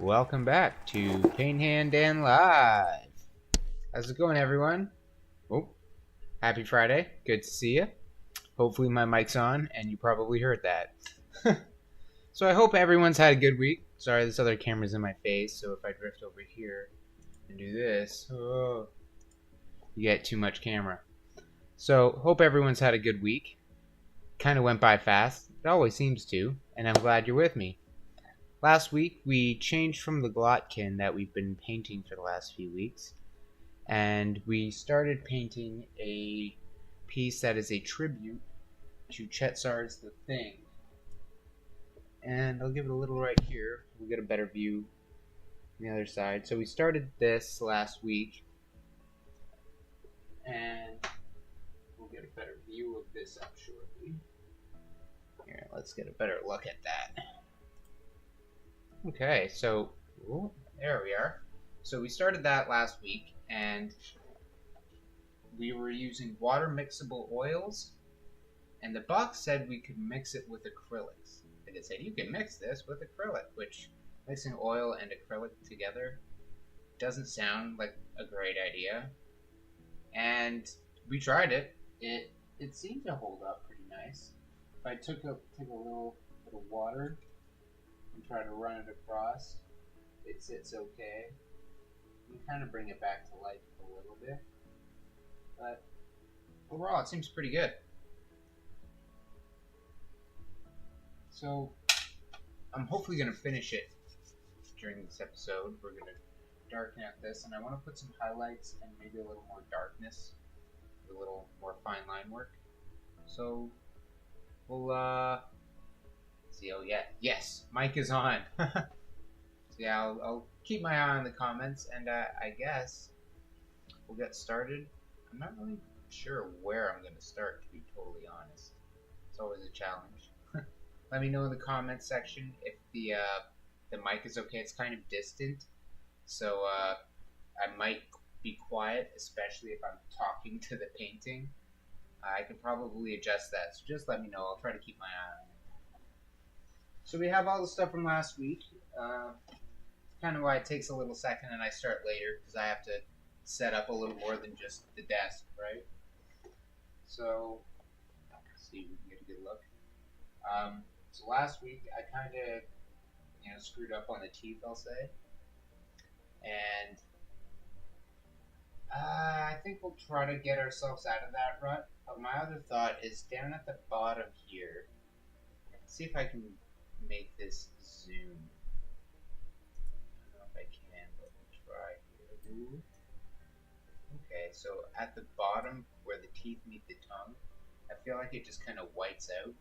Welcome back to Paint Hand and Live. How's it going, everyone? Oh, happy Friday. Good to see you. Hopefully my mic's on, and you probably heard that. So I hope everyone's had a good week. Sorry, this other camera's in my face, so if I drift over here and do this, oh, you get too much camera. So hope everyone's had a good week. Kind of went by fast. It always seems to, and I'm glad you're with me. Last week, we changed from the glotkin that we've been painting for the last few weeks, and we started painting a piece that is a tribute to Chet Zar's The Thing. And I'll give it a little right here. We'll get a better view on the other side. So we started this last week, and we'll get a better view of this up shortly. Here, let's get a better look at that. Okay, so there we are. So we started that last week, and we were using water mixable oils, and the box said we could mix it with acrylics. Like it said, you can mix this with acrylic, which mixing oil and acrylic together doesn't sound like a great idea. And we tried it. It seemed to hold up pretty nice. If I took a little bit of water and try to run it across, it sits okay. You can kind of bring it back to life a little bit, but overall it seems pretty good. So I'm hopefully going to finish it during this episode. We're going to darken out this, and I want to put some highlights and maybe a little more darkness, a little more fine line work. So we'll see. Oh yeah, yes, mic is on. So yeah, I'll keep my eye on the comments, and I guess we'll get started. I'm not really sure where I'm going to start, to be totally honest. It's always a challenge. Let me know in the comments section if the mic is okay. It's kind of distant, so I might be quiet, especially if I'm talking to the painting. I can probably adjust that, so just let me know. I'll try to keep my eye on it. So we have all the stuff from last week. Kind of why it takes a little second and I start later, because I have to set up a little more than just the desk, right? So let's see if we can get a good look. So last week I kind of screwed up on the teeth, I'll say, and I think we'll try to get ourselves out of that rut. But my other thought is down at the bottom here. Let's see if I can make this zoom. I don't know if I can, but we'll try here. Ooh. Okay, so at the bottom where the teeth meet the tongue, I feel like it just kind of whites out.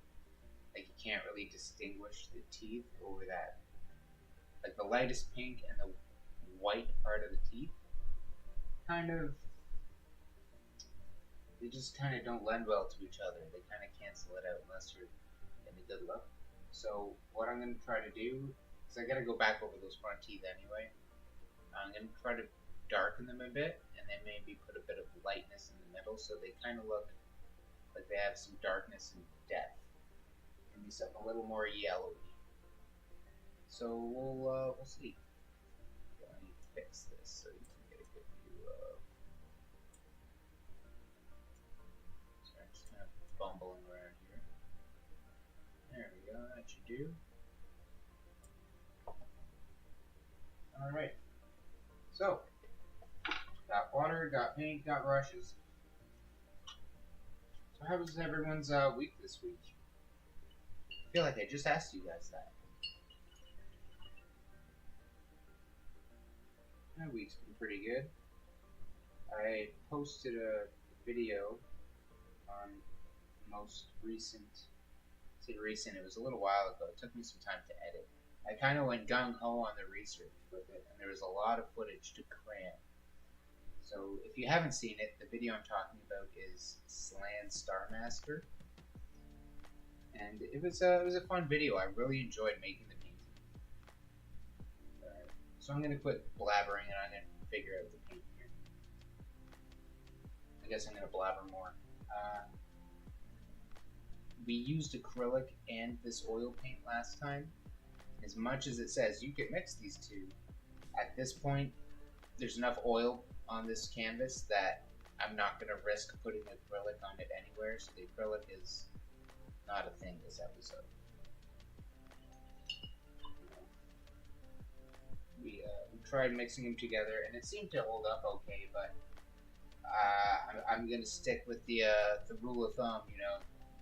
Like you can't really distinguish the teeth over that. Like the lightest pink and the white part of the teeth they just kind of don't lend well to each other. They kind of cancel it out unless you're in a good look. So what I'm going to try to do, because I got to go back over those front teeth anyway, I'm going to try to darken them a bit and then maybe put a bit of lightness in the middle so they kind of look like they have some darkness and depth. Maybe something a little more yellowy. So we'll see. Let me fix this so you can get a good view of. Sorry, I'm just kind of bumbling around here. There we go. That should do. All right. So got water, got paint, got brushes. So how was everyone's week this week? I feel like I just asked you guys that. My week's been pretty good. I posted a video on most recent. I say recent, it was a little while ago. It took me some time to edit. I kind of went gung-ho on the research with it, and there was a lot of footage to cram. So if you haven't seen it, the video I'm talking about is Slan Starmaster. And it was a fun video. I really enjoyed making the painting. So I'm going to quit blabbering and I'm going to figure out the paint here. I guess I'm going to blabber more. We used acrylic and this oil paint last time. As much as it says you can mix these two, at this point, there's enough oil on this canvas that I'm not going to risk putting acrylic on it anywhere, so the acrylic is not a thing this episode. We tried mixing them together, and it seemed to hold up okay, but I'm going to stick with the rule of thumb,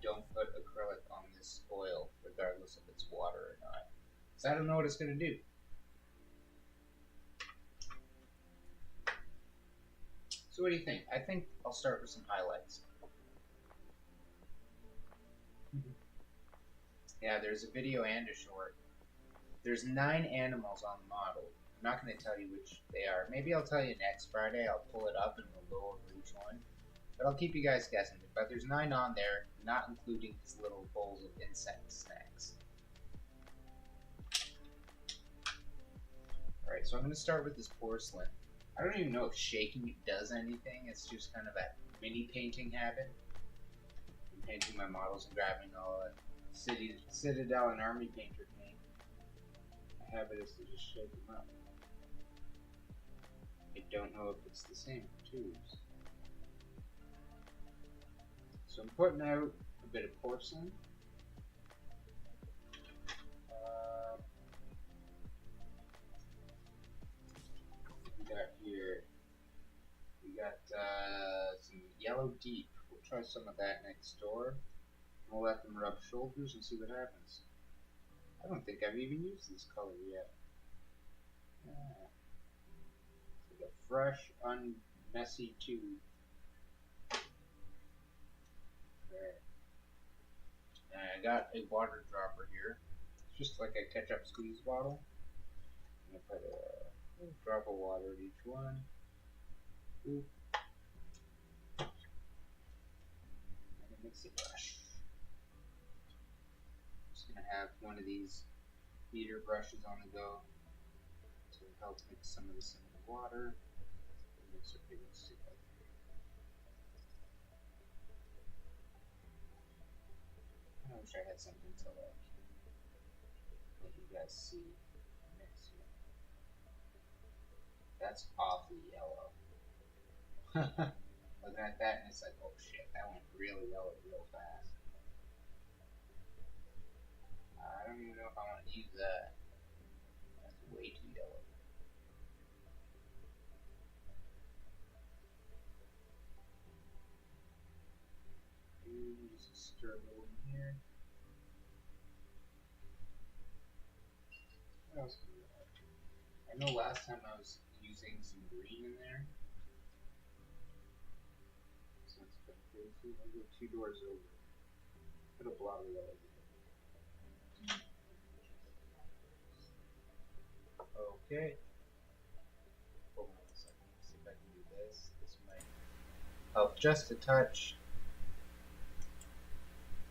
don't put acrylic on this oil, regardless if it's water or not. Because I don't know what it's going to do. So what do you think? I think I'll start with some highlights. Yeah, there's a video and a short. There's 9 animals on the model. I'm not going to tell you which they are. Maybe I'll tell you next Friday. I'll pull it up and we'll go over each one. But I'll keep you guys guessing. But there's 9 on there, not including these little bowls of insect snacks. Alright, so I'm going to start with this porcelain. I don't even know if shaking it does anything. It's just kind of that mini painting habit. I'm painting my models and grabbing all that Citadel and Army Painter paint. My habit is to just shake them up. I don't know if it's the same for tubes. So I'm putting out a bit of porcelain. We got some yellow deep. We'll try some of that next door. We'll let them rub shoulders and see what happens. I don't think I've even used this color yet. Yeah. It's like a fresh, unmessy tube. There. And I got a water dropper here. It's just like a ketchup squeeze bottle. I'm going to put a drop of water in each one. Oop. And a mixing brush. I'm just going to have one of these beater brushes on the go to help mix some of this in the water. Mix it together. I wish I had something to let you guys see. That's awfully yellow. Looking at that and it's like, oh shit, that went really yellow real fast. I don't even know if I want to use that. That's way too yellow. Just stir a little in here. What else do we have? I know last time I was using some green in there. So it's been crazy. I'll go 2 doors over. Put a block of yellow. Okay. Hold on a second. Let's see if I can do this. This might help just a touch.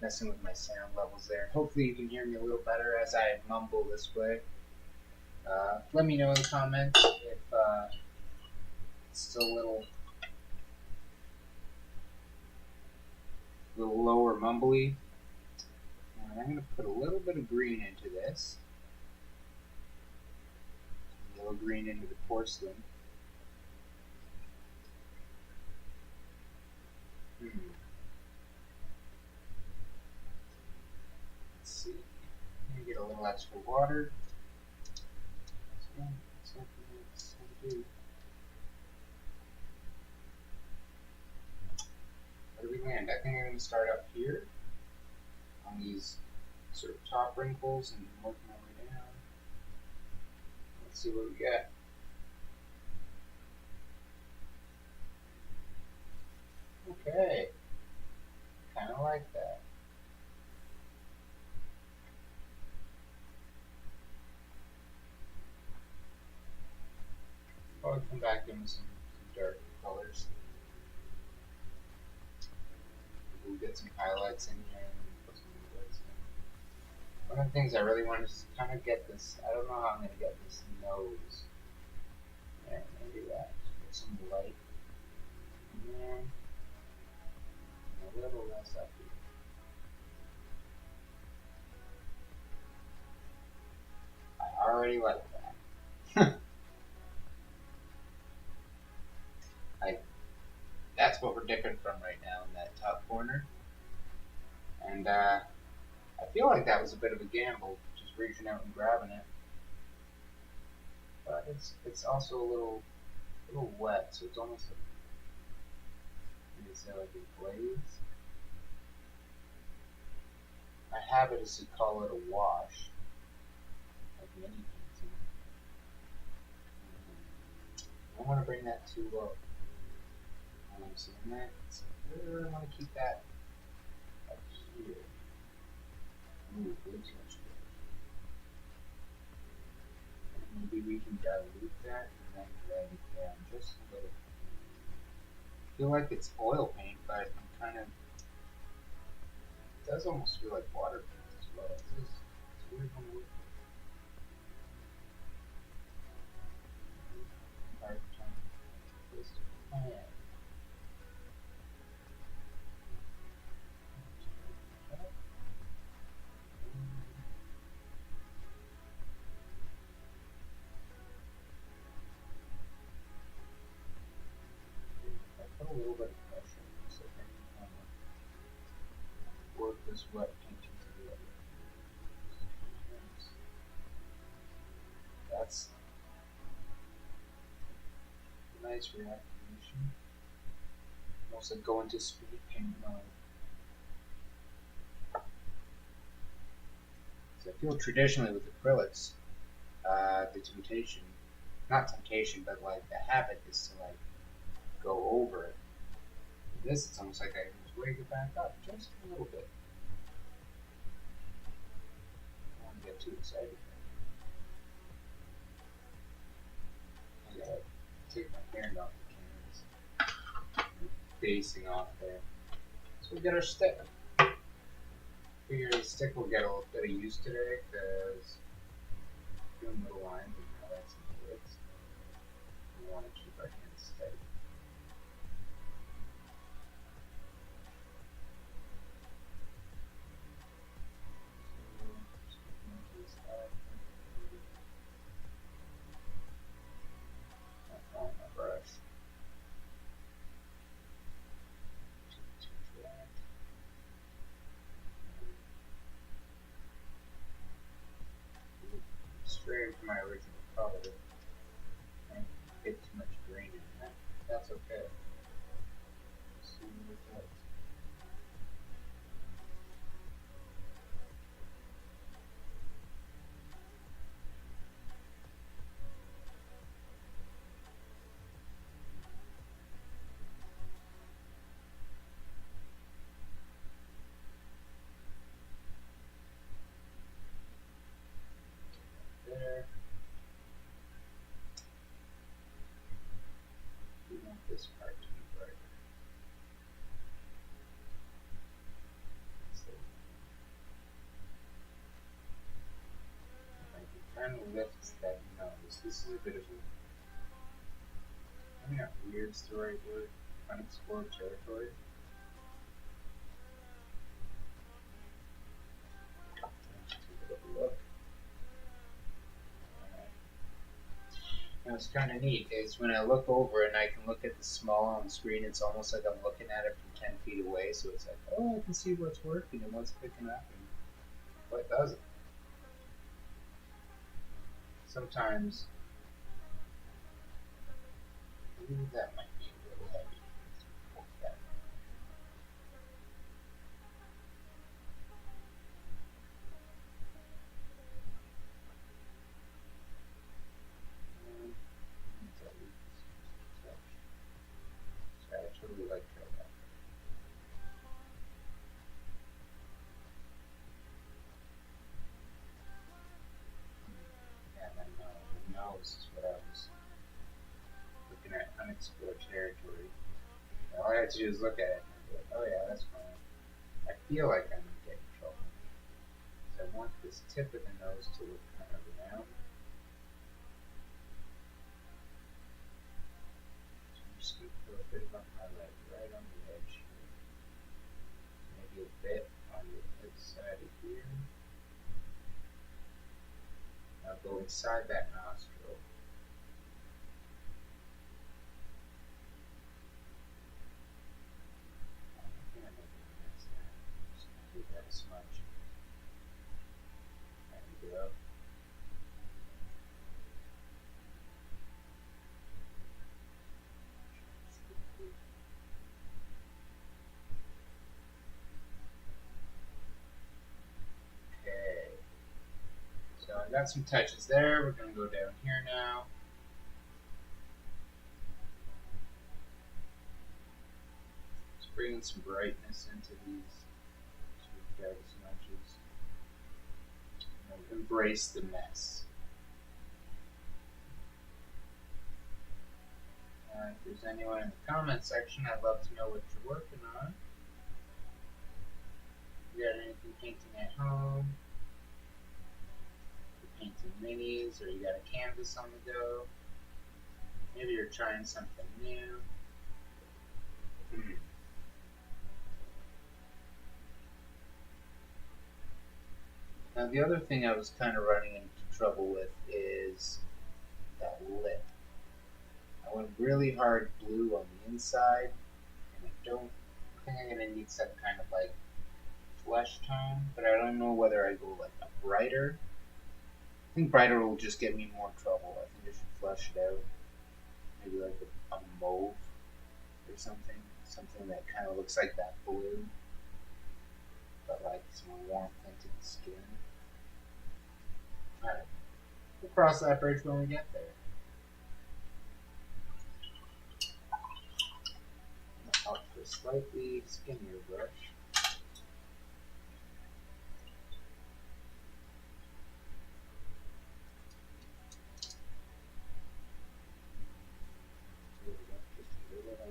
Messing with my sound levels there. Hopefully you can hear me a little better as I mumble this way. Let me know in the comments if it's still a little lower mumbly. And I'm going to put a little bit of green into this. A little green into the porcelain. Let's see. I'm going to get a little extra water. Where do we land? I think I'm going to start up here on these sort of top wrinkles and work my way down. Let's see what we got. Okay. Kind of like that. I'll come back in with some darker colors. We'll get some highlights in here and put some highlights in. One of the things I really want is to kind of get this. I don't know how I'm going to get this nose. Yeah, maybe that. Get some light in there. And a little less up here. already like that. That's what we're dipping from right now in that top corner. And I feel like that was a bit of a gamble, just reaching out and grabbing it. But it's also a little wet, so it's almost like, maybe say like a glaze. My habit is to call it a wash, like many painting. I don't want to bring that too low. I'm seeing that. So I want to keep that up here. Ooh, way too much. And maybe we can dilute that and then drag it down just a little. I feel like it's oil paint, but I'm kind of. It does almost feel like water paint as well. It's weird when I look at it. Hard time. Twist plan. I put a little bit of pressure on this, I think, kind of work this wet painting together. That's a nice reactivation. Almost like going to speed paint mode. So I feel traditionally with acrylics, the temptation, not temptation, but like the habit is to like go over it. With this, it's almost like I can just wake it back up just a little bit. I don't want to get too excited. I gotta take my hand off the canvas. Basing off there. So we got our stick. Figure the stick will get a little bit of use today because doing little lines and highlights and hits. We want to keep our hands steady. Not falling my brush. Straying from my original color. And get too much green in that. That's okay. Let's see what it does. There. We want this part to be brighter. So, like it kind of lifts that nose. This is a bit of a, I mean, not weird's the right word, unexplored territory. Take a little look. And what's kind of neat is when I look over and I can look at the small on the screen, it's almost like I'm looking at it from 10 feet away. So it's like, oh, I can see what's working and what's picking up and what doesn't. Sometimes, ooh, that might be a little heavy. That. I totally like that. Yeah, then the nose is what I was looking at, unexplored territory. All I had to do is look at it and be like, oh yeah, that's fine. I feel like I'm gonna get in trouble. So I want this tip of the nose to look kind of round. So I'm just gonna put a bit of a highlight right on the edge here. Maybe a bit on the outside of here. Now go inside that nostril. I think I'm making a mess there. I'm just going to do that a smudge. There we go. Okay. So I got some touches there. We're going to go down here now. Just bringing some brightness into these sort of dark smudges. Embrace the mess. If there's anyone in the comment section, I'd love to know what you're working on. You got anything painting at home? You're painting minis, or you got a canvas on the go? Maybe you're trying something new. Now the other thing I was kind of running into trouble with is that lip. I went really hard blue on the inside, and I think I'm going to need some kind of like flesh tone, but I don't know whether I go like a brighter. I think brighter will just get me more trouble. I think I should flesh it out. Maybe like a mauve or something. Something that kind of looks like that blue, but like some warmth into the skin. Alright. We'll cross that bridge when we get there. I'm going to opt for a slightly skinnier brush.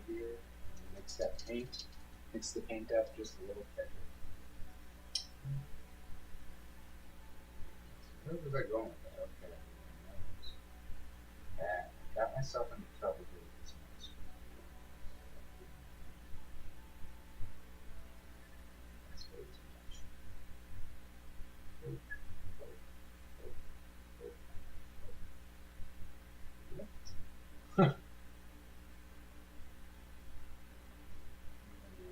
Here. Mix that paint. Mix the paint up just a little thicker. Where was I going with that? Okay. Yeah, I got myself into trouble here with this one. That's way too much.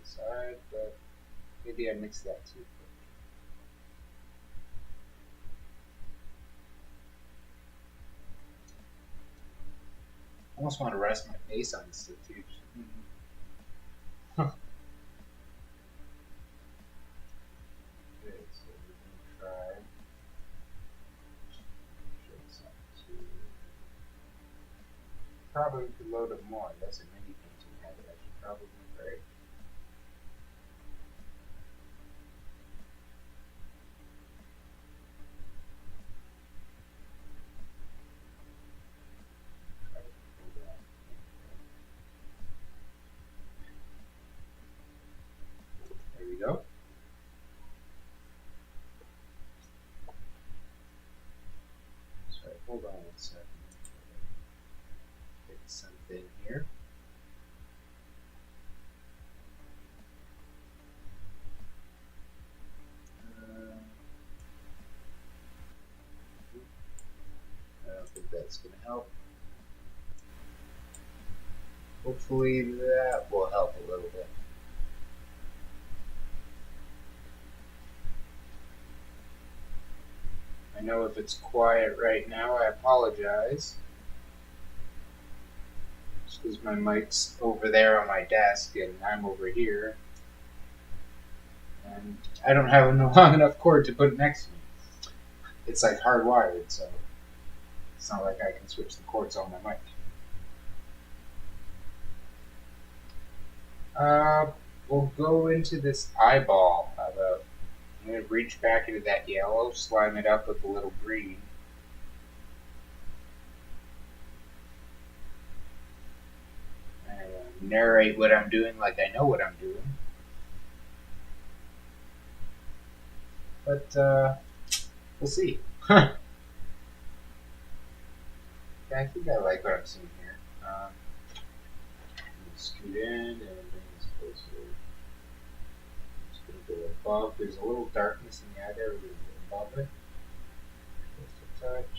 Side, but maybe I mixed that too quick. I almost want to rest my face on this stuff too. Okay, so we're gonna try. Probably could load up more. That's a mini painting head that I should probably break. There we go. Sorry, hold on one second. Get something here. I don't think that's going to help. Hopefully that will help a little bit. I know if it's quiet right now, I apologize. Just because my mic's over there on my desk and I'm over here. And I don't have a long enough cord to put it next to me. It's like hardwired, so it's not like I can switch the cords on my mic. We'll go into this eyeball. I'm going to reach back into that yellow, slime it up with a little green. And narrate what I'm doing like I know what I'm doing. But, we'll see. Yeah, I think I like what I'm seeing here. Scoot in and bring this closer. Just going to go above. There's a little darkness in the eye there. We're going to go above it. Just a touch.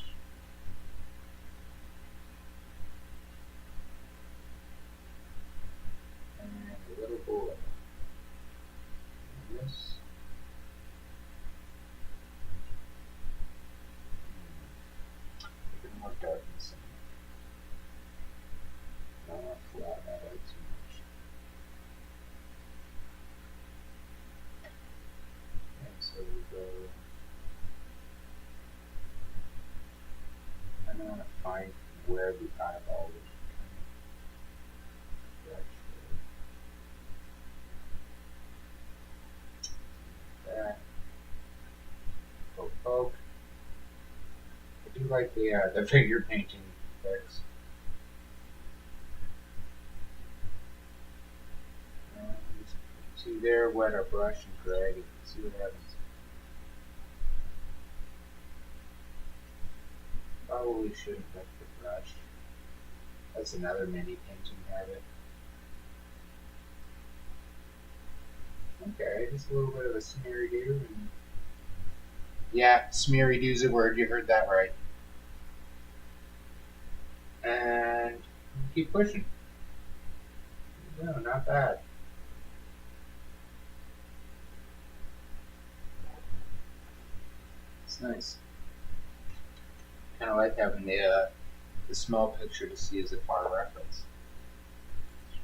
I want to find where the eyeball is. That. Poke. I do like the figure painting effects. See there, wet our brush and drag it. See what happens. Probably shouldn't wet the brush. That's another mini painting habit. Okay, just a little bit of a smeary do. And yeah, smeary do's a word. You heard that right. And keep pushing. No, not bad. It's nice. Kind of like having the small picture to see as a far reference.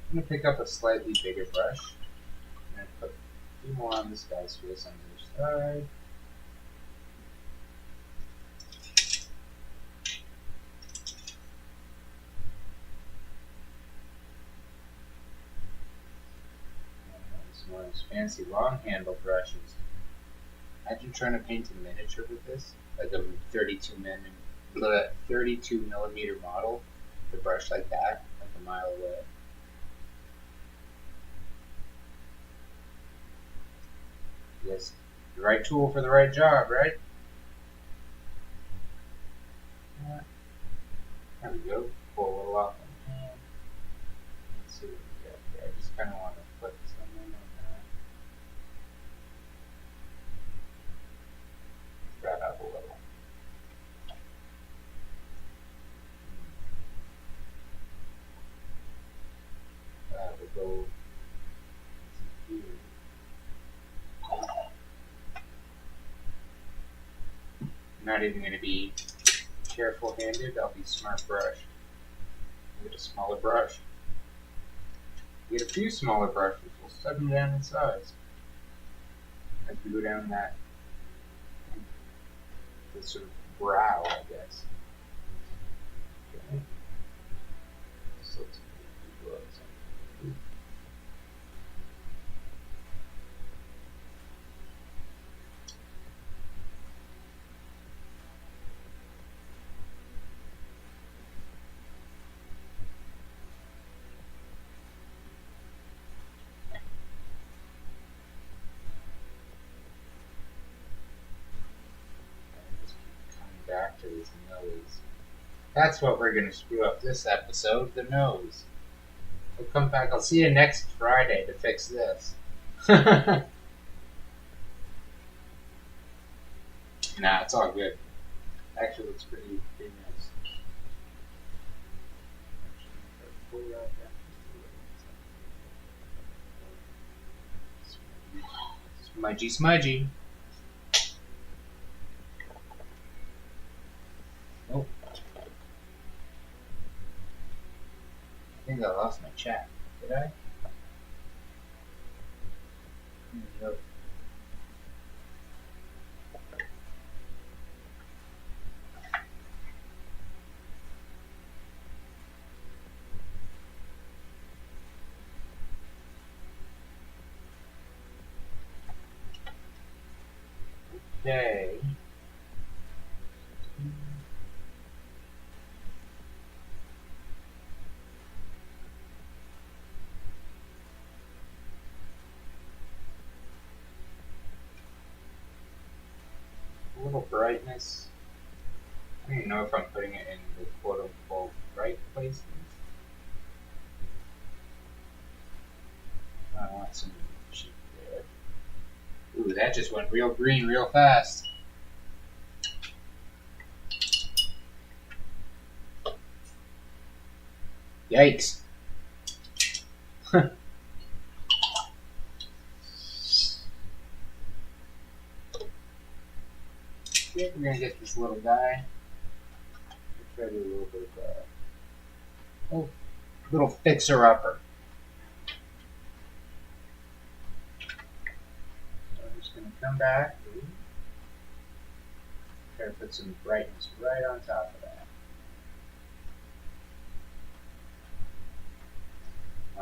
I'm going to pick up a slightly bigger brush and put a few more on this guy's face on the other side. Some of those fancy long handle brushes. Imagine trying to paint a miniature with this, like a 32 millimeter model, with a brush like that, like a mile away. Yes, the right tool for the right job, right? There we go. Pull a little off on the hand. Let's see what we got here. I just kind of want to put some in on that. That up a little. That will go here. I'm not even going to be careful-handed. I'll be smart brush. Get a smaller brush. Get a few smaller brushes. We'll set them down in size as we go down that sort of brow, I guess. Okay. So let's go outside. Back to his nose. That's what we're going to screw up this episode, the nose. We'll come back. I'll see you next Friday to fix this. Nah, it's all good. Actually, looks pretty nice. Smudgy. Oh. I think I lost my chat. Did I? Nope. Okay. A little brightness. I don't even know if I'm putting it in the quote-unquote right places. I want some shape there. Ooh, that just went real green real fast. Yikes. Okay, we're gonna get this little guy. We'll try to do a little bit of little fixer-upper. So I'm just gonna come back. Try to put some brightness right on top of that.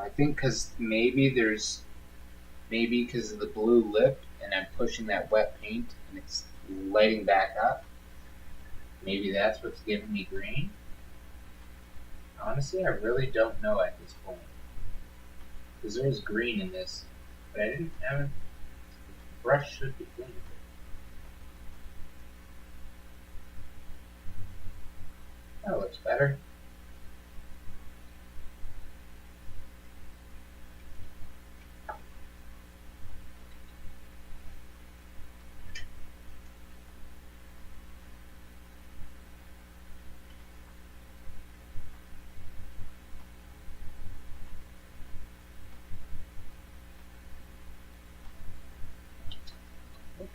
I think because maybe because of the blue lip and I'm pushing that wet paint and it's lighting back up. Maybe that's what's giving me green. Honestly, I really don't know at this point. Because there's green in this, but I didn't have it. The brush should be clean. That looks better.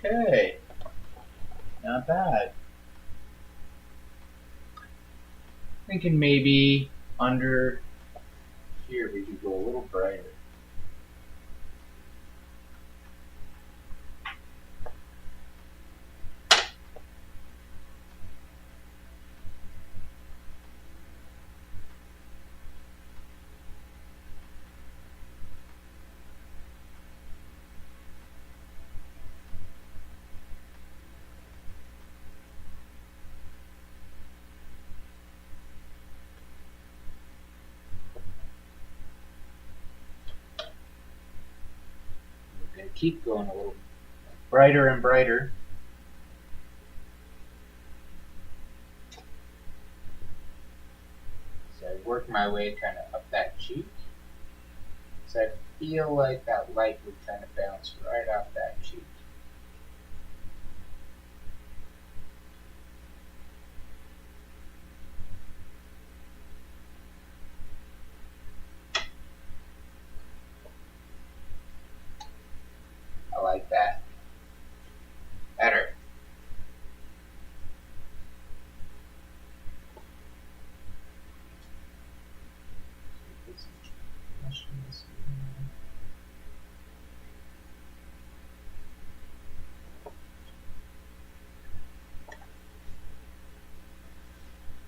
Okay, not bad. Thinking maybe under here we could go a little brighter. We're gonna keep going a little brighter and brighter. So I work my way kind of up that cheek. So I feel like that light would kind of bounce right off that cheek. I like that. Better.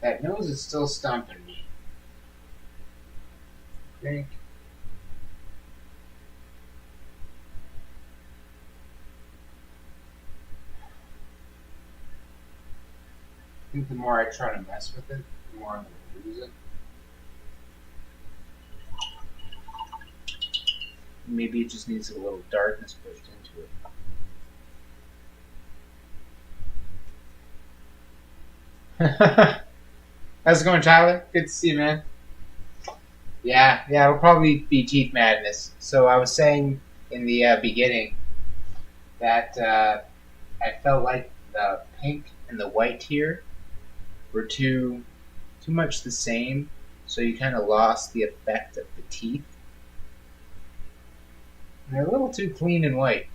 That nose is still stumping me. I think. I think the more I try to mess with it, the more I'm going to lose it. Maybe it just needs a little darkness pushed into it. How's it going, Tyler? Good to see you, man. Yeah, it'll probably be teeth madness. So I was saying in the beginning that I felt like the pink and the white here were too much the same, so you kind of lost the effect of the teeth. And they're a little too clean and white.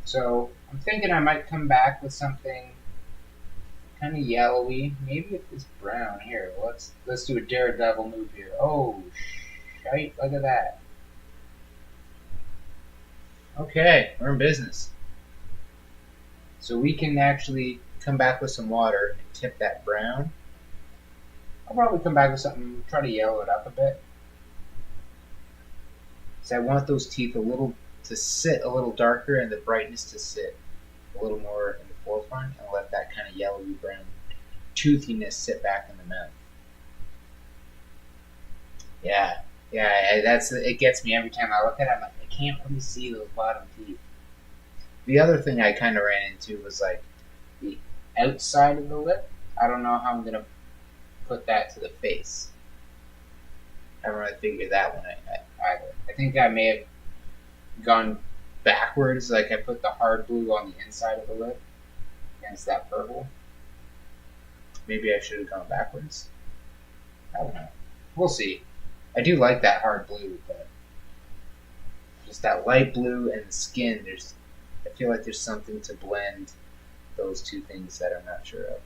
So I'm thinking I might come back with something kind of yellowy, maybe with this brown here. Let's do a daredevil move here. Oh, shite! Look at that. Okay, we're in business. So we can actually come back with some water and tip that brown. I'll probably come back with something, try to yellow it up a bit. So I want those teeth to sit a little darker and the brightness to sit a little more in the forefront, and let that kind of yellowy brown toothiness sit back in the mouth. Yeah, it gets me every time I look at it. I'm like, I can't really see those bottom teeth. The other thing I kind of ran into was like the outside of the lip. I don't know how I'm gonna put that to the face. I haven't really figured that one either. I think I may have gone backwards, like I put the hard blue on the inside of the lip against that purple. Maybe I should have gone backwards. I don't know. We'll see. I do like that hard blue, but just that light blue and the skin, I feel like there's something to blend those two things that I'm not sure of.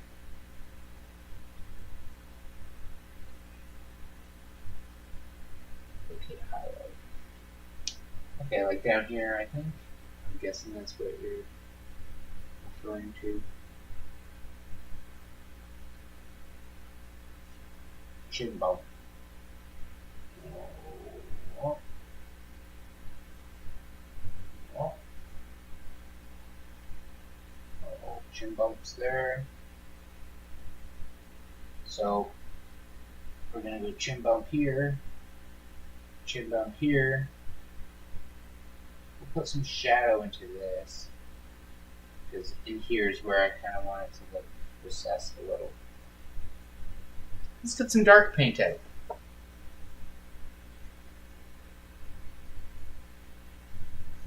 Okay, highlight. Okay, like down here, I think. I'm guessing that's what you're referring to. Chin bump. Oh. chin bumps there. So we're gonna go chin bump here, chin bump here. We'll put some shadow into this, because in here is where I kind of want it to look recessed a little. Let's get some dark paint out.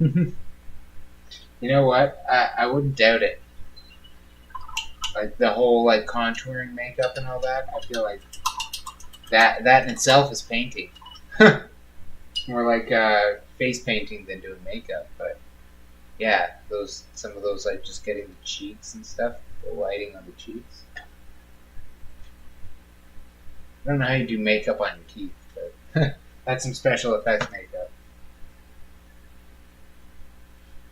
You know what? I wouldn't doubt it. Like the whole like contouring makeup and all that. I feel like that in itself is painting. More like face painting than doing makeup. But yeah, some of those like just getting the cheeks and stuff, the lighting on the cheeks. I don't know how you do makeup on your teeth, but that's some special effects makeup.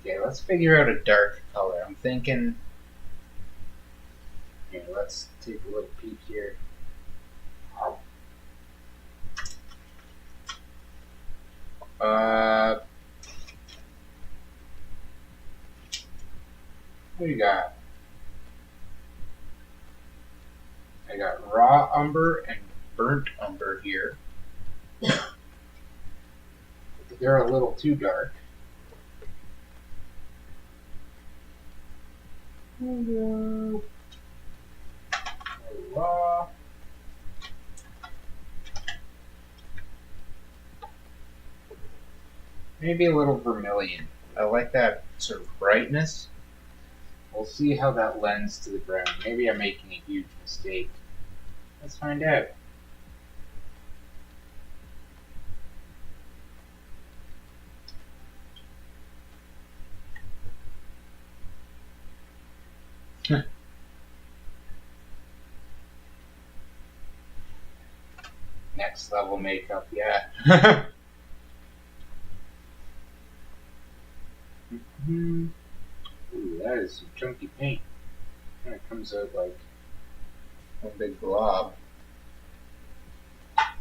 Okay, let's figure out a dark color. I'm thinking. Okay, let's take a little peek here. What do you got? I got raw umber and burnt umber here. They're a little too dark. Raw. Maybe a little vermilion. I like that sort of brightness. We'll see how that lends to the brown. Maybe I'm making a huge mistake. Let's find out. Next level makeup, yeah. Ooh, that is some chunky paint. And it comes out like a big glob. I'll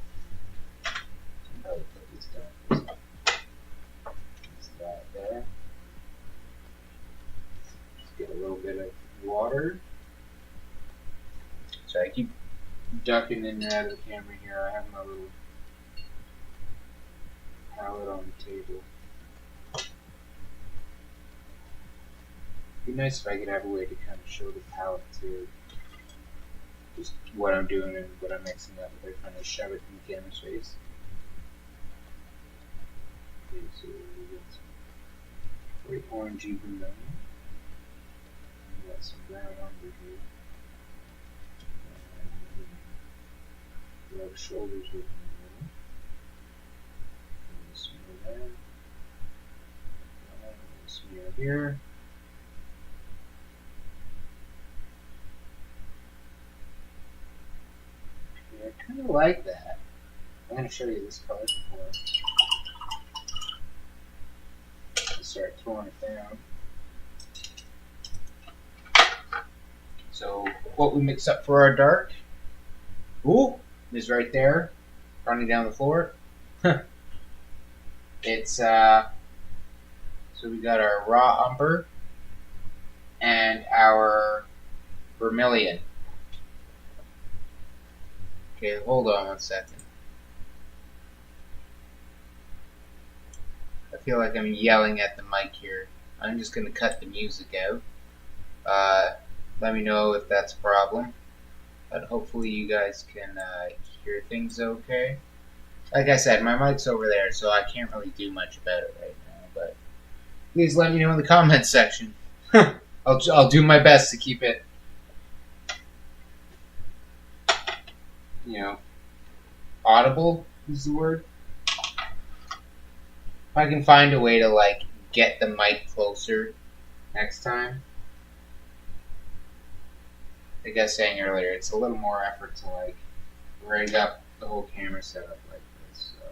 put this down. Just that there. Just get a little bit of water. So I keep ducking in and out of the camera here. I have my little palette on the table. It'd be nice if I could have a way to kind of show the palette too. Just what I'm doing and what I'm mixing up without trying to shove it in the camera's face. Okay, so we got some very orangey vermilion. We got some brown umber here. Rub shoulders with me. Smear there. Smear here. Okay, I kind of like that. I'm going to show you this color before I start throwing it down. So, what we mix up for our dark. Ooh! Is right there, running down the floor. It's so we got our raw umber and our vermilion. Okay, hold on 1 second. I feel like I'm yelling at the mic here. I'm just gonna cut the music out. Let me know if that's a problem. But hopefully you guys can hear things okay. Like I said, my mic's over there, so I can't really do much about it right now. But please let me know in the comments section. I'll do my best to keep it, audible is the word. If I can find a way to like get the mic closer next time. Like I was saying earlier, it's a little more effort to like rig up the whole camera setup like this. So.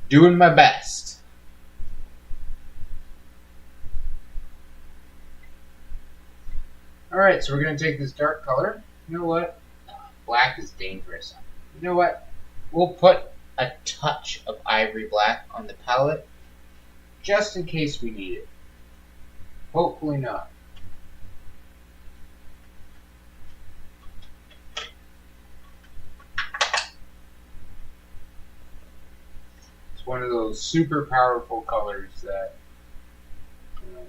Doing my best. Alright, so we're going to take this dark color. You know what? Black is dangerous. You know what? We'll put a touch of ivory black on the palette just in case we need it. Hopefully not. It's one of those super powerful colors that,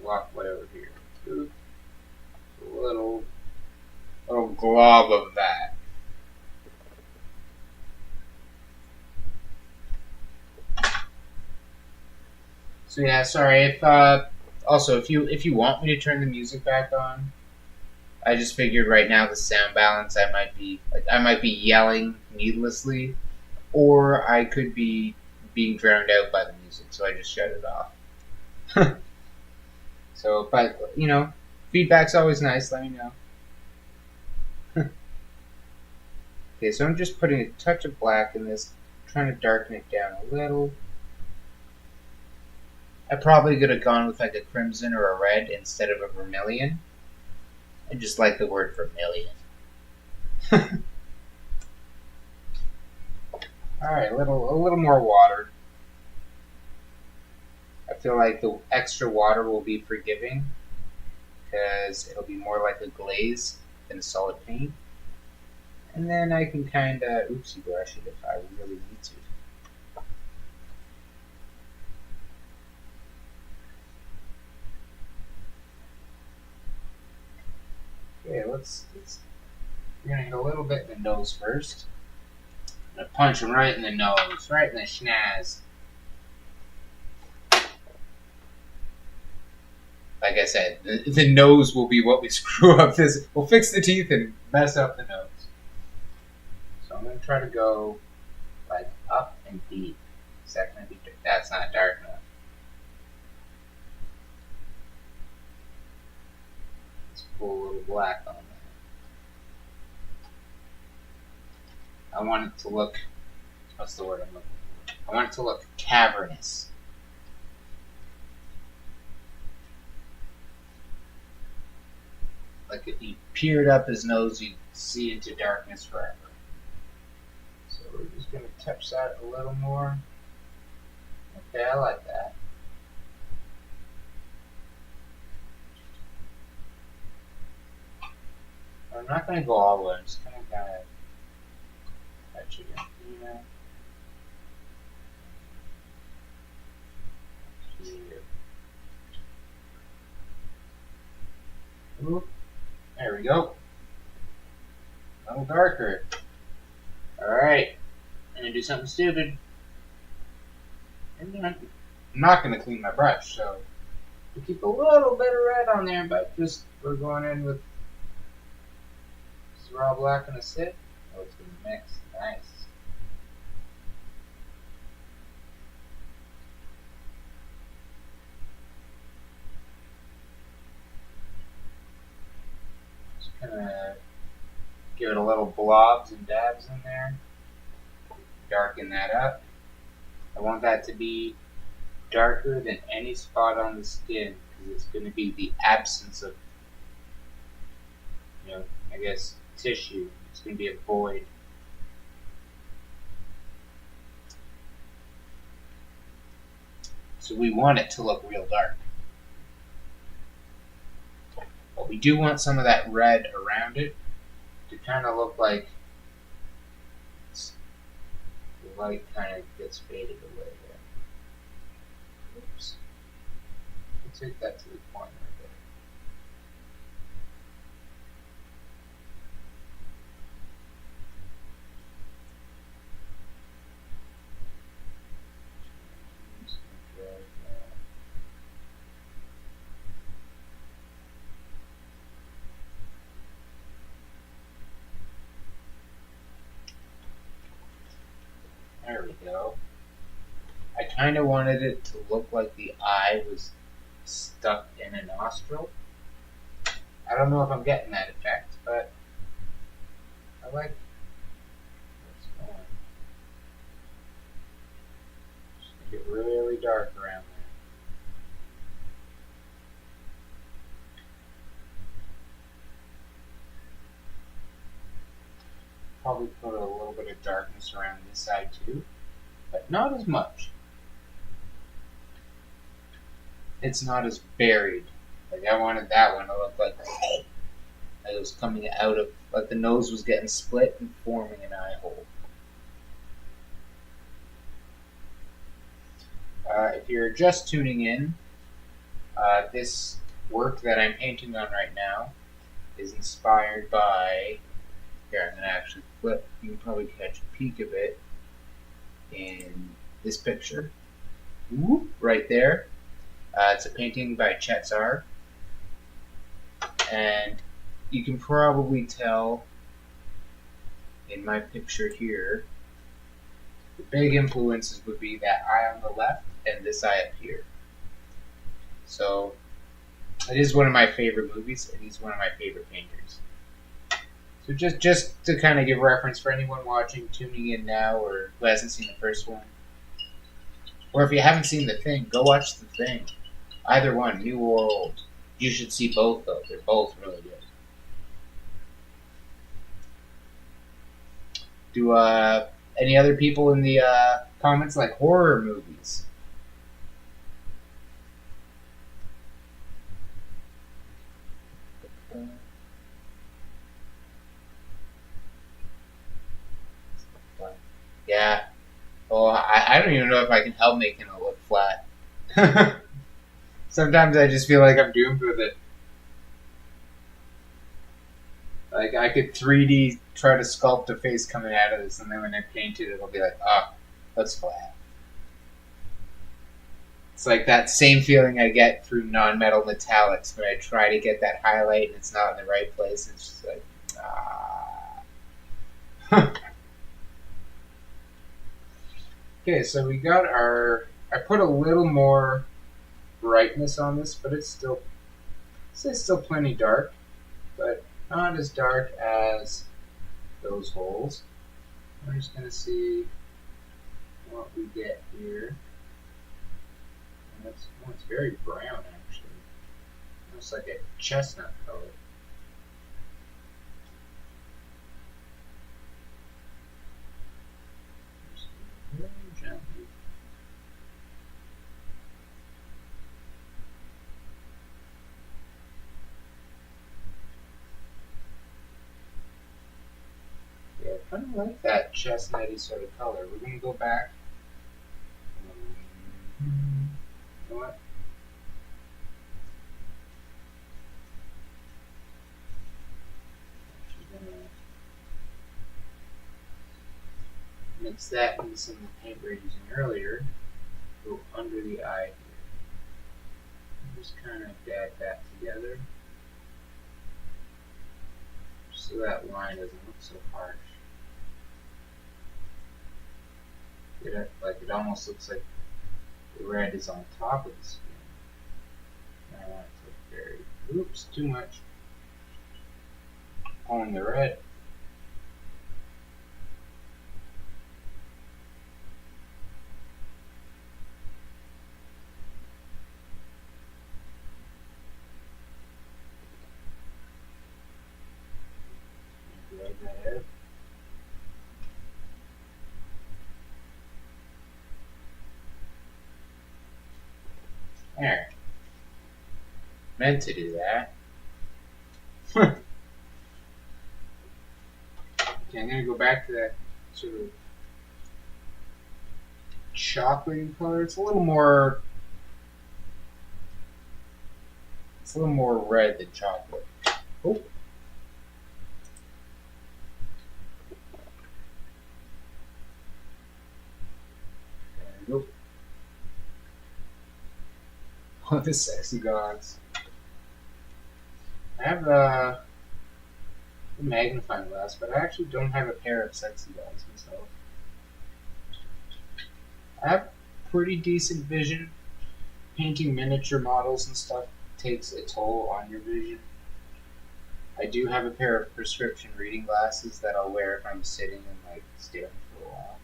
walk way over here. Ooh, a little glob of that. So yeah, sorry if also if you want me to turn the music back on, I just figured right now the sound balance I might be yelling needlessly, or I could be being drowned out by the music, so I just shut it off. So, but feedback's always nice. Let me know. Okay, so I'm just putting a touch of black in this, trying to darken it down a little. I probably could have gone with like a crimson or a red instead of a vermilion. I just like the word vermilion. Alright, a little more water. I feel like the extra water will be forgiving because it'll be more like a glaze than a solid paint. And then I can kind of oopsie brush it if I really need to. Okay, we're gonna hit a little bit in the nose first. I'm gonna punch him right in the nose, right in the schnaz. Like I said, the nose will be what we screw up this. We'll fix the teeth and mess up the nose. So I'm gonna try to go like up and deep. That's not dark enough. Let's pull a little black on that. I want it to look. What's the word I'm looking for? I want it to look cavernous. Like if he peered up his nose, you'd see into darkness forever. So we're just going to touch that a little more. Okay, I like that. I'm not going to go all the way. I'm just going to kind of touch it in here. Here. Oop. There we go. A little darker. Alright. I'm going to do something stupid. I'm not going to clean my brush, so we'll keep a little bit of red on there, but just we're going in with raw black on a sit. Oh, it's going to mix. Nice. Give it a little blobs and dabs in there. Darken that up. I want that to be darker than any spot on the skin because it's going to be the absence of, I guess, tissue. It's going to be a void. So we want it to look real dark. But we do want some of that red around it to kind of look like the light kind of gets faded away there. Oops. We'll take that to the point right there. There we go. I kind of wanted it to look like the eye was stuck in a nostril. I don't know if I'm getting that effect, but I like what's going. Just make it really dark around there. Probably put a little bit of darkness around this side too, but not as much. It's not as buried Like I wanted that one to look like it was coming out of, like the nose was getting split and forming an eye hole. If you're just tuning in, this work that I'm painting on right now is inspired by, here I'm going to actually flip, you can probably catch a peek of it in this picture. Right there. It's a painting by Chet Zar. And you can probably tell in my picture here, the big influences would be that eye on the left and this eye up here. So it is one of my favorite movies, and he's one of my favorite painters. So just to kind of give reference for anyone watching, tuning in now, or who hasn't seen the first one, or if you haven't seen The Thing, go watch The Thing. Either one, new or old. You should see both though; they're both really good. Do any other people in the comments like horror movies? Yeah. Oh, I don't even know if I can help making it look flat. Sometimes I just feel like I'm doomed with it. Like I could 3D try to sculpt a face coming out of this, and then when I paint it, it'll be like, oh, that's flat. It's like that same feeling I get through non-metal metallics when I try to get that highlight and it's not in the right place. It's just like, ah. Okay, so we got our. I put a little more brightness on this, but it's still plenty dark, but not as dark as those holes. We're just gonna see what we get here. It's very brown actually. Looks like a chestnut color. Just very gently. Yeah, I kind of like that chestnutty sort of color. We're gonna go back. You know what? Mix that into some of the paint we were using earlier. Go under the eye here. Just kind of dab that together, so that line doesn't look so harsh. It almost looks like the red is on top of the skin. I want it to look very. Oops, too much. Pulling the red. There. Meant to do that. Okay, I'm gonna go back to that sort of chocolatey color. It's a little more red than chocolate. Oh. There we go. Oh, the sexy gods. I have a magnifying glass, but I actually don't have a pair of sexy gods myself. I have pretty decent vision. Painting miniature models and stuff takes a toll on your vision. I do have a pair of prescription reading glasses that I'll wear if I'm sitting and like staring for a while.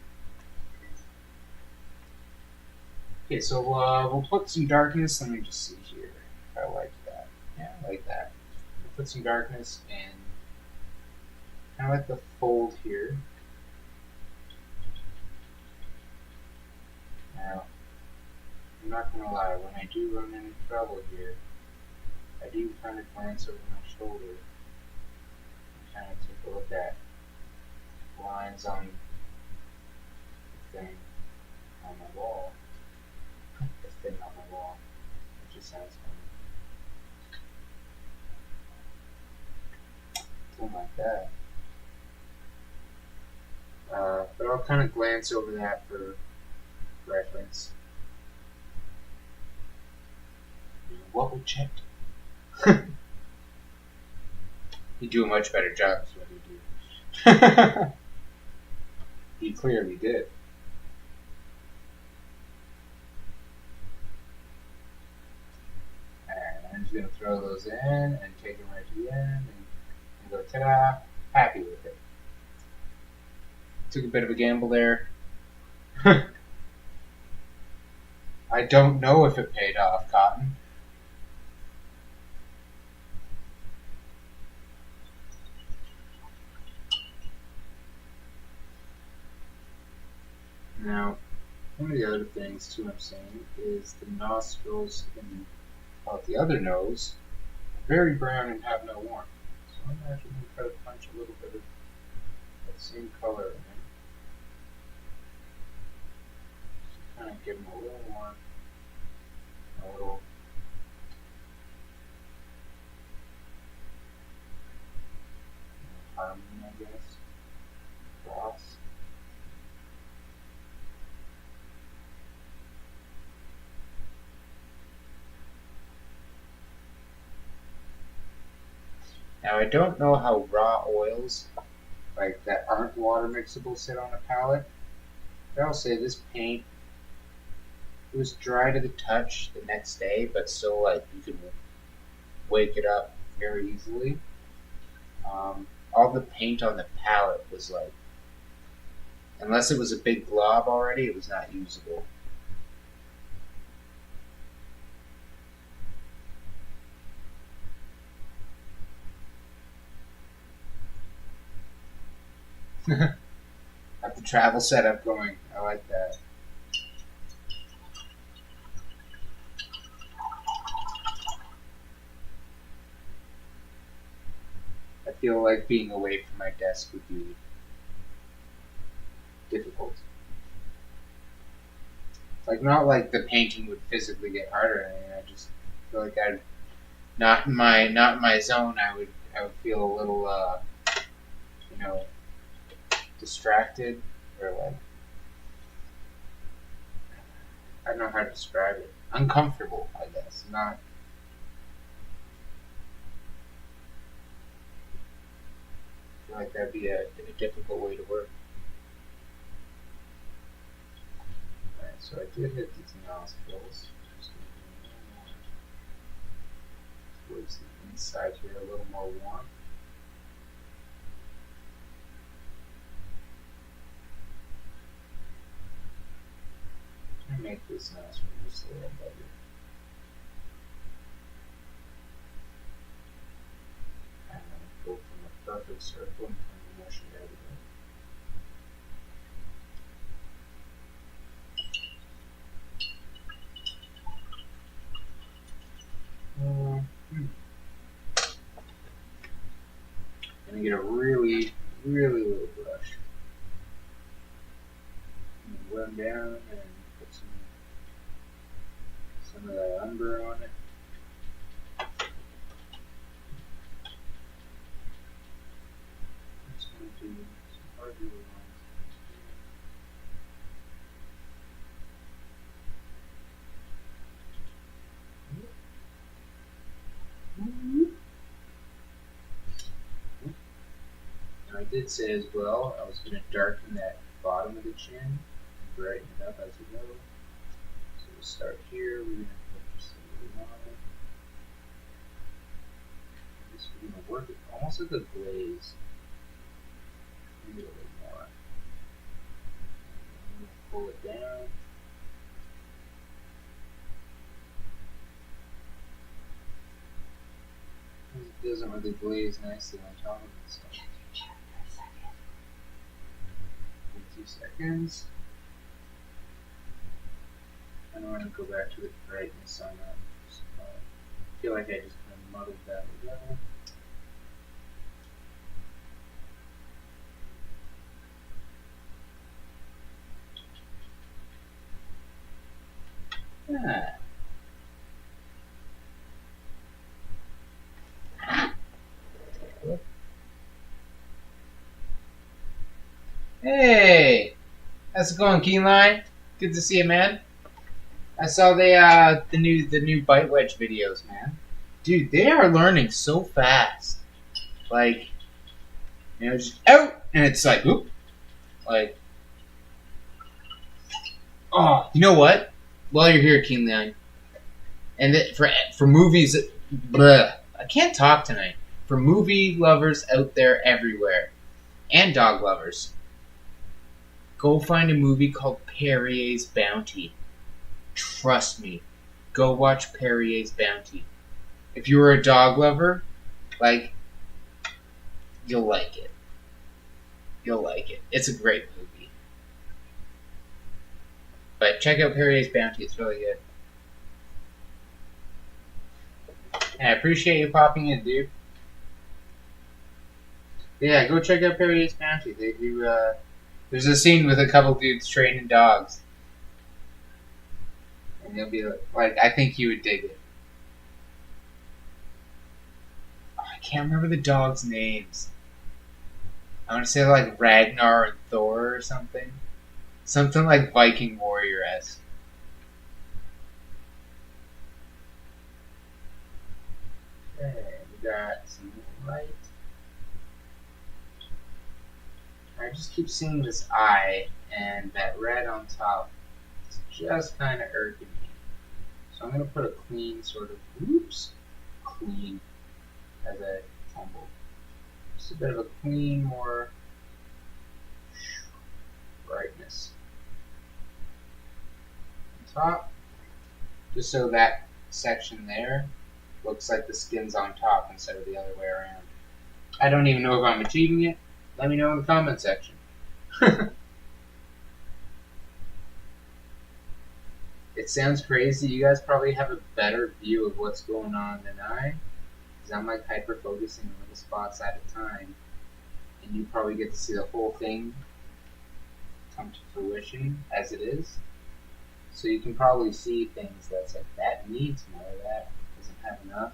Okay, so we'll put some darkness. Let me just see here. I like that. Yeah, I like that. We'll put some darkness in kind of like the fold here. Now, I'm not gonna lie, when I do run into trouble here, I do kind of glance over my shoulder and kind of take a look at lines on the thing on my wall. The thing on my wall. It just sounds funny. Something like that. But I'll kind of glance over that for reference. What would Chet do? He'd do a much better job, is what he'd do. He clearly did. And I'm just going to throw those in and take them right to the end and go, ta-da, happy with it. Took a bit of a gamble there. I don't know if it paid off, Cotton. Now, one of the other things too I'm saying is the nostrils in the other nose are very brown and have no warmth. So I'm actually going to try to punch a little bit of that same color in there. Just to kind of give them a little warmth, a little harmony, I guess. Cross. Now I don't know how raw oils like that aren't water mixable sit on a palette. But I'll say this paint, it was dry to the touch the next day, but still like you could wake it up very easily. All the paint on the palette was like, unless it was a big glob already, it was not usable. Have the travel setup going. I like that. I feel like being away from my desk would be difficult. Like not like the painting would physically get harder or anything. I just feel like I'd not in my zone. I would feel a little distracted or like I don't know how to describe it. Uncomfortable, I guess. Not. I feel like that'd be a difficult way to work. Alright, so I did hit these nostrils. Just gonna do towards the inside here, a little more warm. Make this nostril just a little bigger. And then go from a perfect circle and turn the motion everywhere. I'm gonna get a really, really little brush. And run down and put some of that umber on it. I'm just going to do some harder lines. And I did say as well, I was going to darken that bottom of the chin and brighten it up as we go. So we'll start here. We're going to put just a little line. Just we're going to work it almost like a glaze. Maybe a little more. I'm going to pull it down. It doesn't really glaze nicely on top of it. So. 2 seconds. And I'm going to go back to the brightness on that. I feel like I just kind of muddled that together. Yeah. Hey, how's it going, Keyline? Good to see you, man. I saw the new bite wedge videos, man. Dude, they are learning so fast. Like, just out, and it's like, oop, like, oh, you know what? While you're here, Keyline, and for movies, I can't talk tonight. For movie lovers out there everywhere, and dog lovers, go find a movie called Perrier's Bounty. Trust me, go watch Perrier's Bounty. If you were a dog lover, like, you'll like it. You'll like it. It's a great movie. But check out Perrier's Bounty. It's really good. And I appreciate you popping in, dude. Yeah, go check out Perrier's Bounty. They do. There's a scene with a couple dudes training dogs, and you'll be like, I think you would dig it. Oh, I can't remember the dogs' names. I want to say like Ragnar and Thor or something. Something like Viking Warrior-esque. Okay, we got some light. I just keep seeing this eye and that red on top. It's just kind of irking me. So I'm going to put a clean sort of, clean as I fumble. Just a bit of a clean, more brightness on top. Just so that section there looks like the skin's on top instead of the other way around. I don't even know if I'm achieving it. Let me know in the comment section. It sounds crazy. You guys probably have a better view of what's going on than I. Because I'm like hyper-focusing on little spots at a time. And you probably get to see the whole thing come to fruition as it is. So you can probably see things that's like, that needs more, that doesn't have enough.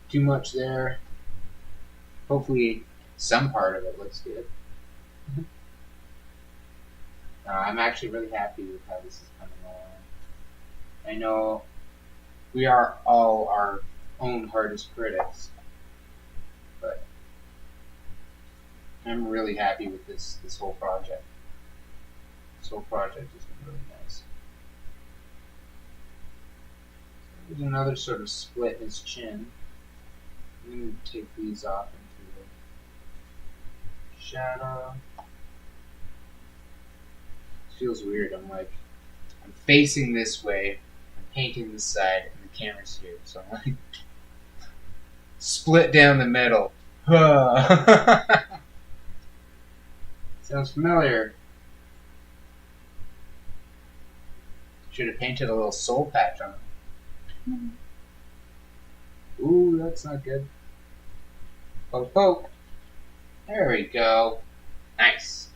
Too much there. Hopefully some part of it looks good. I'm actually really happy with how this is coming along. I know we are all our own hardest critics, but I'm really happy with this whole project. This whole project has been really nice. There's another sort of split in his chin. I'm going to take these off into the shadow. It feels weird. I'm facing this way, I'm painting this side, and the camera's here. So I'm like, split down the middle. Sounds familiar. Should have painted a little soul patch on him. Ooh, that's not good. Poke, poke. There we go. Nice.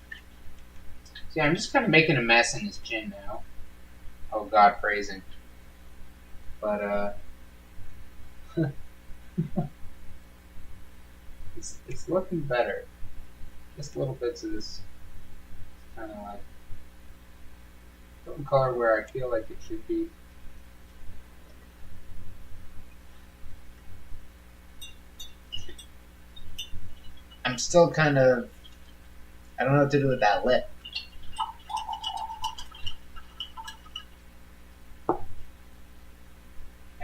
See, I'm just kind of making a mess in his chin now. Oh, God, praising. But, it's looking better. Just little bits of this kind of like putting color where I feel like it should be. I'm still kind of, I don't know what to do with that lip. I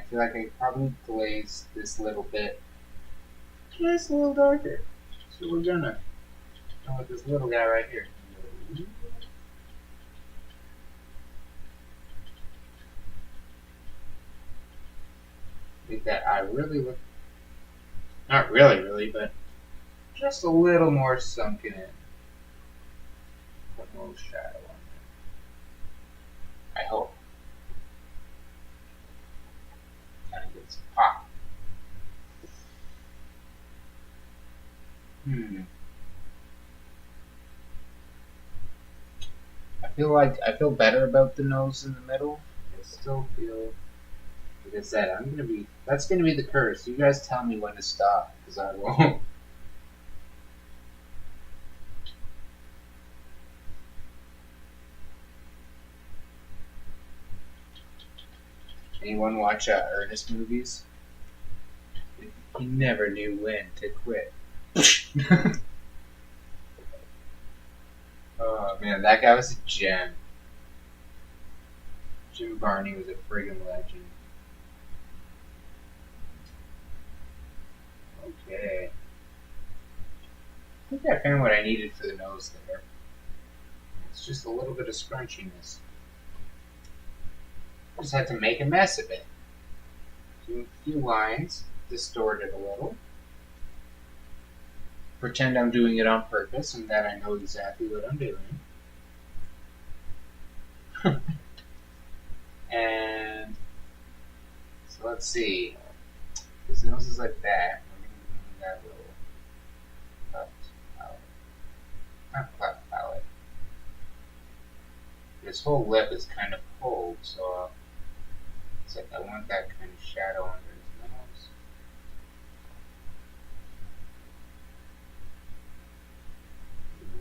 feel like I probably glazed this little bit just a little darker. So we're gonna go with this little guy right here. Make that eye really look, not really, but just a little more sunken in. Put a little shadow on there. I hope. Kind of get some pop. I feel better about the nose in the middle. I still feel, like I said, that's gonna be the curse. You guys tell me when to stop, because I won't. Anyone watch Ernest movies? He never knew when to quit. Oh man, that guy was a gem. Jim Varney was a friggin' legend. Okay. I think I found what I needed for the nose there. It's just a little bit of scrunchiness. Just had to make a mess of it. Do a few lines, distort it a little. Pretend I'm doing it on purpose and that I know exactly what I'm doing. And so let's see. His nose is like that. We're going to move that little cleft palate. Not cleft palate. His whole lip is kind of cold, so it's like I want that kind of shadow under his nose.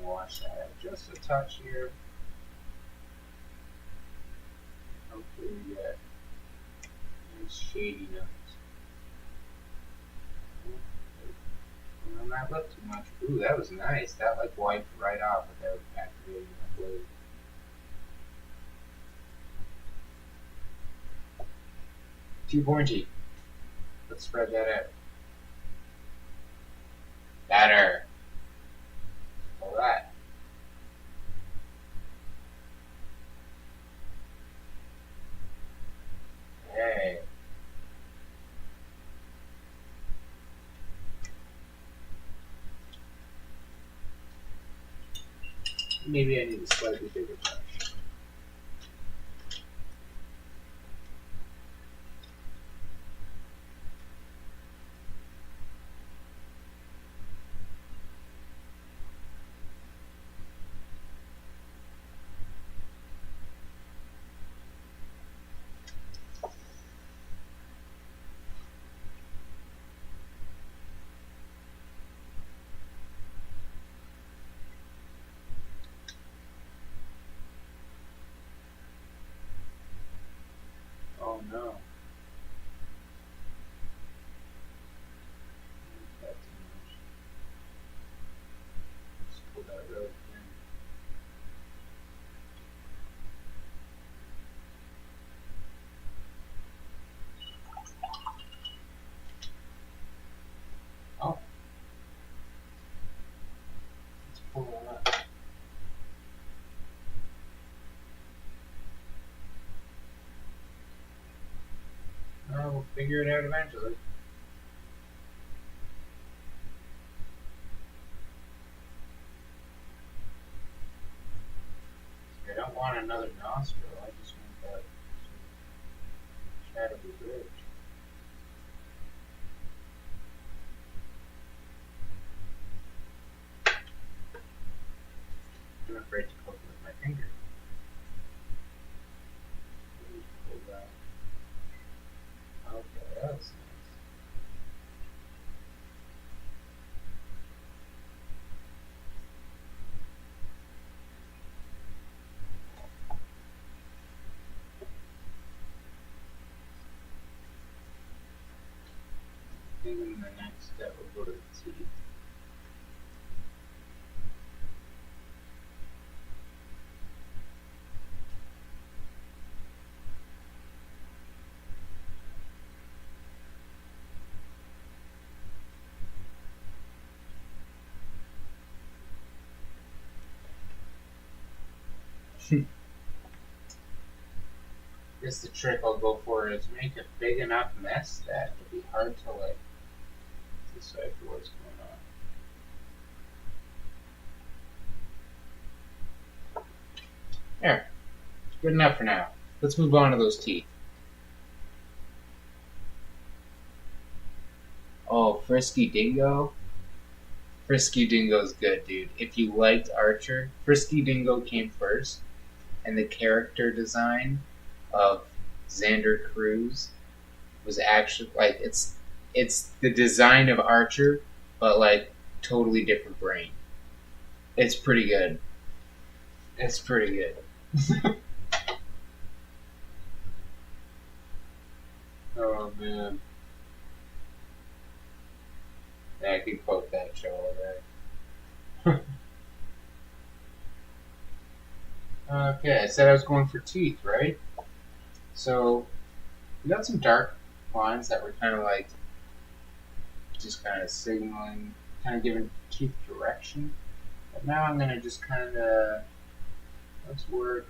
Wash that out just a touch here. Hopefully we get a nice shady nose. On that lip too much. Ooh, that was nice. That like wiped right off without activating the blade. Too pointy. Let's spread that out. Better. Alright. Hey. Maybe I need a slightly bigger brush. Oh no. That's too much. Just pull that really thin. Oh. Let's pull that up. Oh, we'll figure it out eventually. I don't want another nostril, I just want that shadowy bridge. I'm afraid to poke it with my finger. Pull that. Okay, that's nice. I think in the next step we'll go to the teeth. I guess the trick I'll go for is make a big enough mess that it'll be hard to like decipher what's going on. There. Good enough for now. Let's move on to those teeth. Oh, Frisky Dingo. Frisky Dingo's good, dude. If you liked Archer, Frisky Dingo came first, and the character design of Xander Cruz was actually like it's the design of Archer, but like totally different brain. It's pretty good. It's pretty good. Oh man. Yeah, I could quote that show already. Okay, I said I was going for teeth, right? So we got some dark lines that were kind of like just kind of signaling, kind of giving teeth direction. But now I'm gonna just kind of let's work.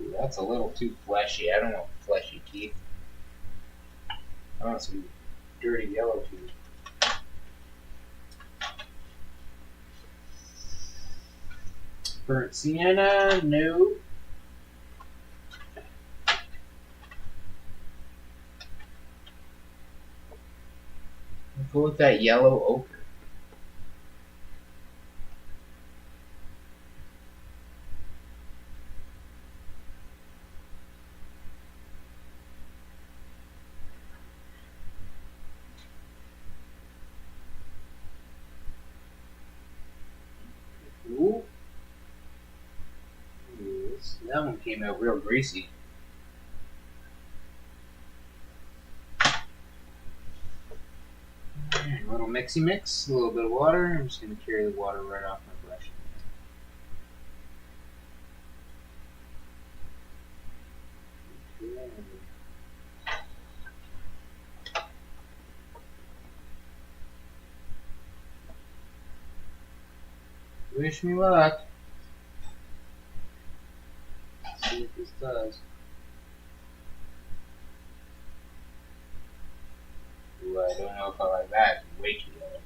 Ooh, that's a little too fleshy. I don't want fleshy teeth. I want some dirty yellow teeth. Burnt sienna, no. Go with that yellow ochre. Ooh. That one came out real greasy. A little mixy mix, a little bit of water. I'm just going to carry the water right off my brush. Wish me luck. Let's see what this does. Ooh, I don't know if I like that. It's way too yellow.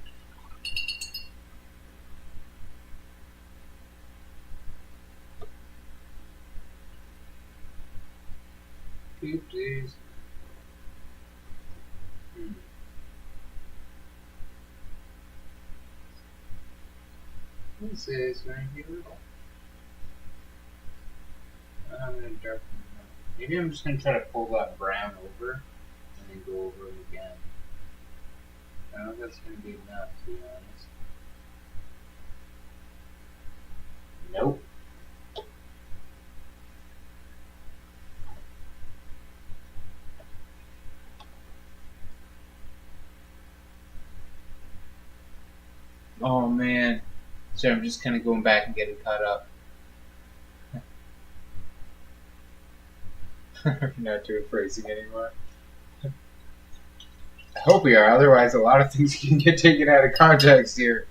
Oopsies. This is going to be a little. I'm going to darken it up. Maybe I'm just going to try to pull that brown over and then go over it again. I don't know if that's going to be enough, to be honest. Nope. Oh man. So I'm just kind of going back and getting caught up. We're not doing phrasing anymore. I hope we are, otherwise a lot of things can get taken out of context here.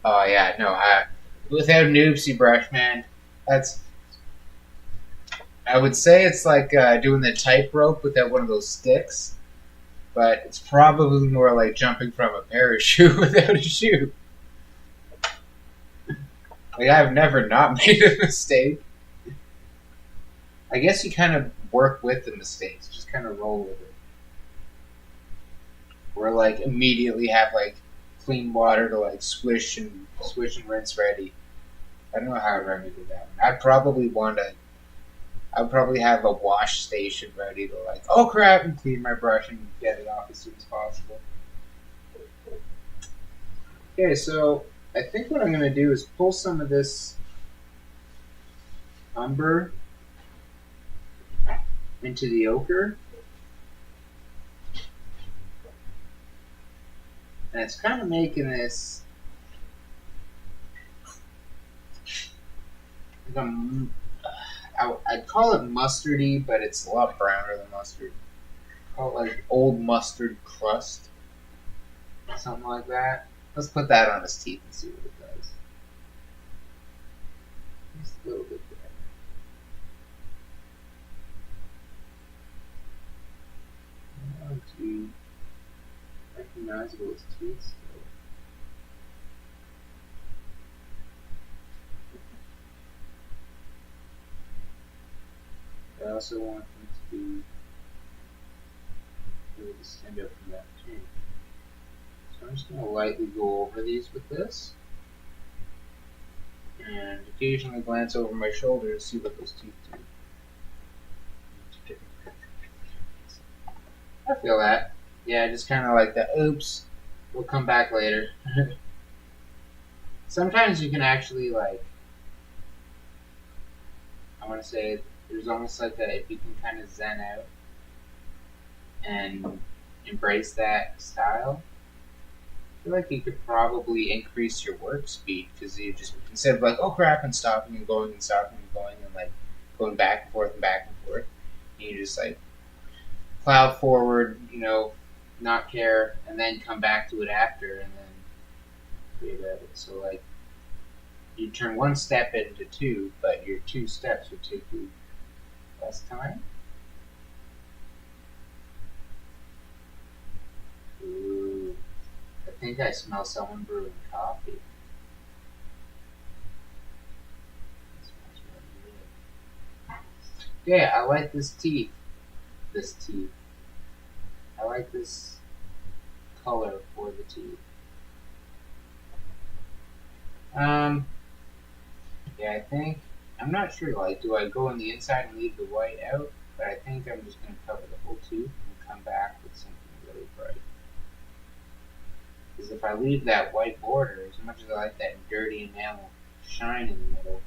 Oh yeah, no, without an oopsie brush, man, that's... I would say it's like doing the tightrope without one of those sticks, but it's probably more like jumping from a parachute without a shoe. Like, I've never not made a mistake. I guess you kind of work with the mistakes, just kind of roll with it. Or like immediately have like clean water to like swish and rinse ready. I don't know how to remedy that one. I'd probably have a wash station ready to like, oh crap, and clean my brush and get it off as soon as possible. Okay, so I think what I'm going to do is pull some of this umber into the ochre. And it's kind of making this like I'd call it mustardy, but it's a lot browner than mustard. Call it like old mustard crust. Something like that. Let's put that on his teeth and see what it does. Just a little bit there. Not too recognizable as teeth still. I also want them to be stand out from that too. So I'm just going to lightly go over these with this. And occasionally glance over my shoulder to see what those teeth do. I feel that. Yeah, just kind of like that. Oops. We'll come back later. Sometimes you can actually, like, I want to say, there's almost like a, if you can kind of zen out and embrace that style, I feel like you could probably increase your work speed, because you just, instead of like, oh crap, and stopping and going and stopping and going and like going back and forth and back and forth, you just like plow forward, not care, and then come back to it after, and then be about it. So like, you turn one step into two, but your two steps would take you less time. Ooh, I think I smell someone brewing coffee. Yeah, I like this tea. I like this color for the tea. Yeah, I think, I'm not sure, like, do I go on the inside and leave the white out? But I think I'm just going to cover the whole tooth and come back with something really bright. Because if I leave that white border, as much as I like that dirty enamel shine in the middle,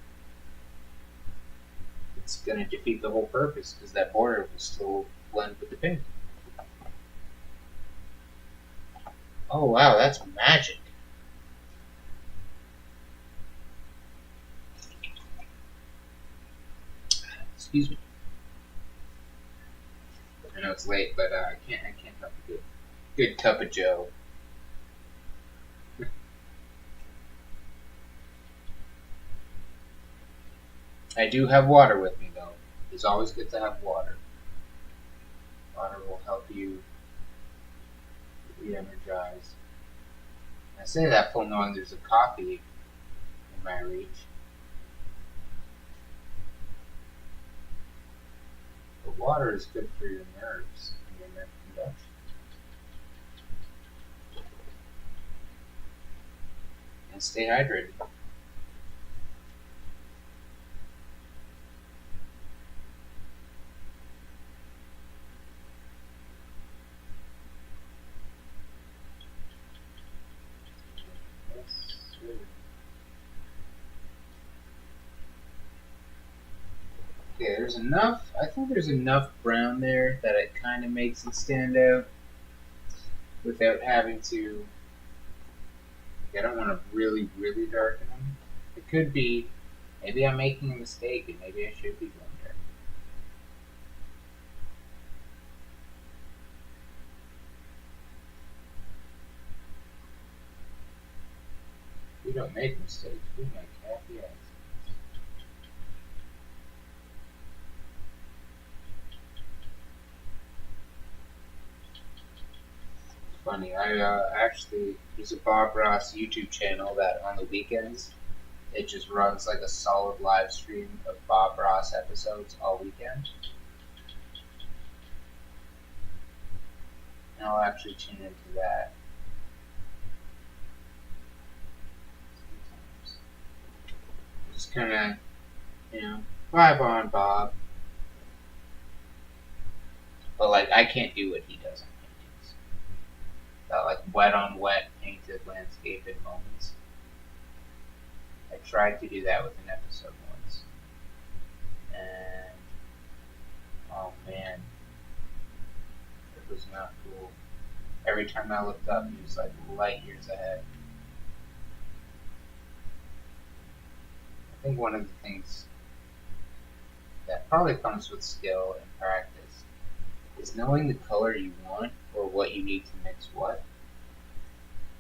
it's going to defeat the whole purpose, because that border will still blend with the pink. Oh wow, that's magic. Excuse me. I know it's late, but I can't help a good cup of Joe. I do have water with me though. It's always good to have water. Water will help you re-energize. I say that full knowing there's a coffee in my reach. But water is good for your nerves and your nerve conduction. And stay hydrated. Okay, there's enough. I think there's enough brown there that it kind of makes it stand out without having to. I don't want to really, really darken them. It could be, maybe I'm making a mistake and maybe I should be going dark. We don't make mistakes, we make happy accidents. Funny, I actually, there's a Bob Ross YouTube channel that on the weekends, it just runs like a solid live stream of Bob Ross episodes all weekend. And I'll actually tune into that. Just kind of, vibe on Bob. But like, I can't do what he does on paintings. That like wet on wet painted landscape in moments. I tried to do that with an episode once. And oh man, it was not cool. Every time I looked up, he was like light years ahead. I think one of the things that probably comes with skill and practice is knowing the color you want or what you need to mix what.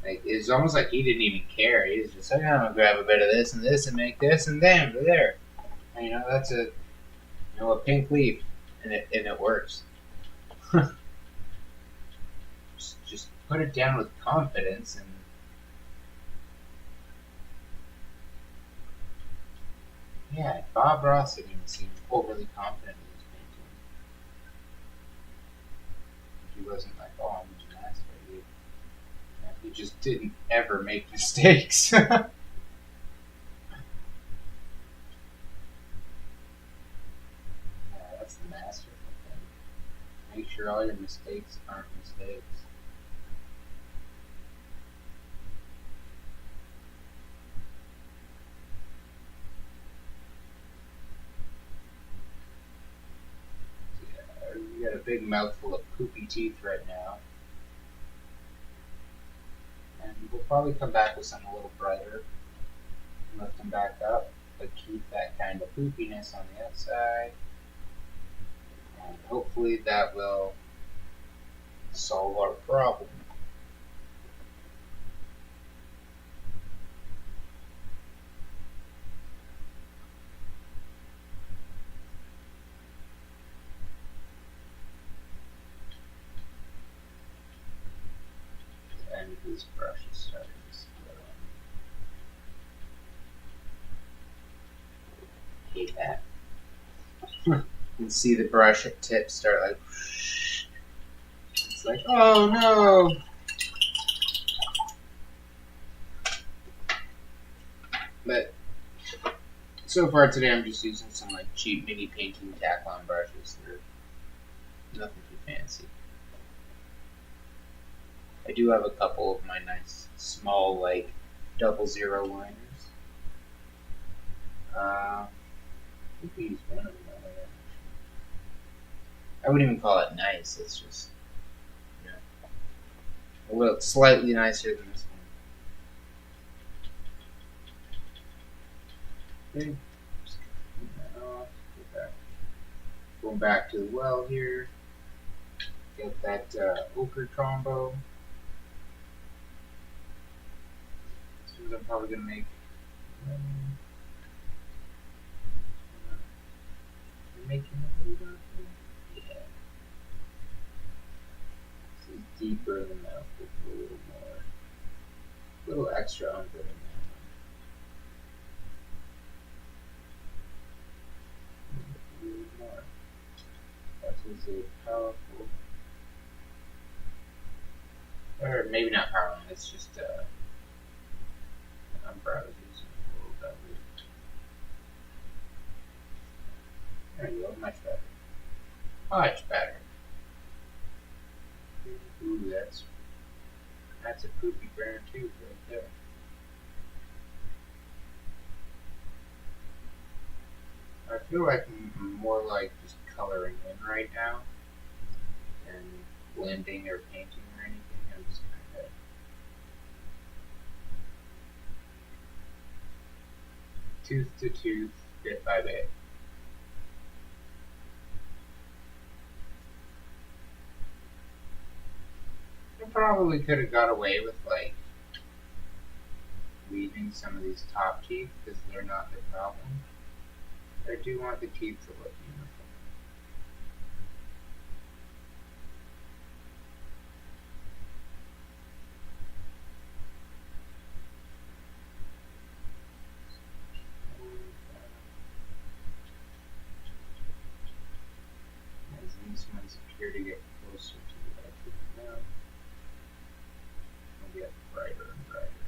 Like, it's almost like he didn't even care. He was just like, I'm gonna grab a bit of this and make this and then there. And, that's a pink leaf, and it works. just put it down with confidence and. Yeah, Bob Ross didn't even seem overly confident in his painting. He He wasn't like, oh, I'm a master. He just didn't ever make mistakes. Yeah, that's the masterful thing. Make sure all your mistakes aren't mistakes. Yeah, you got a big mouthful of poopy teeth right now. And we'll probably come back with something a little brighter. Lift them back up, but keep that kind of poopiness on the outside. And hopefully that will solve our problem. The end of this brush is starting to split on me. Hate that. You can see the brush tip start like. It's like, oh no! But so far today, I'm just using some like cheap mini painting tack-on brushes. They're nothing too fancy. I do have a couple of my nice small like 00 liners. I think we used one of them earlier. I wouldn't even call it nice. It's just, you know, a little slightly nicer than this one. Okay, just clean that off. Get that. Going back to the well here. Get that ochre combo. This is what I'm probably gonna make. Making a little darker. Yeah. This is deeper than that. We'll put a little more, a little extra under in there. A little more. That is a powerful, or maybe not powerful. It's just an umbrella using a little better. There you go, much better. Much better. Ooh, that's a poopy brown tooth right there. I feel like I'm more like just coloring in right now than blending or painting or anything. I'm just kind of tooth to tooth, bit by bit. I probably could have got away with like leaving some of these top teeth because they're not the problem. I do want the teeth to look uniform. As these ones appear to get closer to the edge of the mouth, they'll get brighter and brighter.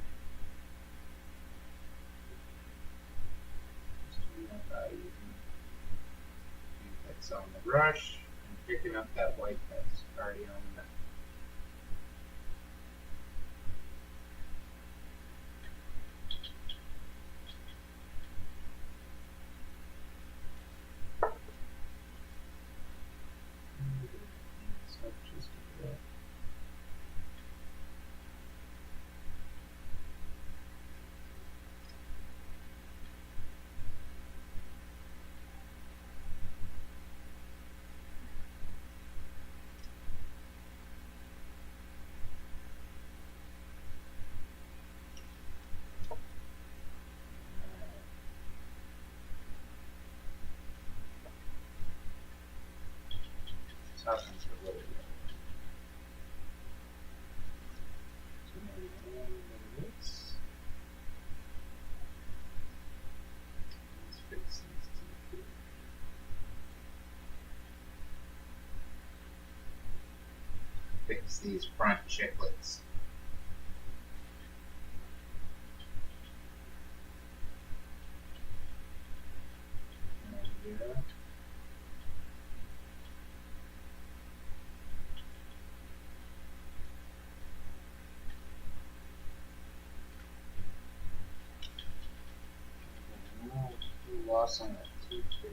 Just doing that by using ink that's on the brush and picking up that white that's already on the mouth. Just a bit. Softens it a little bit. So maybe one minute. Let's fix these teeth here. It's these front chiclets. And, loss on that tooth there.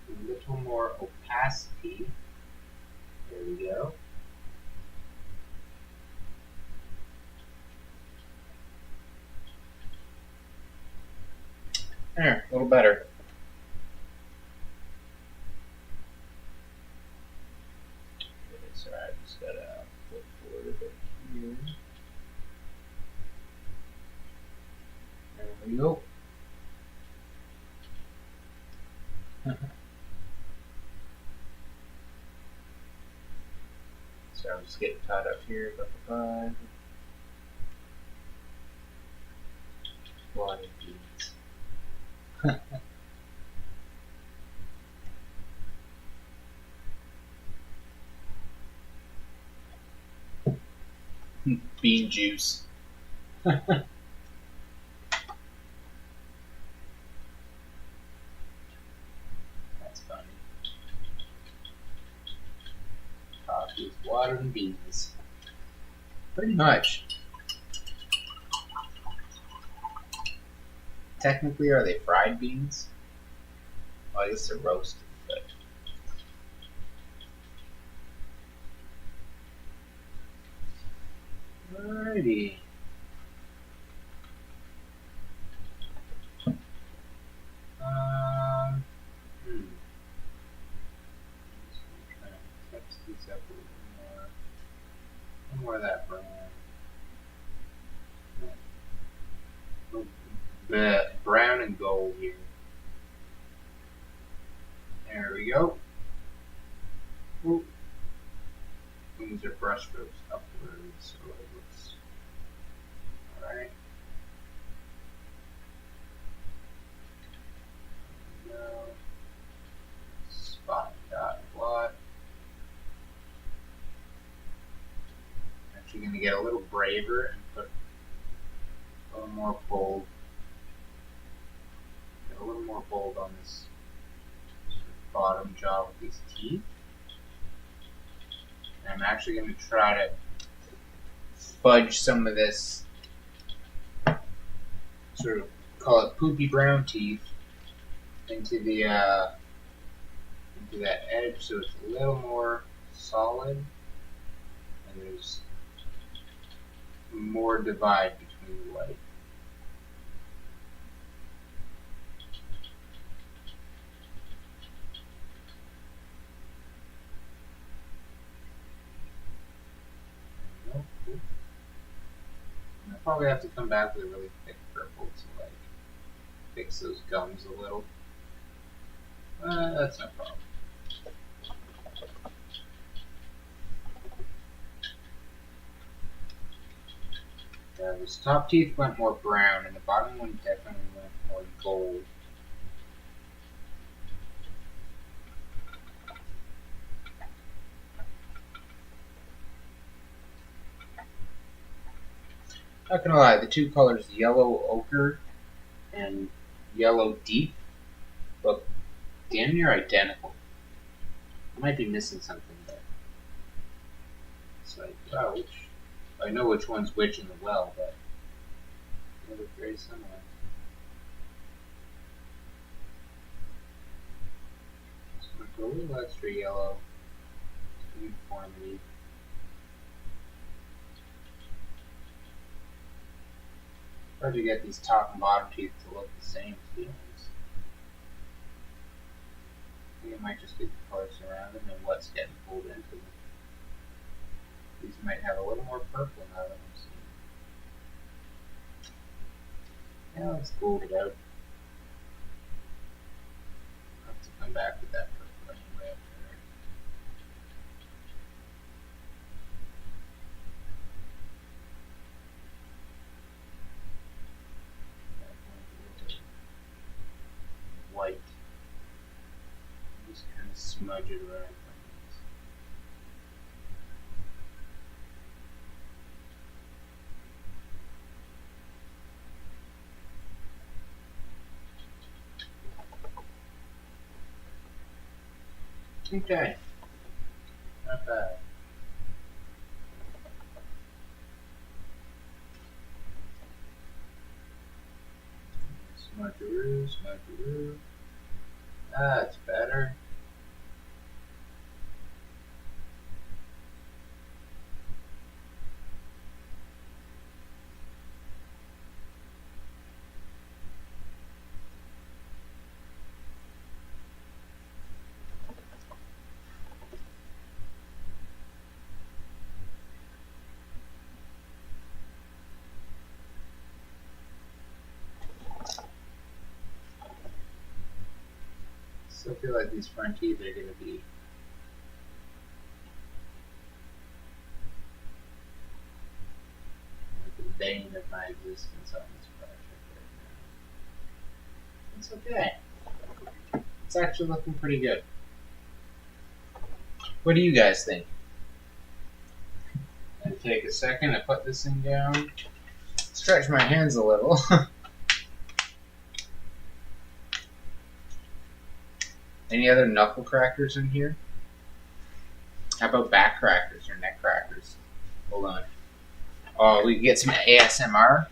A little more opacity. There we go. There, a little better. Okay, so I just gotta flip forward a bit here. There we go. So I'm just getting tied up here. Water beans. Bean juice. That's funny. Coffee is water and beans. Pretty much. Technically, are they fried beans? Well, I guess they're roasted, but... Alrighty. Just trying to touch these up a little more. A little more of that brown. The brown and gold here. There we go. Ooh. These are brush strokes upwards, so it looks alright. Now, spot dot blot. Actually, going to get a little braver and put a little more bold. Get a little more bold on this bottom jaw with these teeth. And I'm actually going to try to fudge some of this, sort of call it poopy brown teeth, into the into that edge, so it's a little more solid, and there's more divide between the white. I'll probably have to come back with a really thick purple to like fix those gums a little. That's no problem. Yeah, this top teeth went more brown, and the bottom one definitely went more gold. Not gonna lie, the two colors, yellow ochre and yellow deep, look damn near identical. I might be missing something there. It's like, wow, I know which one's which in the well, but they look very similar. So I'm gonna go a little extra yellow, uniformity. Hard to get these top and bottom teeth to look the same, to be honest. I think it might just be the colors around them and what's getting pulled into them. These might have a little more purple now that I'm seeing. Yeah, let's gold it out. I'll have to come back with that purple anyway up there. White. smudge it around. Okay. Not bad. Smudgeroo, smudgeroo. That's better. Still feel like these front teeth are going to be like the bane of my existence on this project right now. It's okay. It's actually looking pretty good. What do you guys think? I take a second, I put this thing down, stretch my hands a little. Any other knuckle crackers in here? How about back crackers or neck crackers? Hold on. Oh, we can get some ASMR.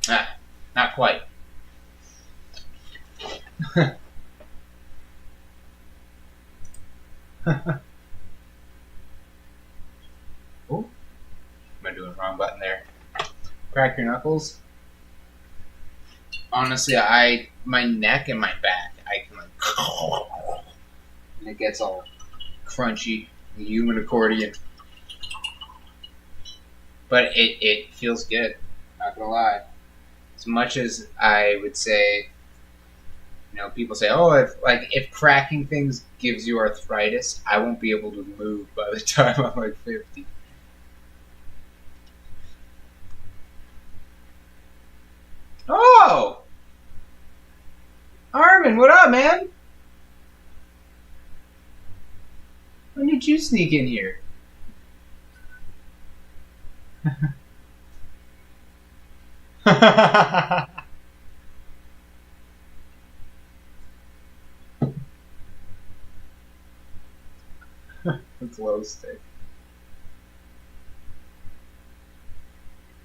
Ah, not quite. Oh, am I doing the wrong button there? Crack your knuckles. Honestly, my neck and my back, I can like, and it gets all crunchy, the human accordion. But it feels good. Not gonna lie. As much as I would say, you know, people say, oh, if cracking things gives you arthritis, I won't be able to move by the time I'm like 50. Oh! Armin, what up, man? When did you sneak in here? The glow stick.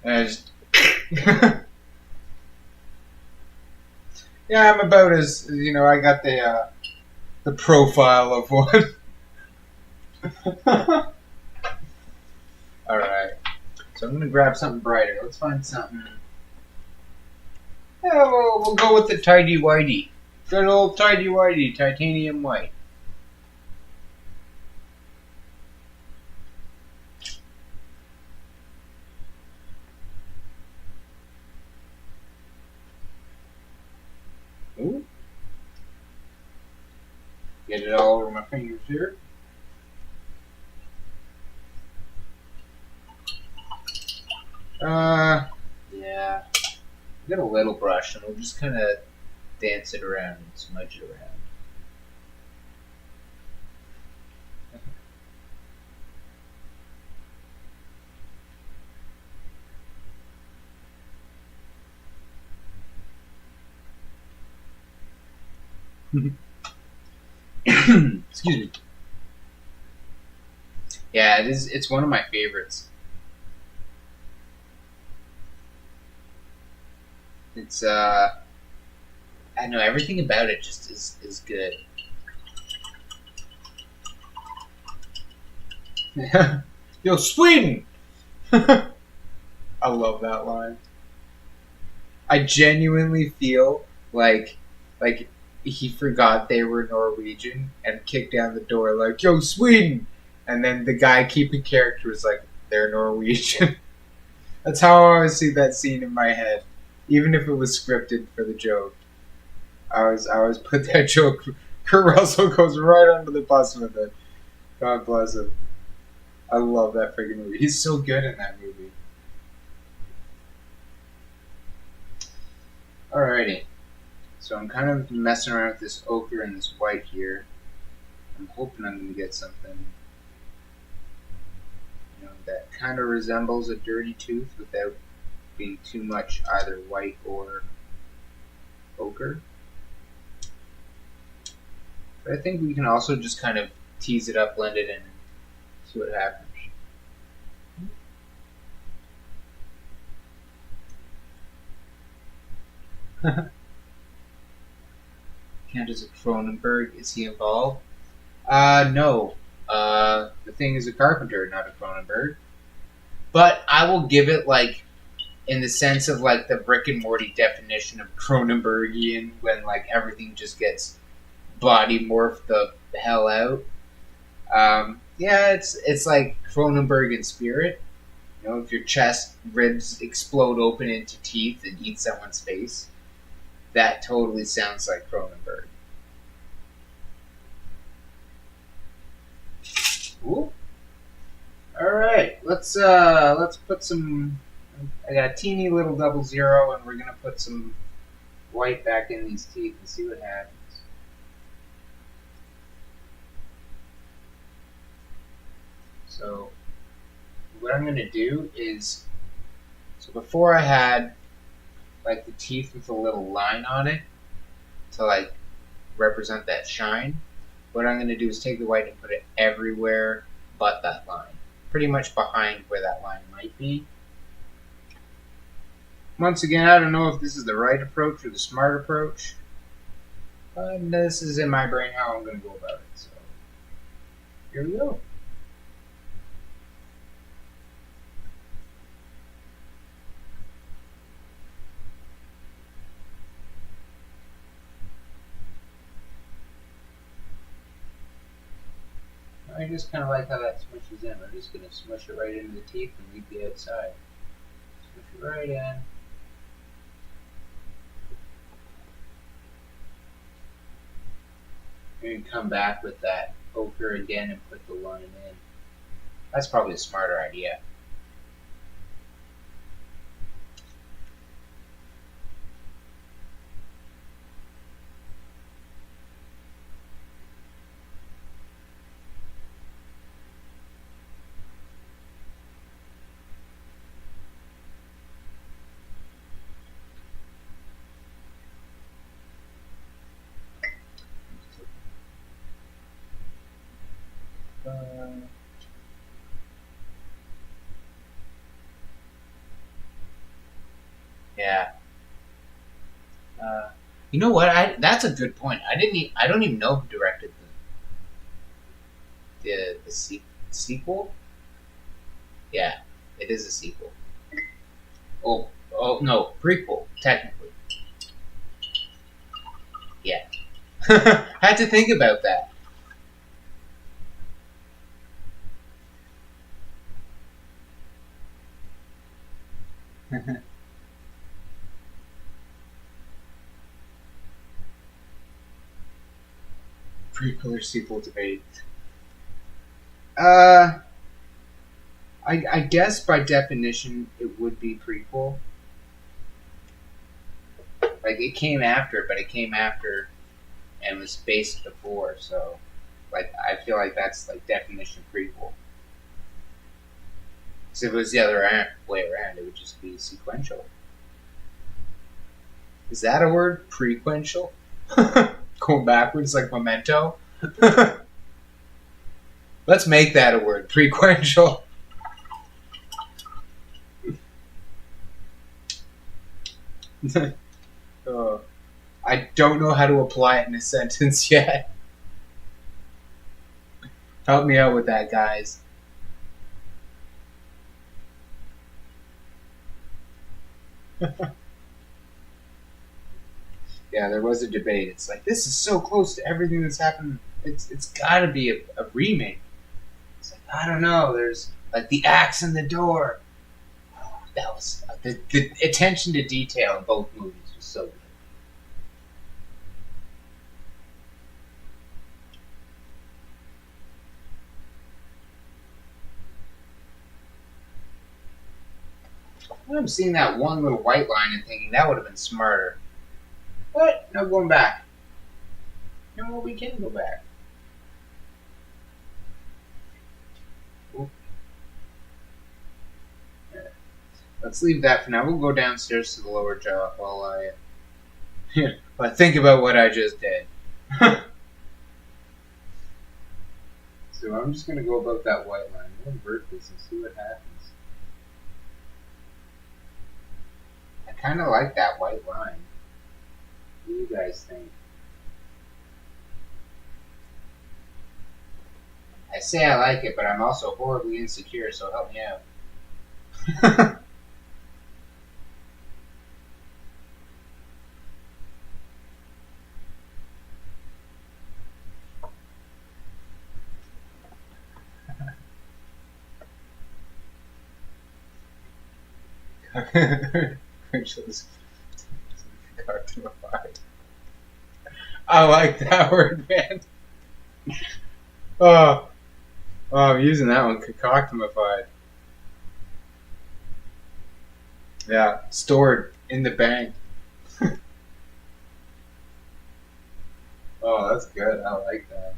And I just yeah, I'm about as, you know, I got the profile of one. Alright. So I'm gonna grab something brighter. Let's find something. Yeah, we'll go with the tidy whitey. Good old tidy whitey, titanium white. Ooh. Get it all over my fingers here. Yeah. Get a little brush and we'll just kind of dance it around and smudge it around. Excuse me. Yeah, it's one of my favorites. It's I don't know, everything about it just is good. Yo, Sweden! I love that line. I genuinely feel like he forgot they were Norwegian and kicked down the door like, yo, Sweden! And then the guy keeping character was like, they're Norwegian. That's how I always see that scene in my head. Even if it was scripted for the joke. I always put that joke. Kurt Russell goes right under the bus with it. God bless him. I love that freaking movie. He's so good in that movie. Alrighty. So I'm kind of messing around with this ochre and this white here. I'm hoping I'm going to get something, you know, that kind of resembles a dirty tooth without being too much either white or ochre. But I think we can also just kind of tease it up, blend it in, and see what happens. Count as a Cronenberg. Is he involved? No. The thing is a carpenter, not a Cronenberg. But I will give it, like, in the sense of, like, the Rick and Morty definition of Cronenbergian, when, like, everything just gets body morphed the hell out. Yeah, it's like Cronenberg in spirit. You know, if your chest ribs explode open into teeth and eat someone's face, that totally sounds like Cronenberg. Ooh. All right, let's put some. I got a teeny little 00, and we're gonna put some white back in these teeth and see what happens. So what I'm gonna do is, so before I had like the teeth with a little line on it to like represent that shine. What I'm gonna do is take the white and put it everywhere but that line, pretty much behind where that line might be. Once again, I don't know if this is the right approach or the smart approach, but this is in my brain how I'm gonna go about it. So here we go. I just kind of like how that smushes in. We're just going to smush it right into the teeth and leave the outside. Smush it right in. And come back with that ochre again and put the line in. That's probably a smarter idea. Yeah. You know what? That's a good point. I don't even know who directed the sequel. Yeah, it is a sequel. Oh no, prequel technically. Yeah. Had to think about that. Prequel or sequel debate. I guess by definition it would be prequel. Like it came after, but it came after and was based before, so like I feel like that's like definition prequel. Because if it was the other way around, it would just be sequential. Is that a word? Prequential? Going backwards like Memento? Let's make that a word. Prequential. I don't know how to apply it in a sentence yet. Help me out with that, guys. Yeah, there was a debate. It's like, this is so close to everything that's happened. It's got to be a remake. It's like, I don't know. There's like the axe in the door. That was the attention to detail in both movies was so good. I'm seeing that one little white line and thinking that would have been smarter. But no going back. You know what? We can go back. Let's leave that for now. We'll go downstairs to the lower jaw while I think about what I just did. So I'm just gonna go about that white line. We'll invert this and see what happens. I kind of like that white line. What do you guys think? I say I like it, but I'm also horribly insecure, so help me out. I like that word, man. Oh, I'm using that one, concoctimified. Yeah, stored in the bank. Oh, that's good. I like that.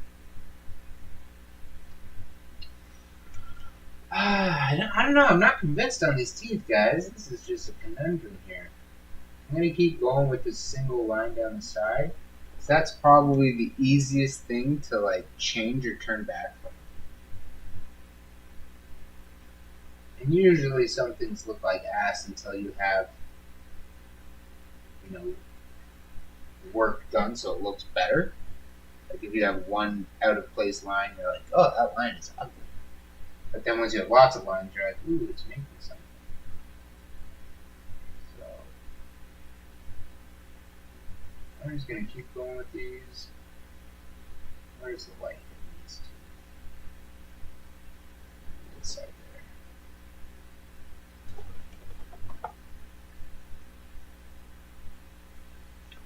I don't know. I'm not convinced on these teeth, guys. This is just a conundrum here. I'm going to keep going with this single line down the side. So that's probably the easiest thing to like change or turn back from. And usually some things look like ass until you have, work done so it looks better. Like if you have one out of place line, you're like, oh, that line is ugly. But then once you have lots of lines, you're like, ooh, it's making something. So I'm just going to keep going with these. Where's the light in these two? This side there.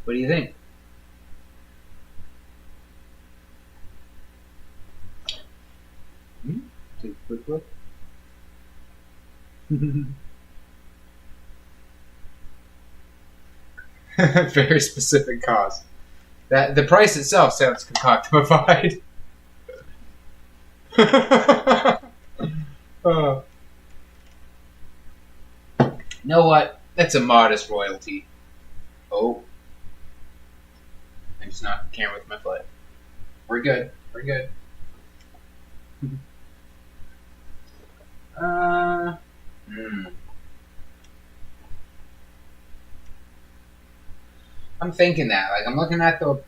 What do you think? Take a quick look. Very specific cost. That the price itself sounds concoctimified. Oh. You know what? That's a modest royalty. Oh. I just knocked the camera with my foot. We're good. We're good. I'm thinking that. Like, I'm looking at the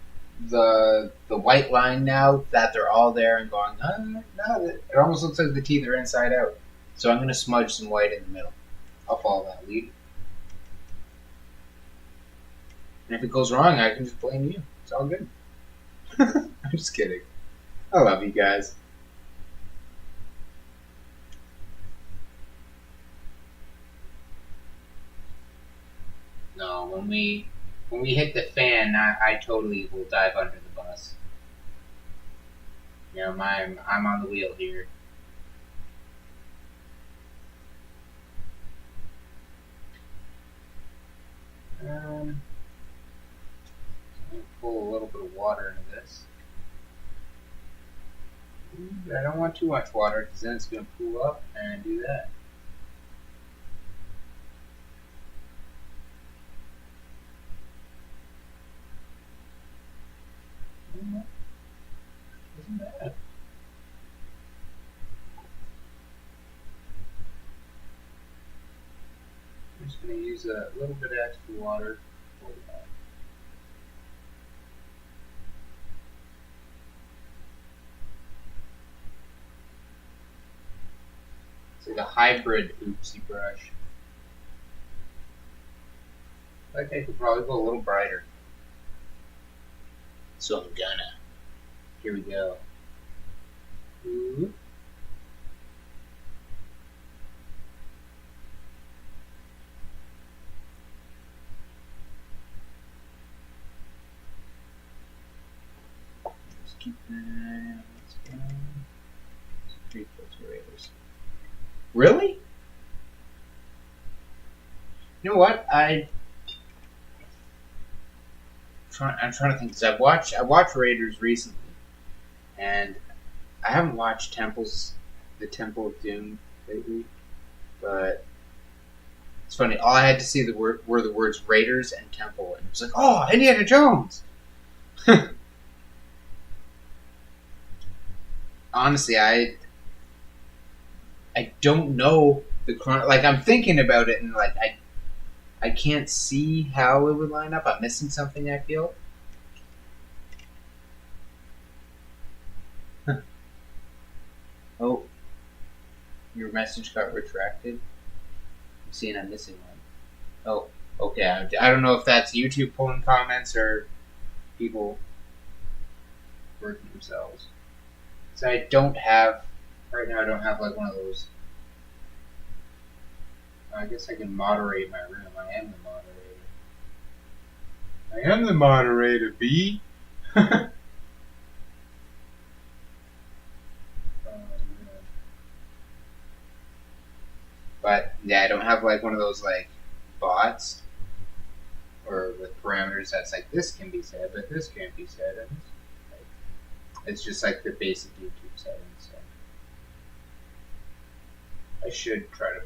white line now that they're all there and going, no, it almost looks like the teeth are inside out. So I'm going to smudge some white in the middle. I'll follow that lead. And if it goes wrong, I can just blame you. It's all good. I'm just kidding. I love you guys. No, when we hit the fan, I totally will dive under the bus. You know, I'm on the wheel here. I'm gonna pull a little bit of water into this. But I don't want too much water because then it's going to pool up and do that. Isn't bad. I'm just going to use a little bit of extra water for that. It's like a hybrid oopsie brush. I think I could probably go a little brighter. So I'm gonna. Here we go. Ooh. Just keep that. Let's go. 3 filter erasers. Really? You know what? I'm trying to think because I watched Raiders recently, and I haven't watched the Temple of Doom lately, but it's funny. All I had to see were the words Raiders and Temple, and it was like, oh, Indiana Jones. Honestly, I don't know like I'm thinking about it, and like I can't see how it would line up. I'm missing something. I feel. Oh, your message got retracted. I'm seeing I'm missing one. Oh, okay. I don't know if that's YouTube pulling comments or people working themselves. So I don't have right now. I don't have like one of those. I guess I can moderate my room. I am the moderator. I am the moderator, B. But yeah, I don't have like one of those like bots or with parameters that's like this can be said, but this can't be said. And it's just like the basic YouTube settings. So I should try to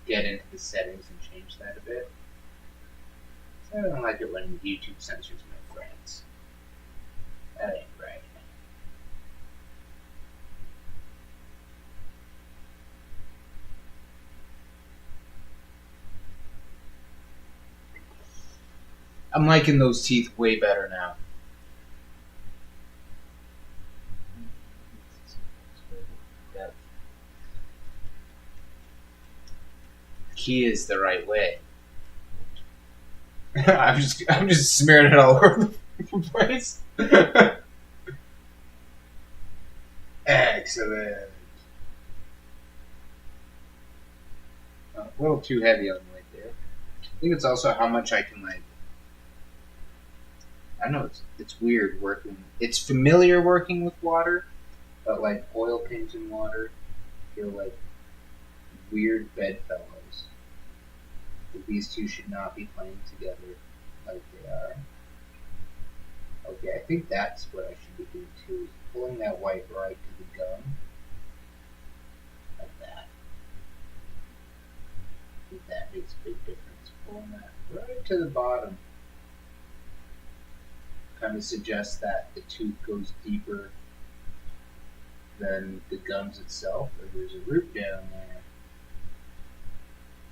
get into the settings and change that a bit. So I don't like it when YouTube censors my friends. That ain't right. I'm liking those teeth way better now. Key is the right way. I'm just smearing it all over the place. Excellent. A little too heavy on the way there. I think it's also how much I can like. I know it's weird working. It's familiar working with water, but like oil paint and water feel like weird bedfellows. These two should not be playing together like they are. Okay, I think that's what I should be doing too. Is pulling that white right to the gum. Like that. I think that makes a big difference. Pulling that right to the bottom. Kind of suggests that the tooth goes deeper than the gums itself, or there's a root down there.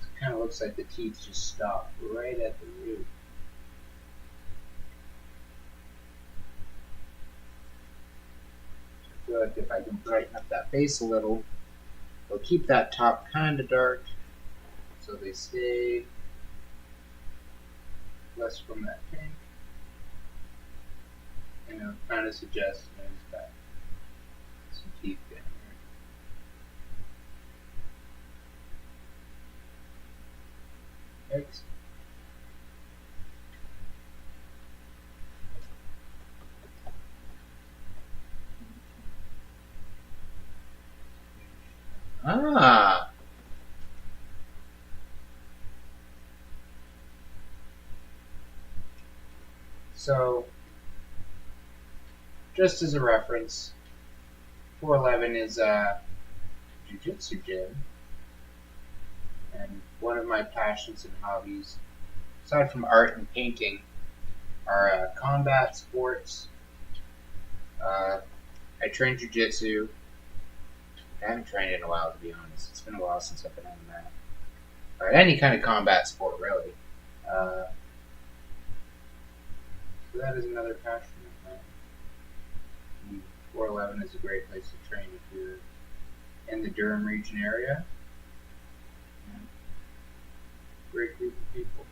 It kind of looks like the teeth just stop right at the root. I feel like if I can brighten up that base a little, it'll keep that top kind of dark, so they stay less from that pink. And it'll kind of suggest there's got some teeth down there. Yikes. Ah. So, just as a reference, 411 is a jiu-jitsu gym, and one of my passions and hobbies, aside from art and painting, are combat sports. I train jiu-jitsu. I haven't trained in a while, to be honest. It's been a while since I've been on that. Or any kind of combat sport, really. So that is another passion of mine. 411 is a great place to train if you're in the Durham region area. Great group of people.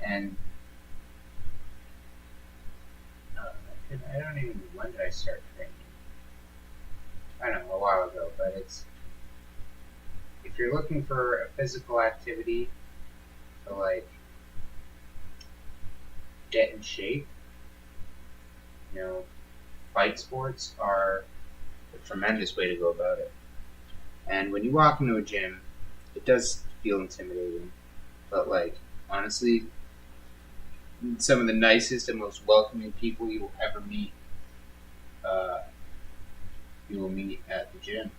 And I don't even know when did I start training. I don't know, a while ago, but it's if you're looking for a physical activity to like get in shape, fight sports are the tremendous way to go about it. And when you walk into a gym, it does feel intimidating, but like honestly, some of the nicest and most welcoming people you will ever meet, you will meet at the gym.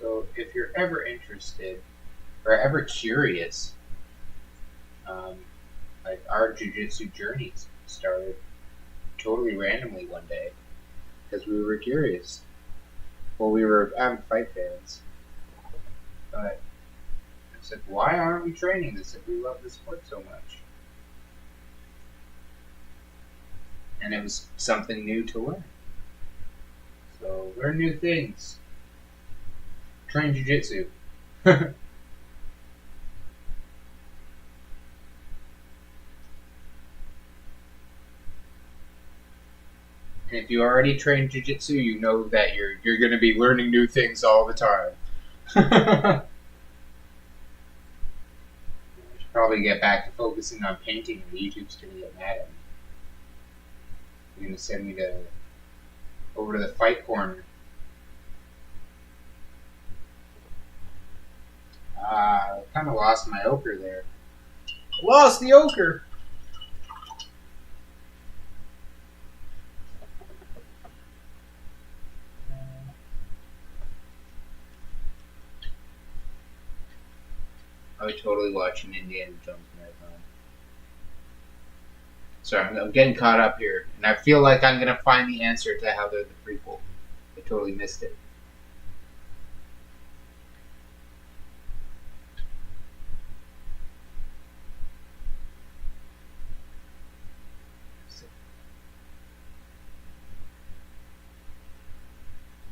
So if you're ever interested or ever curious, like our jiu-jitsu journeys started totally randomly one day because we were curious. Well, we were avid fight fans, but I said, why aren't we training this if we love the sport so much? And it was something new to learn. So learn new things. Train jiu-jitsu. And if you already train jiu-jitsu, you know that you're going to be learning new things all the time. I should probably get back to focusing on painting, and YouTube's going to get mad at me. You're going to send me over to the fight corner. I kind of lost my ochre there. Lost the ochre! I was totally watching Indiana Jones Marathon. Sorry, I'm getting caught up here, and I feel like I'm gonna find the answer to how they're the prequel. I totally missed it.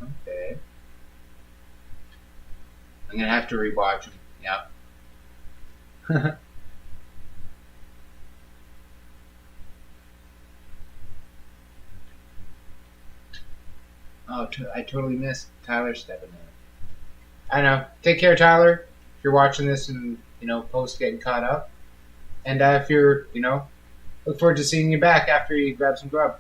Okay. I'm gonna have to rewatch them. Yep. Oh, I totally missed Tyler stepping in. I know. Take care, Tyler. If you're watching this and, post getting caught up. And if you're, look forward to seeing you back after you grab some grub.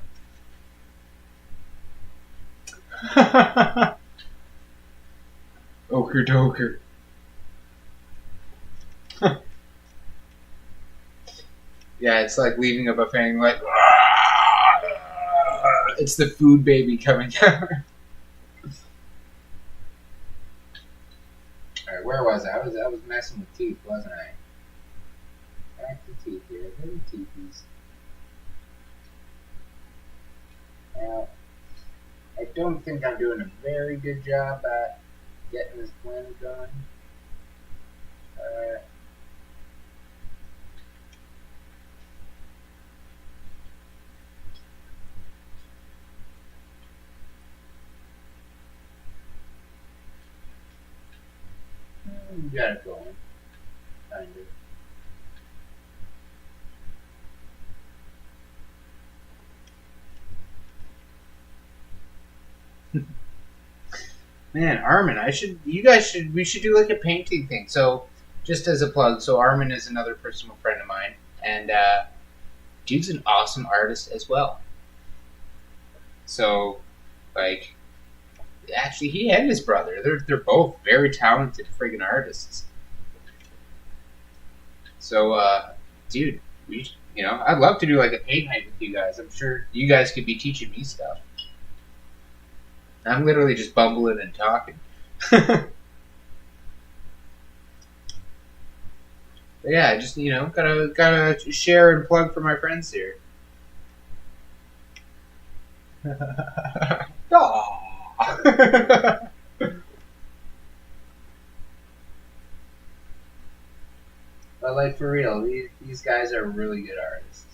Ochre doker. Yeah, it's like leaving a buffet and like, it's the food baby coming out. Alright, where was I? I was messing with teeth, wasn't I? Back to teeth here. Little teethies. Now, I don't think I'm doing a very good job at getting this blend going. Got it going. Kind of. Man, Armin, we should do like a painting thing. So, just as a plug, so Armin is another personal friend of mine, and dude's an awesome artist as well. So, like, actually, he and his brother, they're both very talented friggin' artists. So, dude, I'd love to do like a paint night with you guys. I'm sure you guys could be teaching me stuff. I'm literally just bumbling and talking. But yeah, just gotta share and plug for my friends here. But like for real, these guys are really good artists.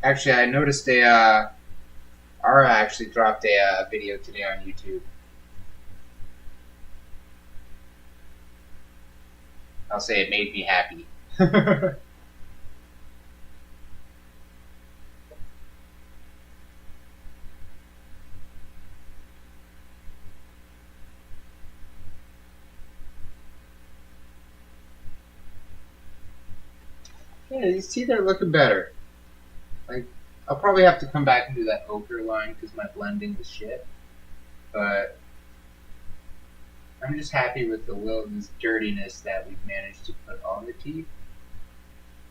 Actually, I noticed Ara actually dropped a video today on YouTube. I'll say it made me happy. Yeah, you see, they're looking better. Like, I'll probably have to come back and do that ochre line because my blending is shit. But I'm just happy with the little this dirtiness that we've managed to put on the teeth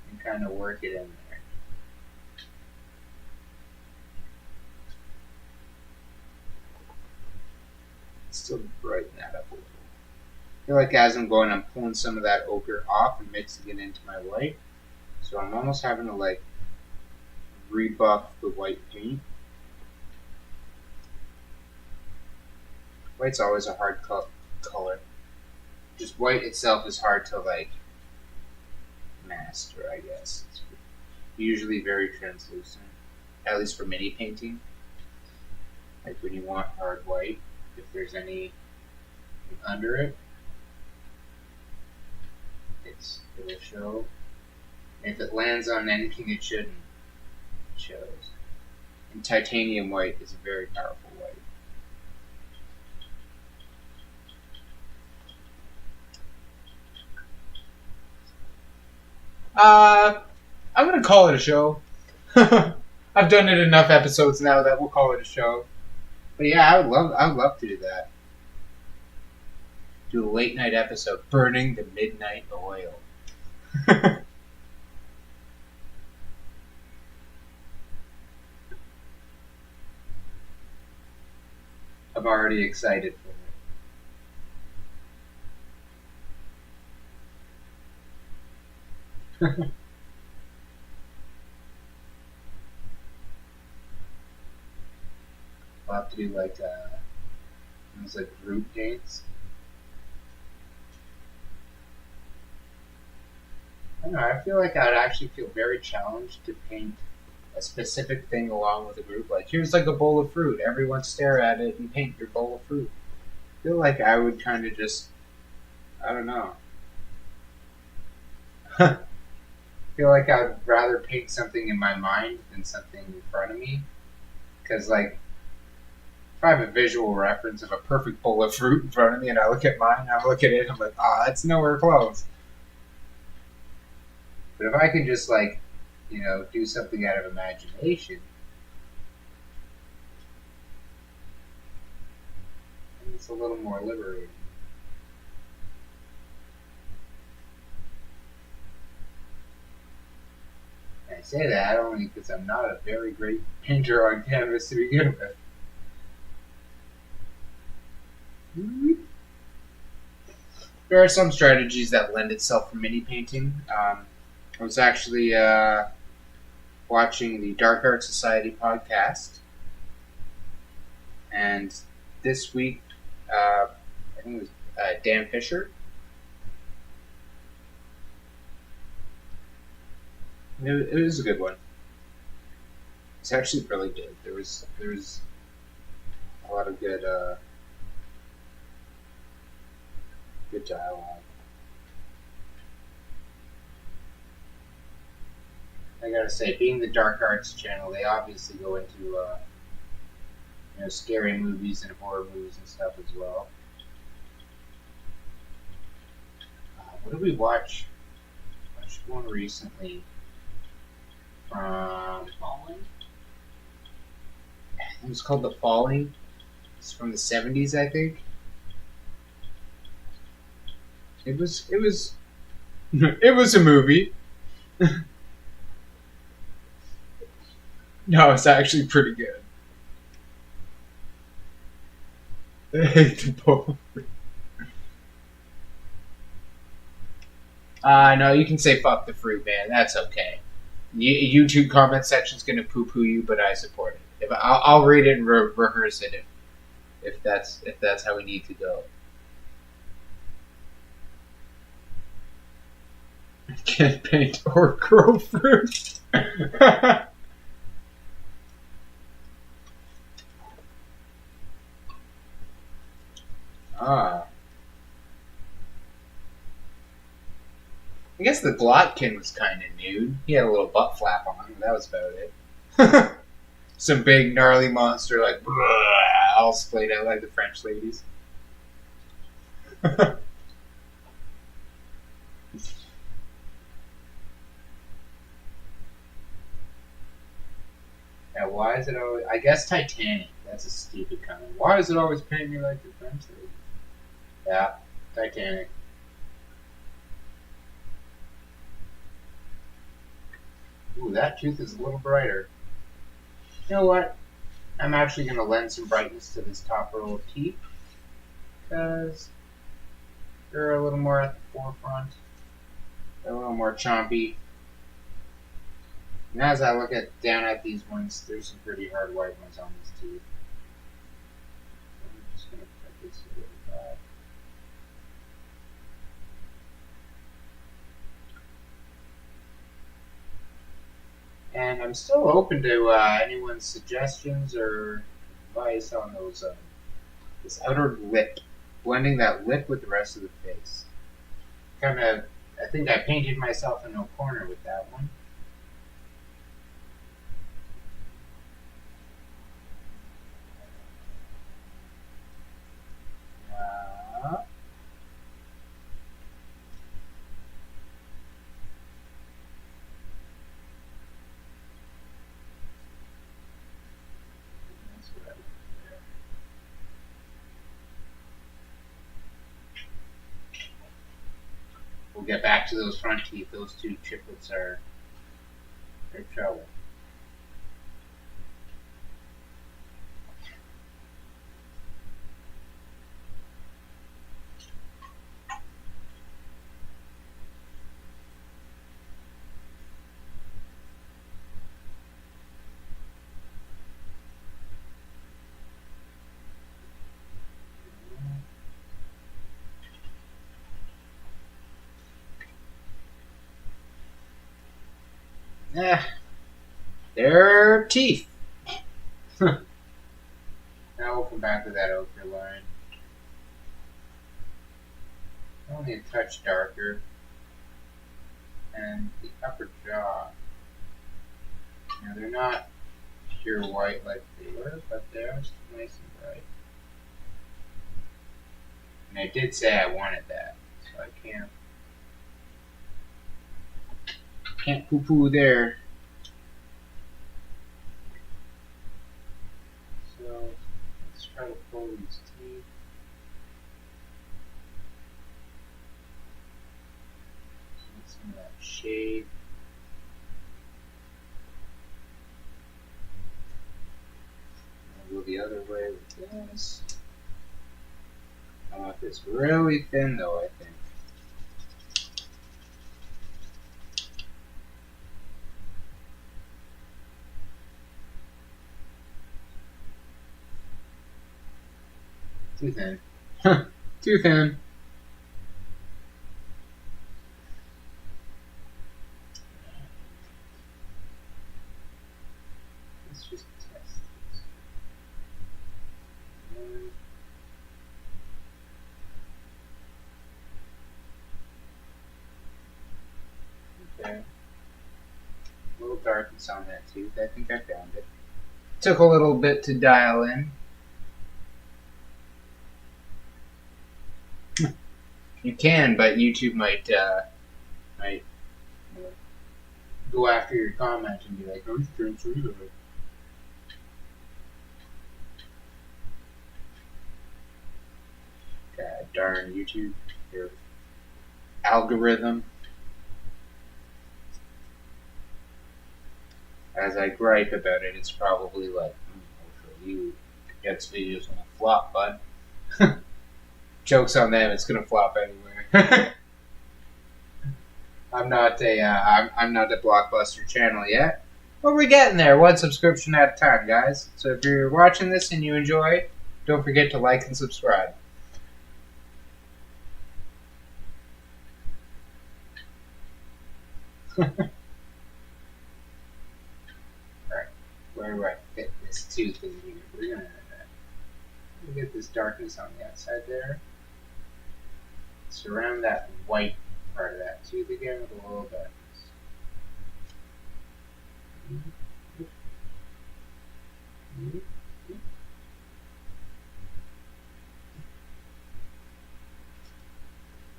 and kind of work it in there. Still brighten that up a little. I feel like as I'm going, I'm pulling some of that ochre off and mixing it into my white. So I'm almost having to like rebuff the white paint. White's always a hard color. Just white itself is hard to like master, I guess. It's usually very translucent, at least for mini painting. Like when you want hard white, if there's any under it, it'll show. And if it lands on anything it shouldn't, it shows. And titanium white is a very powerful white. I'm gonna call it a show. I've done it enough episodes now that we'll call it a show. But yeah, I would love to do that. Do a late night episode, burning the midnight oil. I'm already excited for it. We'll have to do like those like group dates. I don't know. I feel like I'd actually feel very challenged to paint a specific thing along with a group. Like here's like a bowl of fruit. Everyone stare at it and paint your bowl of fruit. I feel like I would kind of just, I don't know. I feel like I'd rather paint something in my mind than something in front of me. Because like, if I have a visual reference of a perfect bowl of fruit in front of me and I look at mine, I look at it and I'm like, it's nowhere close. But if I can just like, do something out of imagination, it's a little more liberating. And I say that only because I'm not a very great painter on canvas to begin with. There are some strategies that lend itself for mini painting. I was actually watching the Dark Art Society podcast, and this week, I think it was Dan Fisher. It was a good one. It's actually really good. There was a lot of good dialogue. I gotta say, being the Dark Arts channel, they obviously go into scary movies and horror movies and stuff as well. What did we watch? I watched one recently from Falling. It was called The Falling. It's from the 70s, I think. It was it was a movie. No, it's actually pretty good. I hate the bowl. No, you can say fuck the fruit, man. That's okay. YouTube comment section's gonna poo-poo you, but I support it. If I'll read it and rehearse it if that's how we need to go. I can't paint or grow fruit. I guess the Glotkin was kind of nude. He had a little butt flap on, but that was about it. Some big gnarly monster like all splayed out like the French ladies. Yeah, why is it always... I guess Titanic. That's a stupid comment. Why is it always painting me like the French lady? Yeah, Titanic. Ooh, that tooth is a little brighter. You know what? I'm actually going to lend some brightness to this top row of teeth. Because they're a little more at the forefront. They're a little more chompy. And as I look down at these ones, there's some pretty hard white ones on these teeth. I'm just going to put this a little back. And I'm still open to anyone's suggestions or advice on those this outer lip, blending that lip with the rest of the face. Kind of, I think I painted myself in a corner with that one. We'll get back to those front teeth. Those two triplets are trouble. They're teeth. Now we'll come back to that ochre line. Only a touch darker. And the upper jaw. Now they're not pure white like they were, but they are still nice and bright. And I did say I wanted that, so I can't poo-poo there. So let's try to pull these teeth. Get some of that shade. I'll go the other way with this. I want this really thin though, I think. Too thin. Too thin. Let's just test this. Okay. A little darkness on that tooth. I think I found it. Took a little bit to dial in. You can, but YouTube might go after your comment and be like, "Oh, you can't say that." God darn YouTube, your algorithm. As I gripe about it, it's probably like, for you, gets videos gonna flop, bud. Joke's on them, it's gonna flop anywhere. I'm not a blockbuster channel yet, but we're getting there, one subscription at a time, guys. So if you're watching this and you enjoy, don't forget to like and subscribe. Alright, where do I fit this tooth in here? We're gonna get this darkness on the outside there. Surround that white part of that tooth again with a little bit.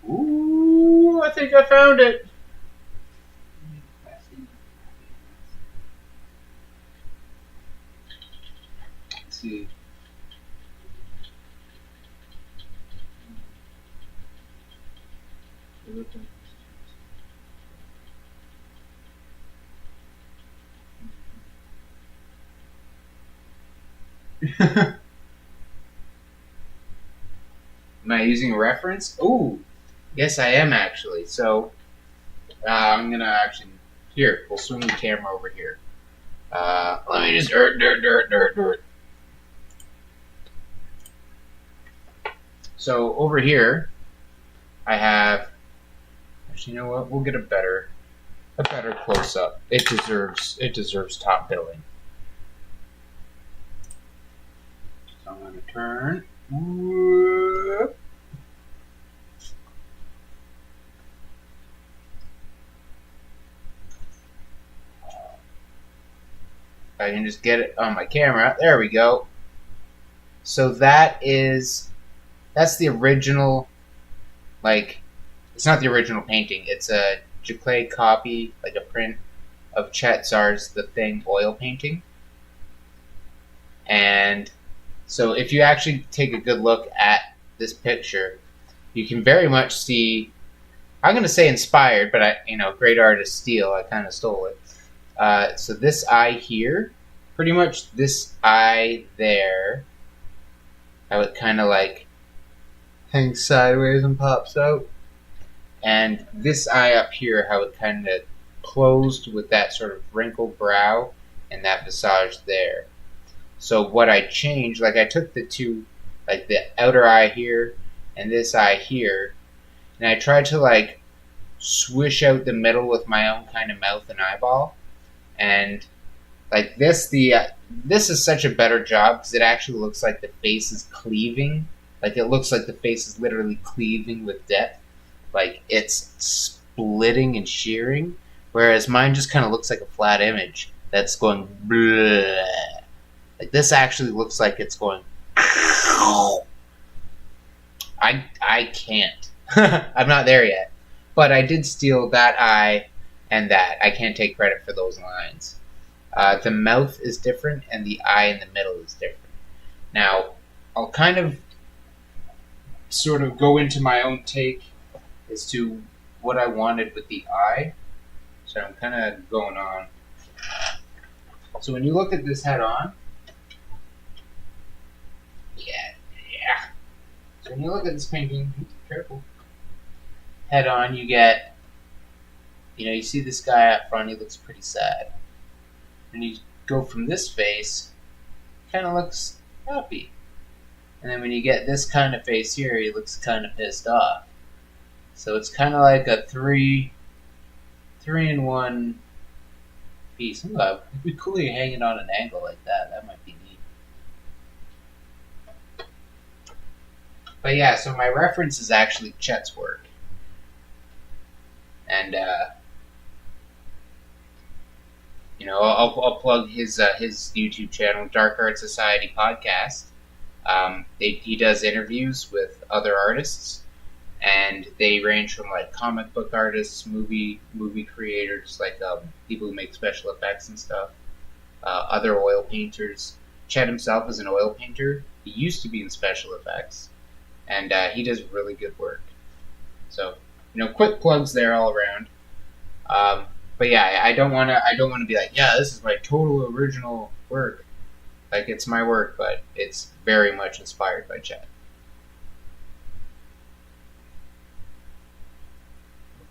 Ooh, I think I found it. Let's see. Am I using a reference? Ooh, yes, I am actually. So I'm gonna actually here. We'll swing the camera over here. Let me just dirt. So over here, I have. Actually, you know what? We'll get a better close up. It deserves top billing. So I'm gonna turn. Whoop. I can just get it on my camera. There we go. So that's the original, like, it's not the original painting. It's a Giclée copy, like a print of Chet Zar's The Thing oil painting. And so if you actually take a good look at this picture, you can very much see, I'm going to say inspired, but great artist steal. I kind of stole it. So this eye here, pretty much this eye there, how it kind of like hangs sideways and pops out. And this eye up here, how it kind of closed with that sort of wrinkled brow and that visage there. So what I changed, like I took the two, like the outer eye here and this eye here, and I tried to like swish out the middle with my own kind of mouth and eyeball. And like this is such a better job because it actually looks like the face is cleaving. Like it looks like the face is literally cleaving with depth. Like it's splitting and shearing. Whereas mine just kind of looks like a flat image that's going bleh. Like this actually looks like it's going. I can't. I'm not there yet. But I did steal that eye and that. I can't take credit for those lines. The mouth is different and the eye in the middle is different. Now, I'll kind of sort of go into my own take as to what I wanted with the eye. So I'm kind of going on. So when you look at this head on, yeah. So when you look at this painting, careful. Head on, you get, you see this guy up front, he looks pretty sad. When you go from this face, kind of looks happy. And then when you get this kind of face here, he looks kind of pissed off. So it's kind of like a three in one piece. Ooh, it'd be cool to hang it on an angle like that. That might be neat. But yeah, so my reference is actually Chet's work. And I'll plug his YouTube channel, Dark Art Society Podcast. He does interviews with other artists, and they range from like comic book artists, movie creators, like people who make special effects and stuff, other oil painters. Chet himself is an oil painter. He used to be in special effects, and he does really good work. So, quick plugs there all around. But yeah, I don't want to be like, yeah, this is my total original work. Like, it's my work, but it's very much inspired by Chet.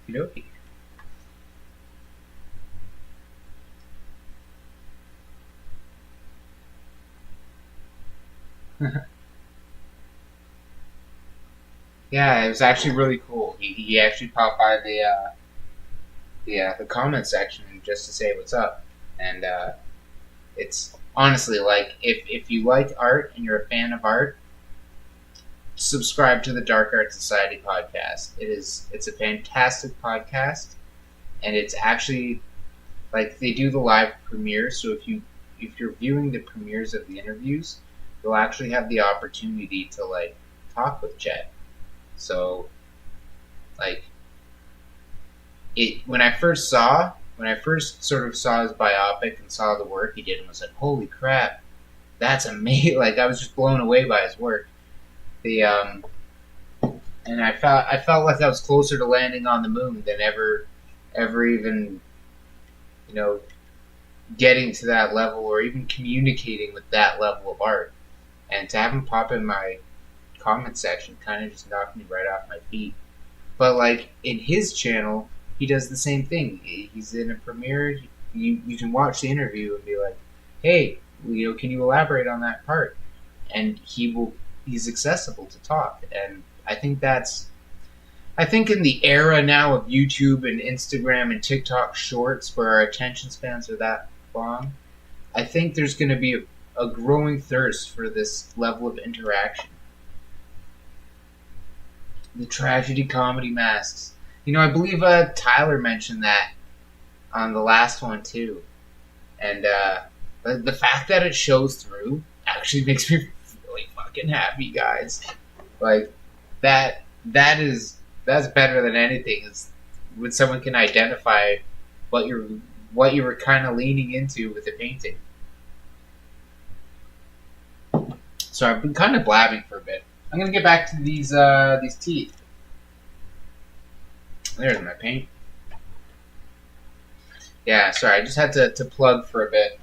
Okie dokie. Yeah, it was actually really cool. He actually popped by the comment section just to say what's up, and it's honestly like if you like art and you're a fan of art, subscribe to the Dark Art Society podcast. It's a fantastic podcast. and it's actually like they do the live premiere. So if you're viewing the premieres of the interviews, you'll actually have the opportunity to like talk with Chet. So like it when I first sort of saw his biopic and saw the work he did and was like, holy crap, that's amazing. Like I was just blown away by his work. The and I felt like I was closer to landing on the moon than ever even, you know, getting to that level or even communicating with that level of art. And to have him pop in my comment section kind of just knocked me right off my feet. But like in his channel, he does the same thing. He's in a premiere. You can watch the interview and be like, hey, you know, can you elaborate on that part? And he's accessible to talk. And I think in the era now of YouTube and Instagram and TikTok shorts where our attention spans are that long, I think there's going to be a growing thirst for this level of interaction. The tragedy comedy masks. You know, I believe Tyler mentioned that on the last one too. And the fact that it shows through actually makes me really fucking happy, guys. Like that's better than anything. Is when someone can identify what you were kind of leaning into with the painting. So I've been kind of blabbing for a bit. I'm gonna get back to these teeth. There's my paint. Yeah, sorry, I just had to plug for a bit.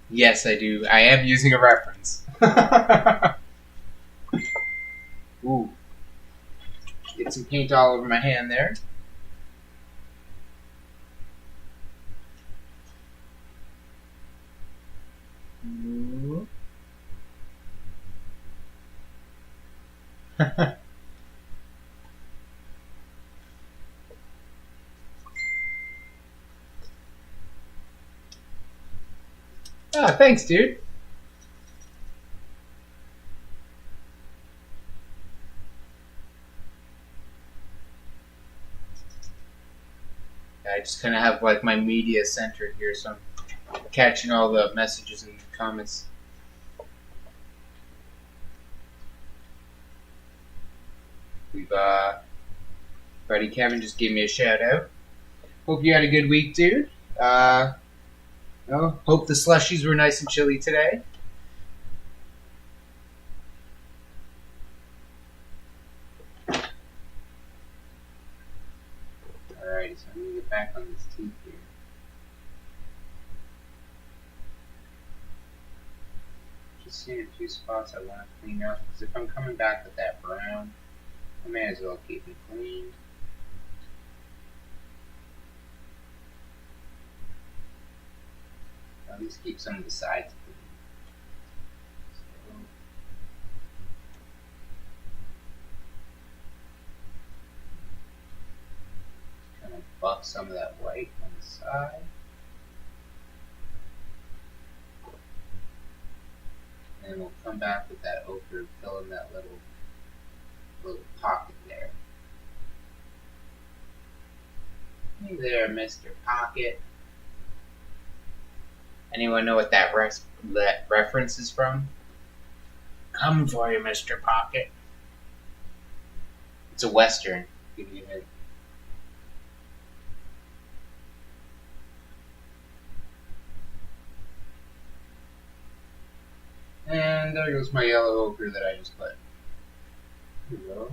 Yes, I do. I am using a reference. Ooh. Get some paint all over my hand there. Ooh. Ah, thanks, dude. I just kind of have like my media centered here, so I'm catching all the messages and comments. We've buddy Kevin just gave me a shout out. Hope you had a good week, dude. Hope the slushies were nice and chilly today. Alrighty, so I'm gonna get back on this teeth here. Just seeing a few spots I want to clean up, because if I'm coming back with that brown, I may as well keep it clean. At least keep some of the sides clean. So, kind of buff some of that white on the side. And then we'll come back with that ochre, fill in that little pocket there. Hey there, Mr. Pocket. Anyone know what that reference is from? Coming for you, Mr. Pocket. It's a Western. Give you a hint. And there goes my yellow ochre that I just put. Here we go.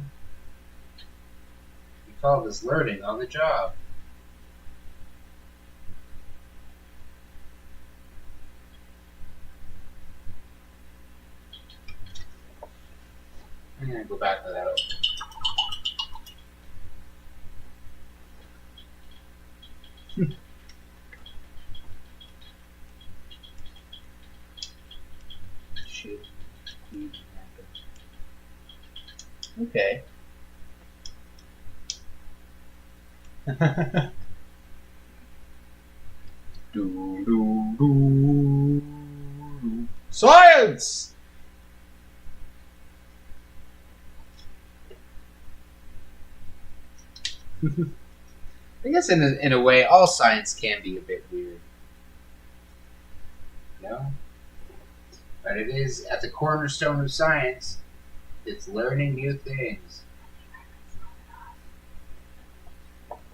You call this learning on the job. I'm gonna go back to that ochre. Okay. Science! I guess in a way, all science can be a bit weird. You know? But it is at the cornerstone of science. It's learning new things.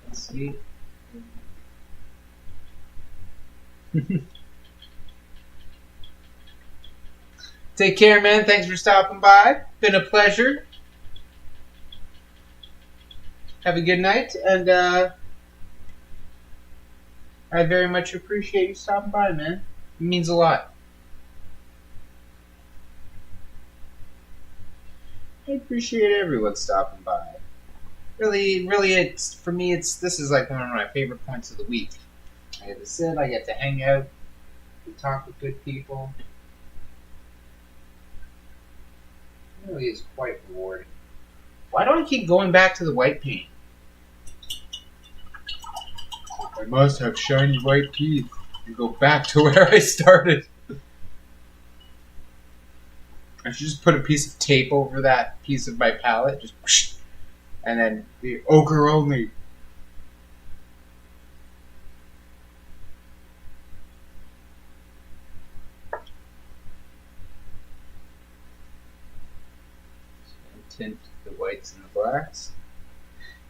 Let's see. Take care, man. Thanks for stopping by. Been a pleasure. Have a good night, and I very much appreciate you stopping by, man. It means a lot. I appreciate everyone stopping by. Really, it's for me. This is like one of my favorite points of the week. I get to sit, I get to hang out, we talk with good people. It really is quite rewarding. Why do I keep going back to the white paint? I must have shiny white teeth and go back to where I started. I should just put a piece of tape over that piece of my palette, just whoosh, and then the ochre only. Tint the whites and the blacks.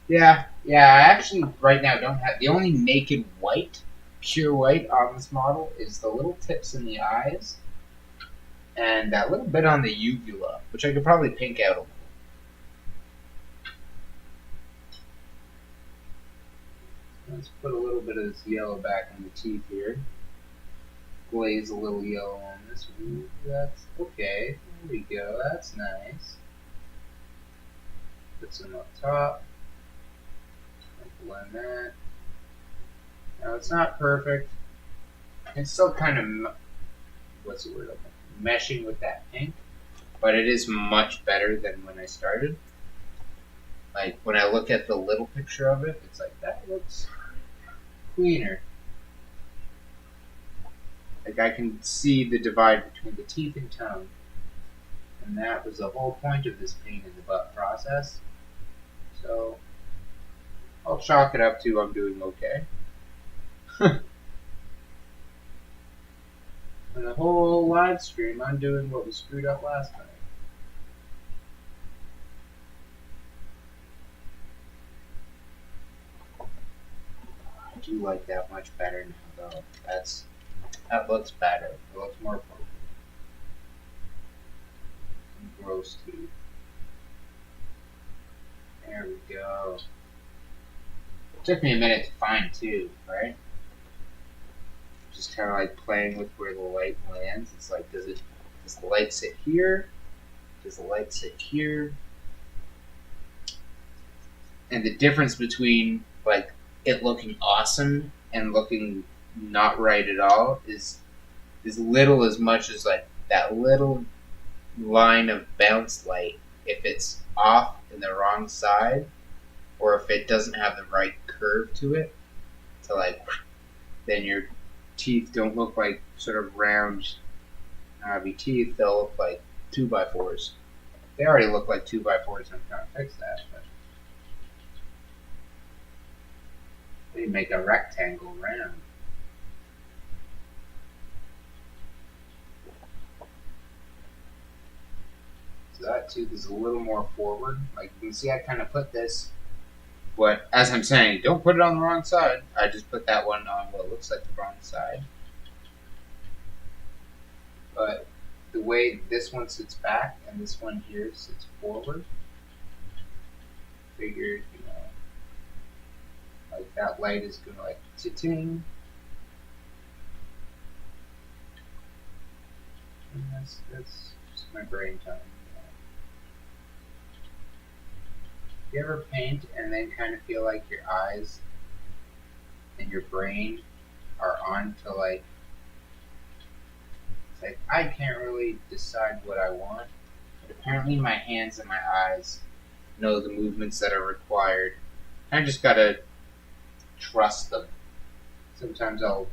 Yeah, I actually right now don't have the only naked white, pure white on this model is the little tips in the eyes and that little bit on the uvula, which I could probably pink out a little. Let's put a little bit of this yellow back on the teeth here. Glaze a little yellow on this one. That's okay. There we go. That's nice. Put some up top. Blend that. Now it's not perfect. It's still kind of, what's the word? Meshing with that pink, but it is much better than when I started. Like when I look at the little picture of it, it's like that looks cleaner. Like I can see the divide between the teeth and tongue, and that was the whole point of this paint in the butt process. So I'll chalk it up to I'm doing okay. And the whole live stream, I'm doing what was screwed up last night. I do like that much better now, though. That looks better. It looks more perfect. Some gross teeth. There we go. It took me a minute to find too, right? Just kind of like playing with where the light lands. It's like, does the light sit here? Does the light sit here? And the difference between like it looking awesome and looking not right at all is little as much as like that little line of bounce light. If it's off in the wrong side, or if it doesn't have the right curve to it, to like, then your teeth don't look like sort of round, knobby teeth. They'll look like 2x4s. They already look like 2x4s, and I'm trying to fix that. But they make a rectangle round. So that tooth is a little more forward. Like you can see, I kind of put this. What, as I'm saying, don't put it on the wrong side. I just put that one on what looks like the wrong side. But the way this one sits back and this one here sits forward, figured, you know, like that light is gonna like ting. And that's just my brain time. You ever paint and then kind of feel like your eyes and your brain are on to like, it's like I can't really decide what I want, but apparently my hands and my eyes know the movements that are required. I just gotta trust them. Sometimes I'll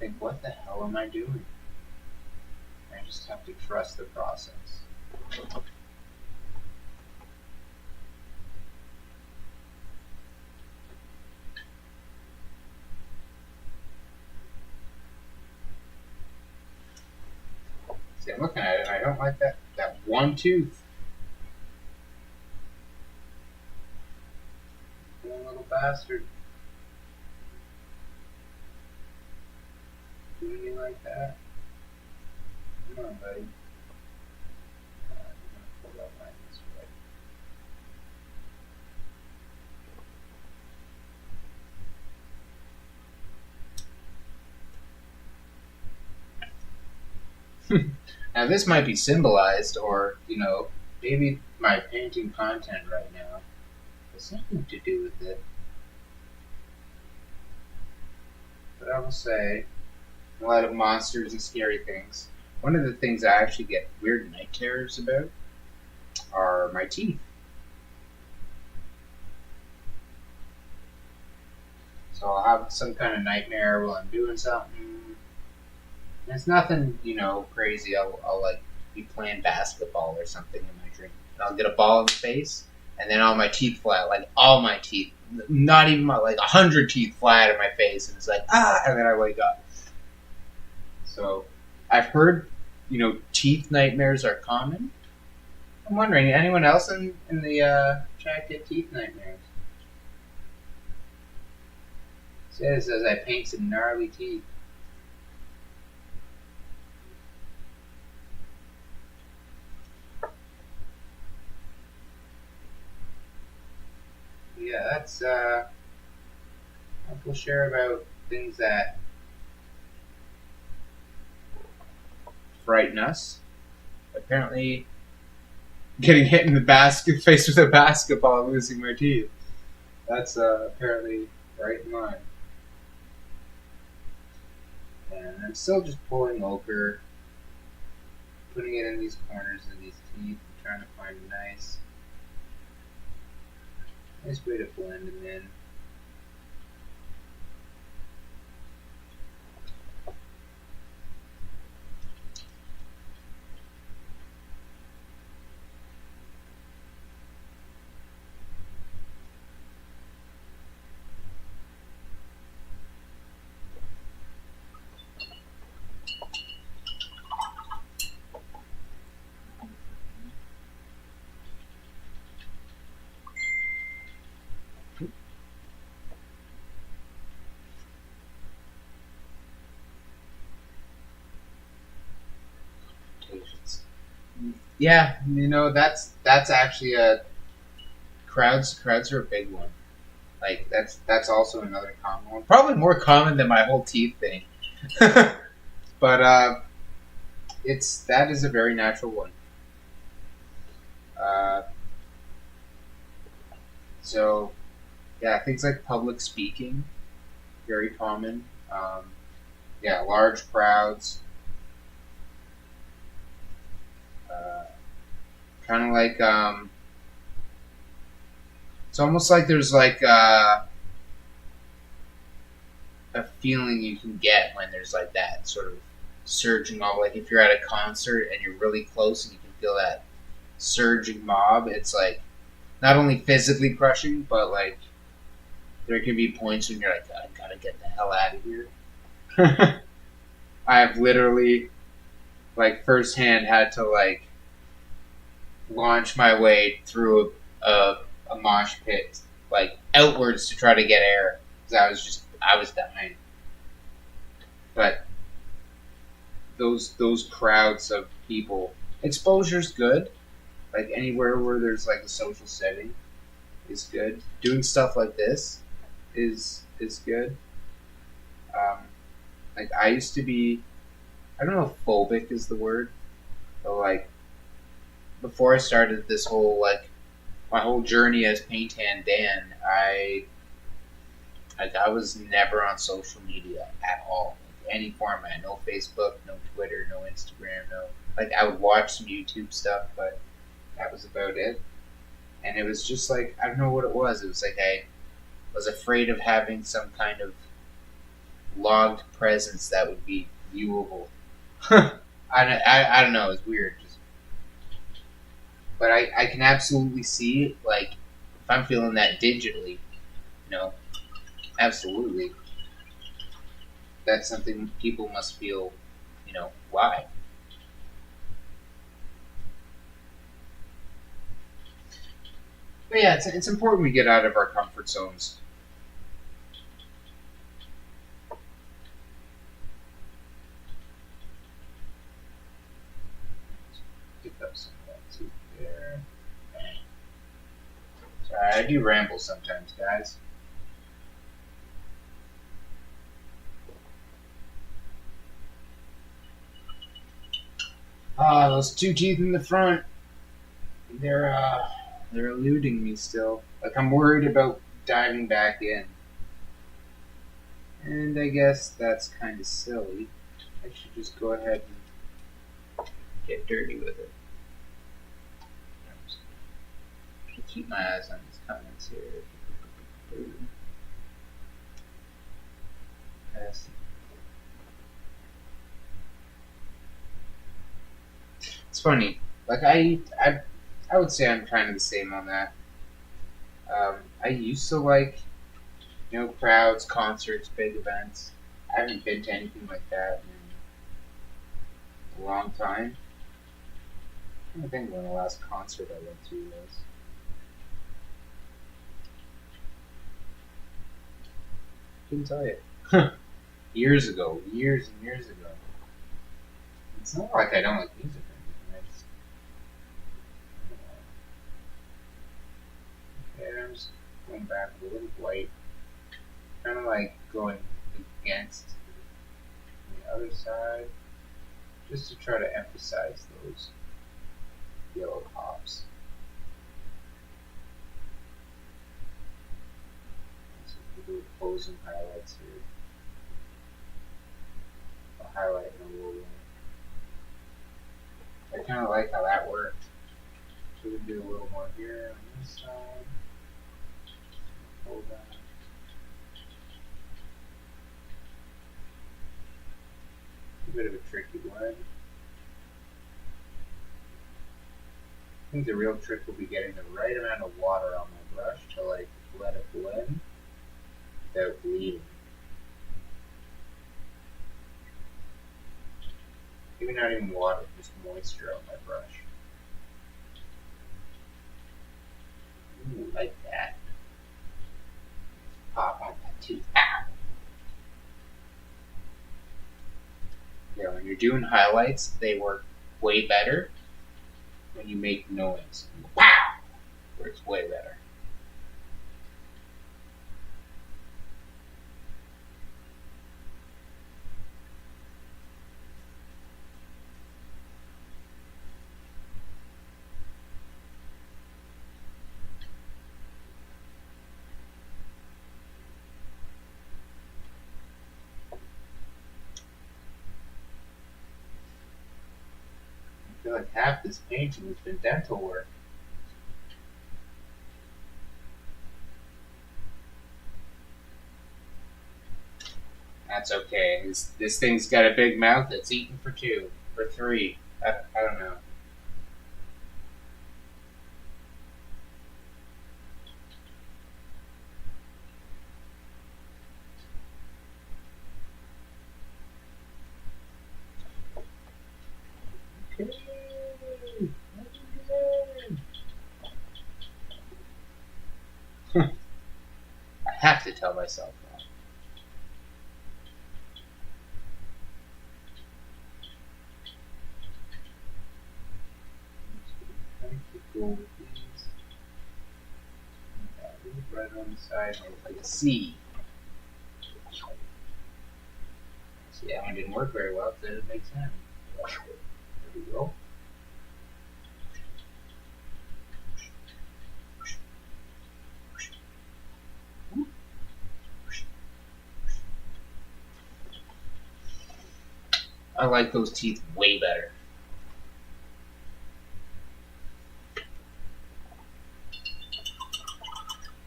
think, what the hell am I doing? I just have to trust the process. See, I'm looking at it and I don't like that one tooth. One little bastard. Doing me like that? Come on, buddy. I'm gonna pull out mine this way. Now this might be symbolized, or maybe my painting content right now has nothing to do with it. But I will say, a lot of monsters and scary things. One of the things I actually get weird night terrors about are my teeth. So I'll have some kind of nightmare while I'm doing something. And it's nothing, crazy. I'll like be playing basketball or something in my dream. And I'll get a ball in the face, and then all my teeth fly out, like all my teeth. Not even like 100 teeth fly out of my face, and it's like, and then I wake up. So I've heard, teeth nightmares are common. I'm wondering, anyone else in the chat get teeth nightmares? It says I paint some gnarly teeth. Yeah, that's we'll share about things that frighten us. Apparently, getting hit in the face with a basketball and losing my teeth. That's apparently right in line. And I'm still just pulling ochre, putting it in these corners of these teeth, trying to find a nice way to blend them in. Yeah, that's actually a crowds are a big one. Like that's also another common one. Probably more common than my whole teeth thing. But that is a very natural one. So yeah, things like public speaking, very common. Yeah, large crowds. Kind of like it's almost like there's like a feeling you can get when there's like that sort of surging mob. Like if you're at a concert and you're really close and you can feel that surging mob, it's like not only physically crushing, but like there can be points when you're like, I gotta get the hell out of here. I have literally like firsthand had to like launch my way through a mosh pit, like outwards to try to get air, because I was dying. But those crowds of people, exposure's good. Like anywhere where there's like a social setting is good. Doing stuff like this is good. Like I used to be, I don't know if phobic is the word, but like before I started this whole like my whole journey as Paint Hand Dan, I was never on social media at all, like any format. No Facebook, no Twitter, no Instagram, no. Like I would watch some YouTube stuff, but that was about it. And it was just like I don't know what it was. It was like I was afraid of having some kind of logged presence that would be viewable. I don't know. It's weird. But I can absolutely see, like, if I'm feeling that digitally, absolutely. That's something people must feel, why? But yeah, it's important we get out of our comfort zones. Pick up some of that tooth there. Sorry, I do ramble sometimes, guys. Ah, those two teeth in the front. They're eluding me still. Like I'm worried about diving back in. And I guess that's kind of silly. I should just go ahead and get dirty with it. Keep my eyes on these comments here. It's funny. Like I would say I'm kind of the same on that. I used to like, crowds, concerts, big events. I haven't been to anything like that in a long time. I don't think when the last concert I went to was. Couldn't tell you. Years ago. Years and years ago. It's not like I don't like music or anything. I'm just going back a little white. Kind of like going against the other side. Just to try to emphasize those yellow pops. So we'll do opposing highlights here. I'll highlight in a little bit. I kind of like how that worked. So we can do a little more here on this side. Pull that. A bit of a tricky blend. I think the real trick will be getting the right amount of water on my brush to like let it blend without bleeding. Maybe not even water, just moisture on my brush. Ooh, like that. Pop on that tooth. Ow! Yeah, when you're doing highlights, they work way better when you make noise. Pow! Works way better. I feel like half this painting has been dental work. That's okay. This thing's got a big mouth that's eating for two, for three. I don't know. Okay. I have to tell myself that. Go with these. Right on the side, like a C. See, that one didn't work very well, so it makes sense. There we go. I like those teeth way better.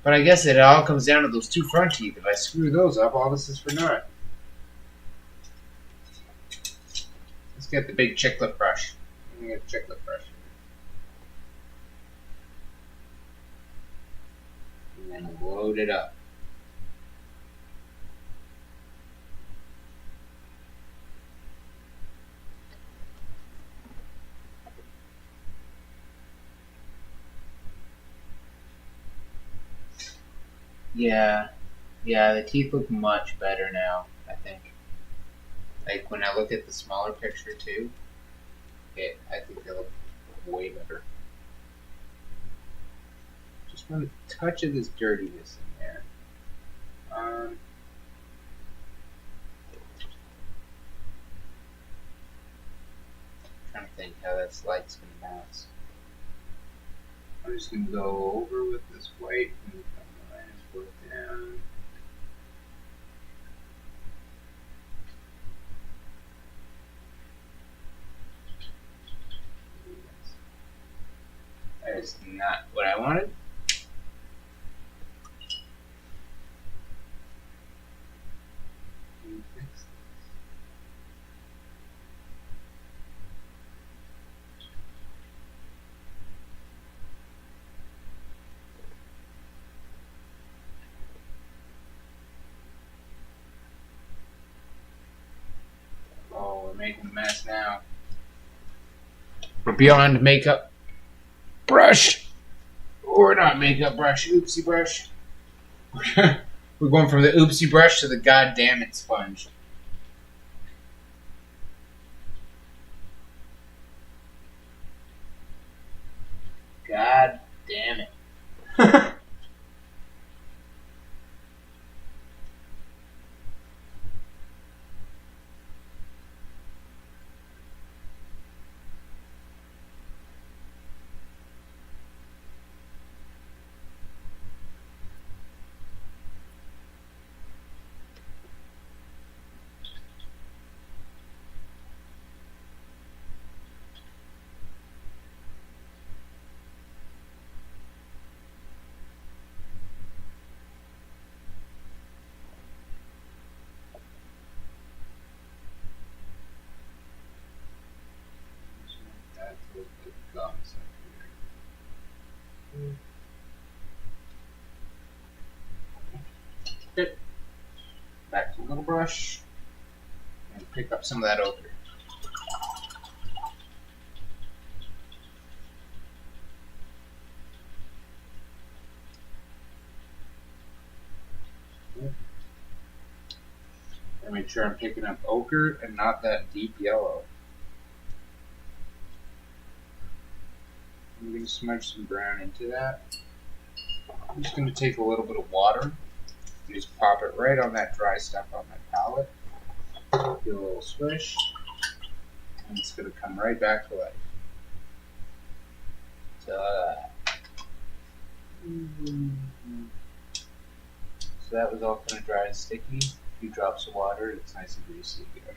But I guess it all comes down to those two front teeth. If I screw those up, all this is for naught. Let's get the big chiclet brush. I'm gonna get a chiclet brush. And then load it up. Yeah, yeah, the teeth look much better now, I think. Like when I look at the smaller picture too, I think they look way better. Just want a touch of this dirtiness in there. Trying to think how that light's gonna bounce. I'm just gonna go over with this white and come the lines work down. That is not what I wanted. Oh, we're making a mess now. We're beyond makeup brush. Or not makeup brush, oopsie brush. We're going from the oopsie brush to the goddamn it sponge. God damn it. Back to the little brush and pick up some of that ochre. And make sure I'm picking up ochre and not that deep yellow. I'm going to smudge some brown into that. I'm just going to take a little bit of water and just pop it right on that dry stuff on my palette. Do a little swish, and it's going to come right back to life. So that was all kind of dry and sticky. A few drops of water, it's nice and greasy again.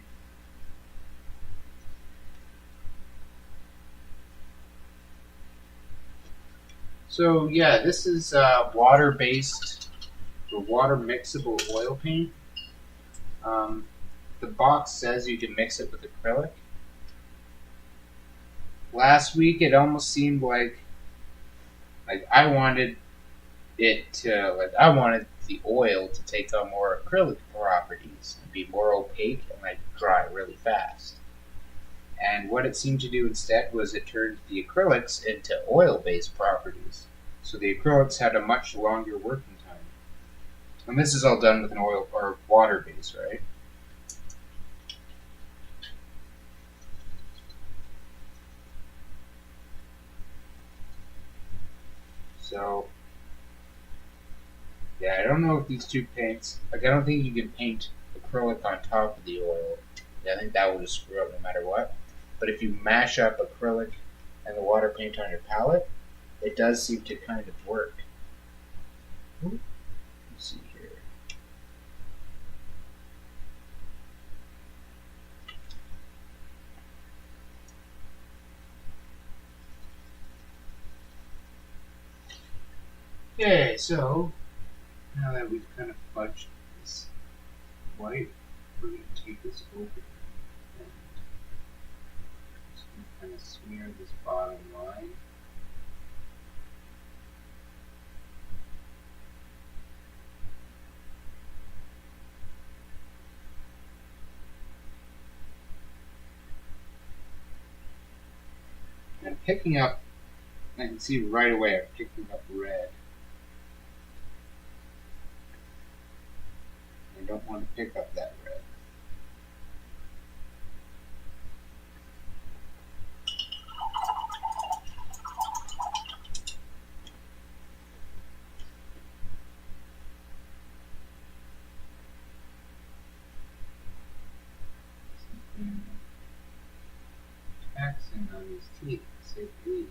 So yeah, this is water-based or water mixable oil paint. The box says you can mix it with acrylic. Last week it almost seemed like I wanted I wanted the oil to take on more acrylic properties and be more opaque and dry really fast. And what it seemed to do instead was it turned the acrylics into oil-based properties. So the acrylics had a much longer working time. And this is all done with an oil or water base, right? So yeah, I don't know if these two paints, I don't think you can paint acrylic on top of the oil. Yeah, I think that will just screw up no matter what. But if you mash up acrylic and the water paint on your palette, it does seem to kind of work. Let's see here. Okay, so now that we've kind of fudged this white, we're going to take this over and just kind of smear this bottom line. And I'm picking up, I can see right away I'm picking up red. want to pick up that red. Taxing on his teeth, to say the least.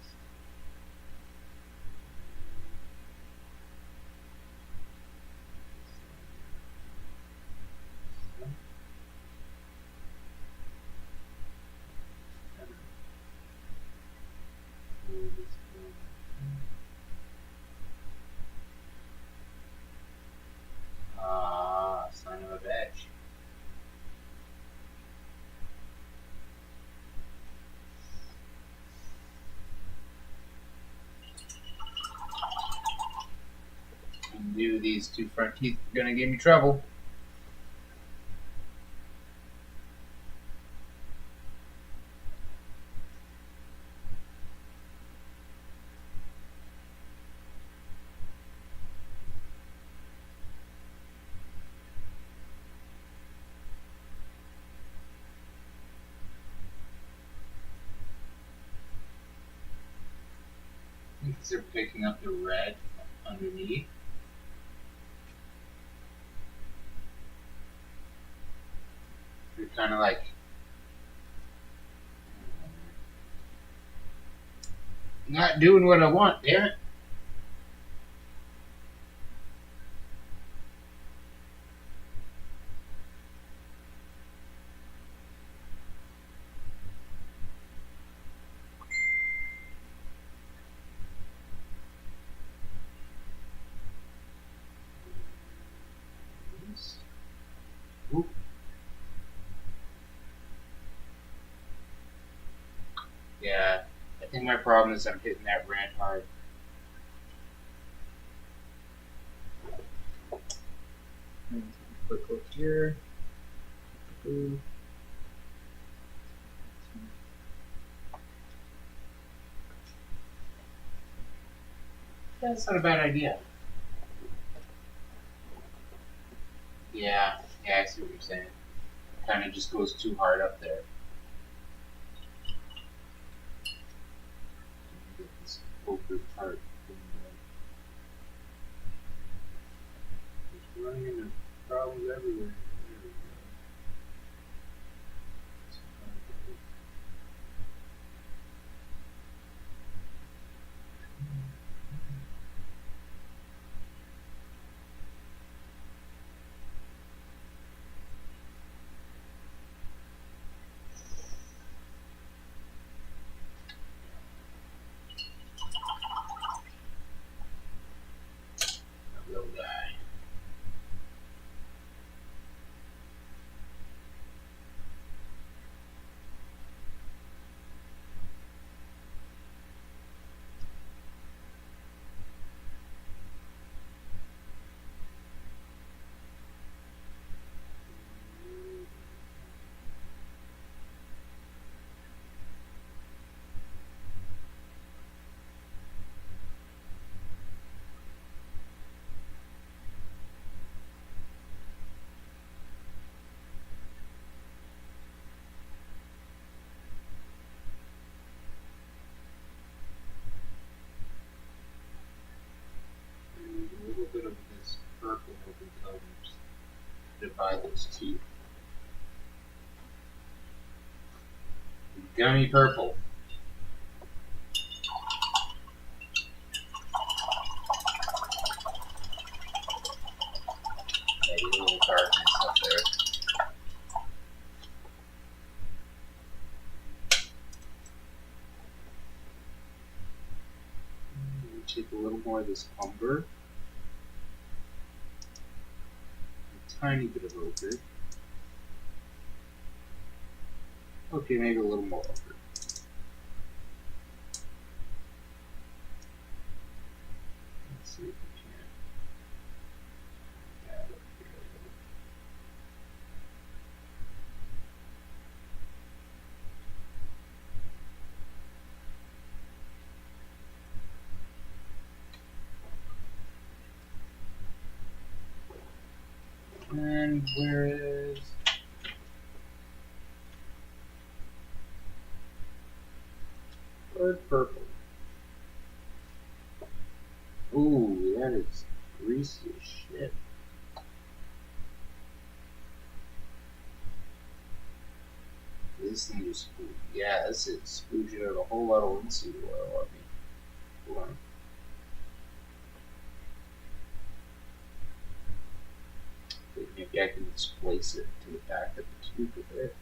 Ah, son of a bitch. I knew these two front teeth were gonna give me trouble. Because they're picking up the red underneath. They're kind of like not doing what I want, damn it. Oop. Yeah, I think my problem is I'm hitting that red hard. Quick look here. Ooh. That's not a bad idea. Yeah, I see what you're saying. Kind of just goes too hard up there. Get this over part. Just running into problems everywhere. There we go. Little guy. A little bit of this purple open colors divide those two. Gummy purple. Yeah, a little darkness up there. Take a little more of this umber. A tiny bit of ochre. Okay, maybe a little more ochre. Let's see if we can add up here a little. And where is... purple? Ooh, that is greasy as shit. This thing is... Yeah, this is spooging out a whole lot of linseed oil on me. Hold on. Maybe I can just place it to the back of the tube a bit.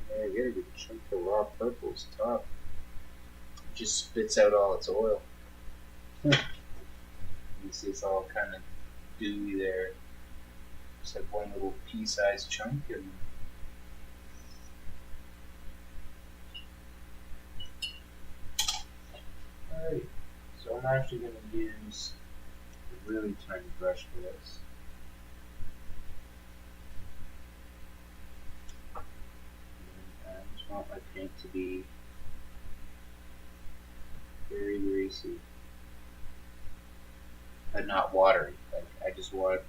Yeah, I get a good chunk of raw purple is tough. It just spits out all its oil. You see it's all kind of dewy there. Just like one little pea-sized chunk. And alright, so I'm actually going to use a really tiny brush for this. And I just want my paint to be very greasy, but not watery. Like I just want.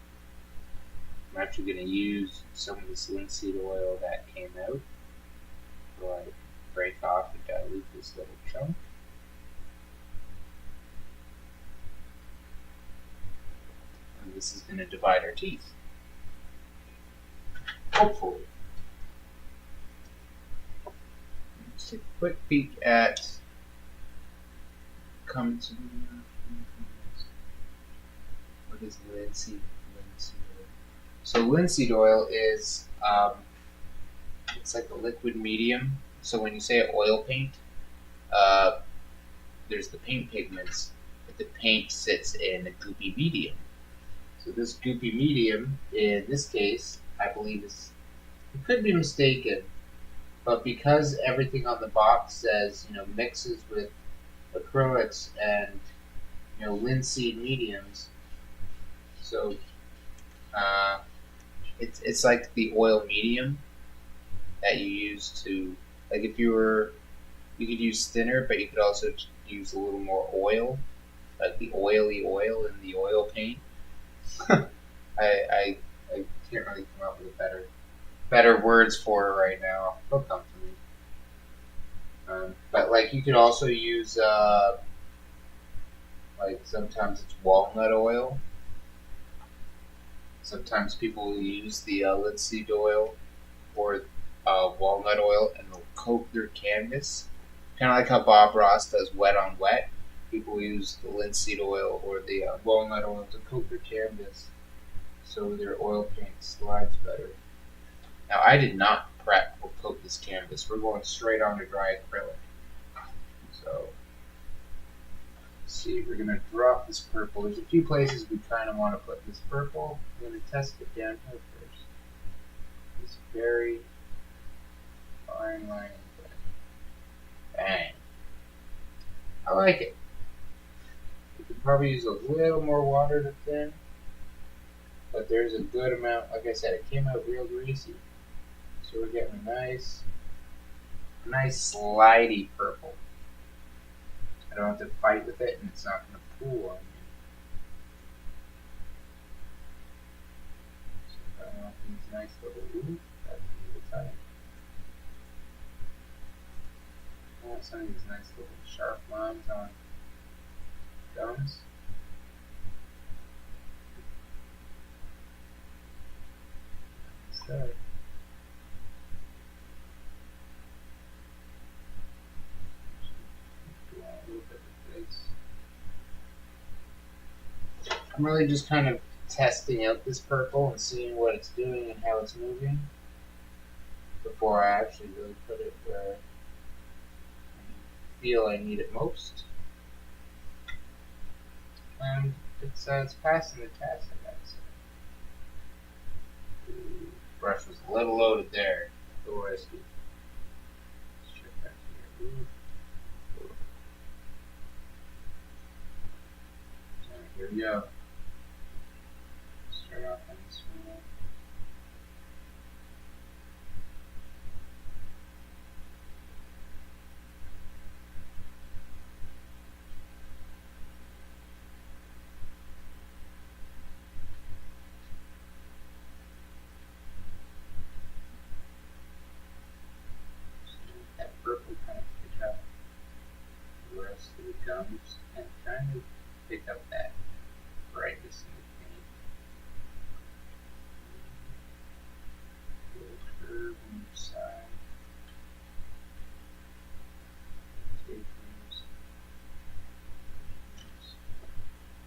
I'm actually going to use some of this linseed oil that came out to like break off and dilute this little chunk. And this is going to divide our teeth. Hopefully. Just take a quick peek at what is linseed oil? So linseed oil is it's like a liquid medium. So when you say oil paint, there's the paint pigments, but the paint sits in a goopy medium. So this goopy medium, in this case, I believe is, it could be mistaken, but because everything on the box says, mixes with acrylics and, linseed mediums, so it's like the oil medium that you use to, like if you could use thinner, but you could also use a little more oil, like the oily oil in the oil paint. I can't really come up with better words for it right now. They'll come to me. But like you could also use like sometimes it's walnut oil. Sometimes people will use the linseed oil or walnut oil and they'll coat their canvas. Kind of like how Bob Ross does wet on wet. People use the linseed oil or the walnut oil to coat their canvas so their oil paint slides better. Now I did not prep or coat this canvas. We're going straight on to dry acrylic. So let's see, we're going to drop this purple. There's a few places we kind of want to put this purple. I'm going to test it down here first. This very fine line. Bang. I like it. You could probably use a little more water to thin, but there's a good amount. Like I said, it came out real greasy. So we're getting a nice slidey purple. I don't have to fight with it and it's not going to pool on me. So I want these nice little, that's a little tight. I want some of these nice little sharp lines on gums. That's that. I'm really just kind of testing out this purple and seeing what it's doing and how it's moving before I actually really put it where I feel I need it most. And it's passing the test, I gotta say. Brush was a little loaded there. Go risky. Let's check that here. go. Start off on this one. That purple kind of pick up the rest of the gums and kind of pick up that brightness in the paint. Little curve on the side.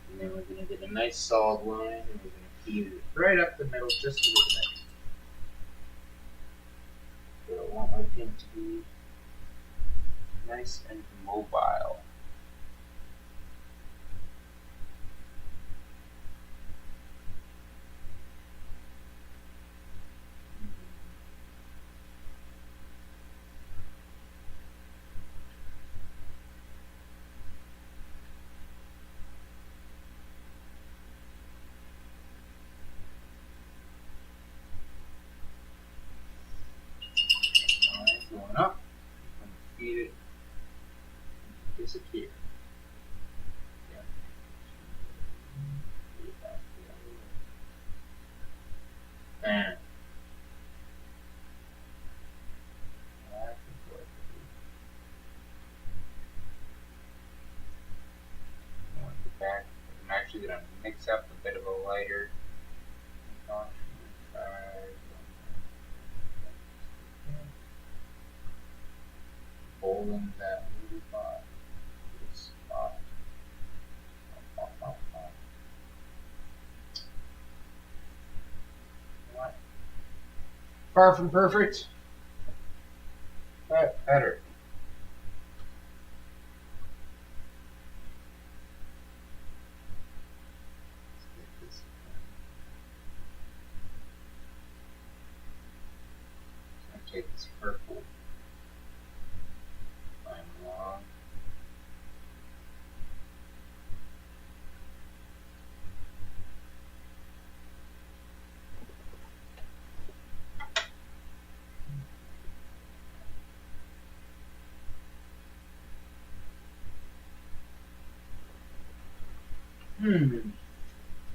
And then we're going to get a nice solid line and we're going to feed it right up the middle just a little bit. But I want my paint to be nice and mobile. Going up, I'm going to feed it, disappear. Yeah. Feed it back the other way. And back and forth. I want the back. I'm actually going to mix up a bit of a lighter holding that little spot. This spot. What? Far from perfect, but better. Take this purple line along.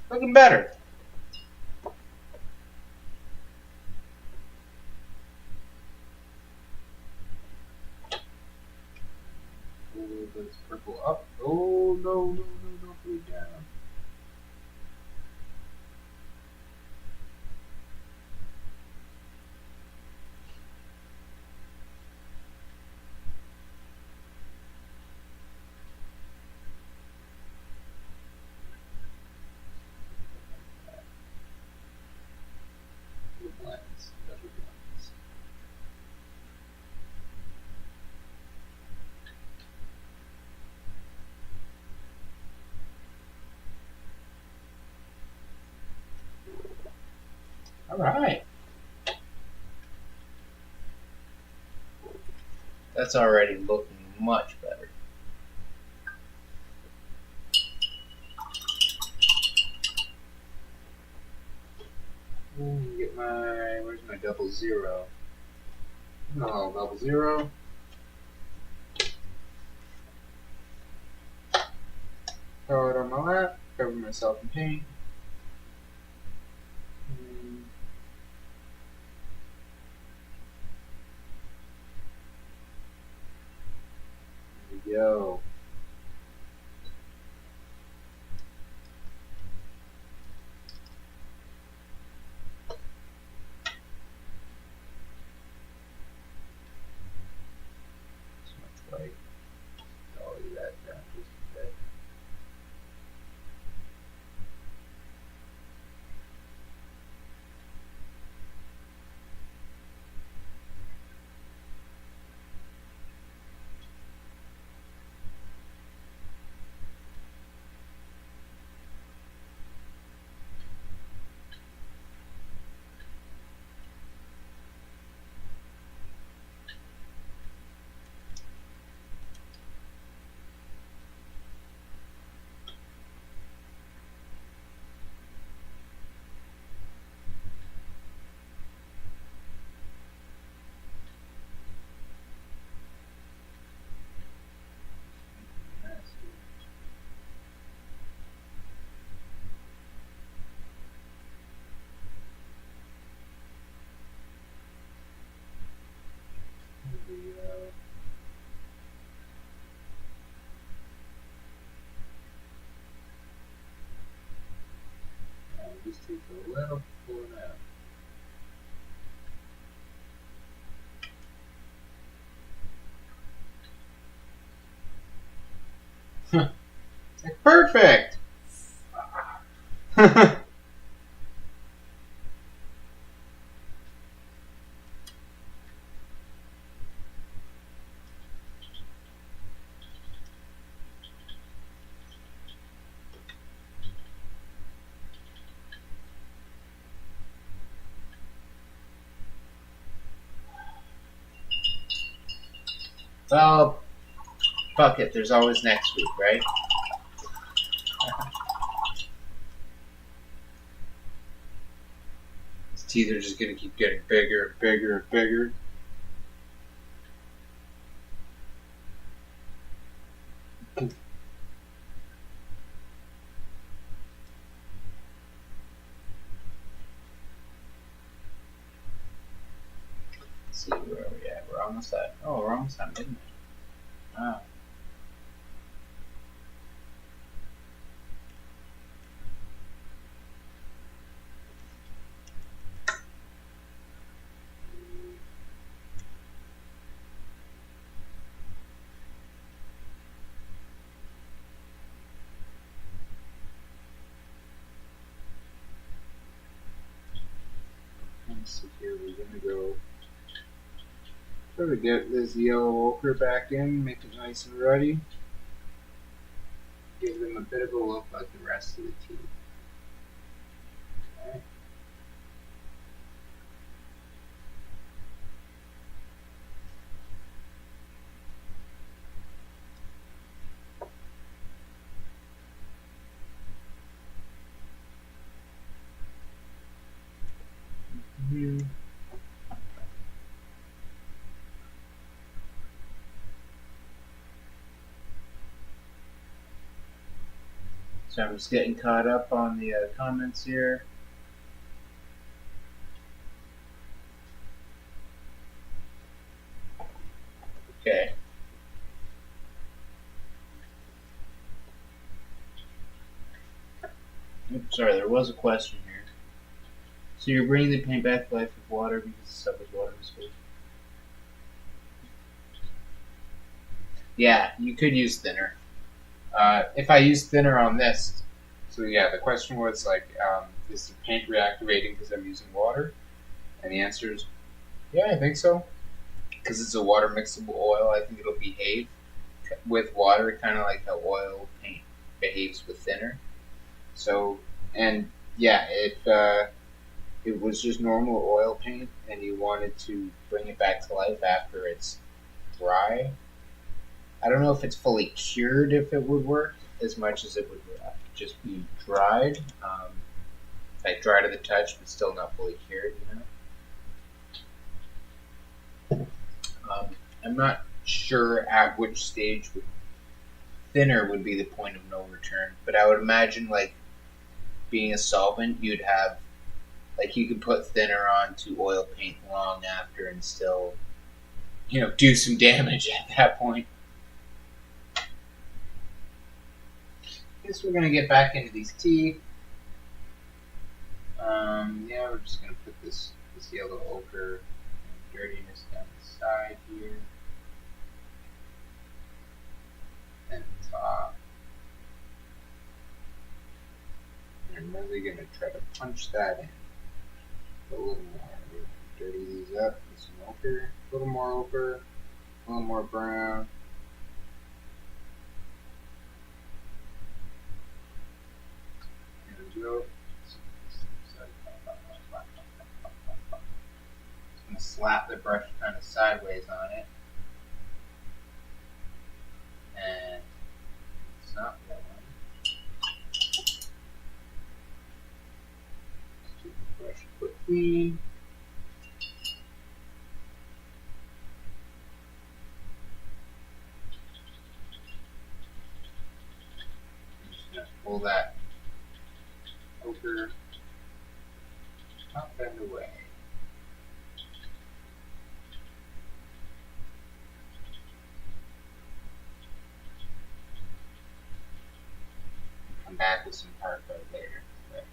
Looking better. This purple up. Oh no, don't put it down. Blends, double blends. All right. That's already looking much better. Get my, where's my 00? No, 00. Throw it on my lap, cover myself in paint. There we go. Like, dolly that down just a bit. Just take a little pulling out. It's like perfect. Well, fuck it. There's always next week, right? His teeth are just gonna keep getting bigger and bigger and bigger. Let's see where are we at. We're almost at. Oh, we're almost at midnight. Wow. Let's see here. We're gonna go try to get this yellow ochre back in, make it nice and ready. Give them a bit of a look like the rest of the teeth. Okay. Mm-hmm. So I'm just getting caught up on the comments here. Okay. Oops, sorry, there was a question here. So you're bringing the paint back to life with water because the stuff is water mistakes. Yeah, you could use thinner. If I use thinner on this, so yeah, the question was like, is the paint reactivating because I'm using water? And the answer is, yeah, I think so. Because it's a water mixable oil, I think it'll behave with water kind of like how oil paint behaves with thinner. So, and yeah, if it was just normal oil paint and you wanted to bring it back to life after it's dry, I don't know if it's fully cured if it would work as much as it would just be dried, like dry to the touch, but still not fully cured. I'm not sure at which stage thinner would be the point of no return, but I would imagine like being a solvent, you'd have like you could put thinner onto oil paint long after and still, do some damage at that point. Guess we're gonna get back into these teeth. Yeah, we're just gonna put this yellow ochre dirtiness down the side here and the top. And I'm really gonna try to punch that in a little more. Dirty these up with some ochre, a little more ochre, a little more brown. There we go. Slap the brush kind of sideways on it, and it's not that one. Let's keep the brush foot clean. I'm just gonna pull that ochre up and away. Back with some hard coat later. But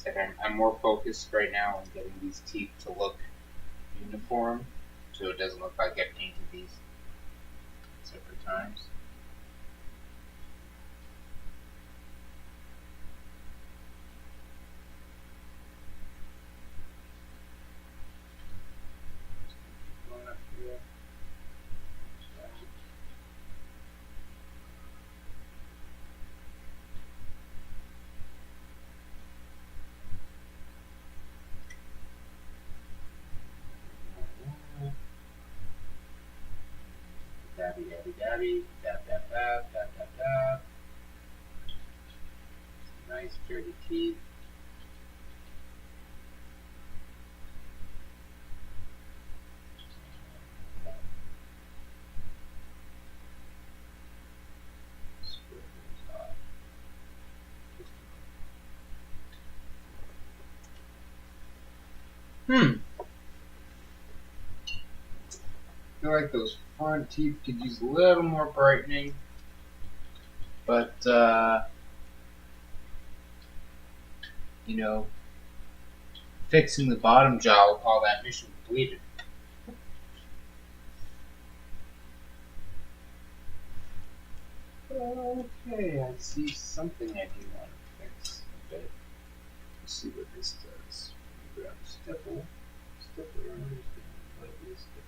said, I'm more focused right now on getting these teeth to look uniform, so it doesn't look like I painted these separate times. Going up here. Dabby, dabby, dabby, dab, dab, dab, dab, dab, dab. Nice dirty teeth. I feel like those front teeth could use a little more brightening, but you know, fixing the bottom jaw will call that mission completed. Okay, I see something I do want to fix a bit. Let's see what this does. Grab a stipple. Stipple. What is stipple?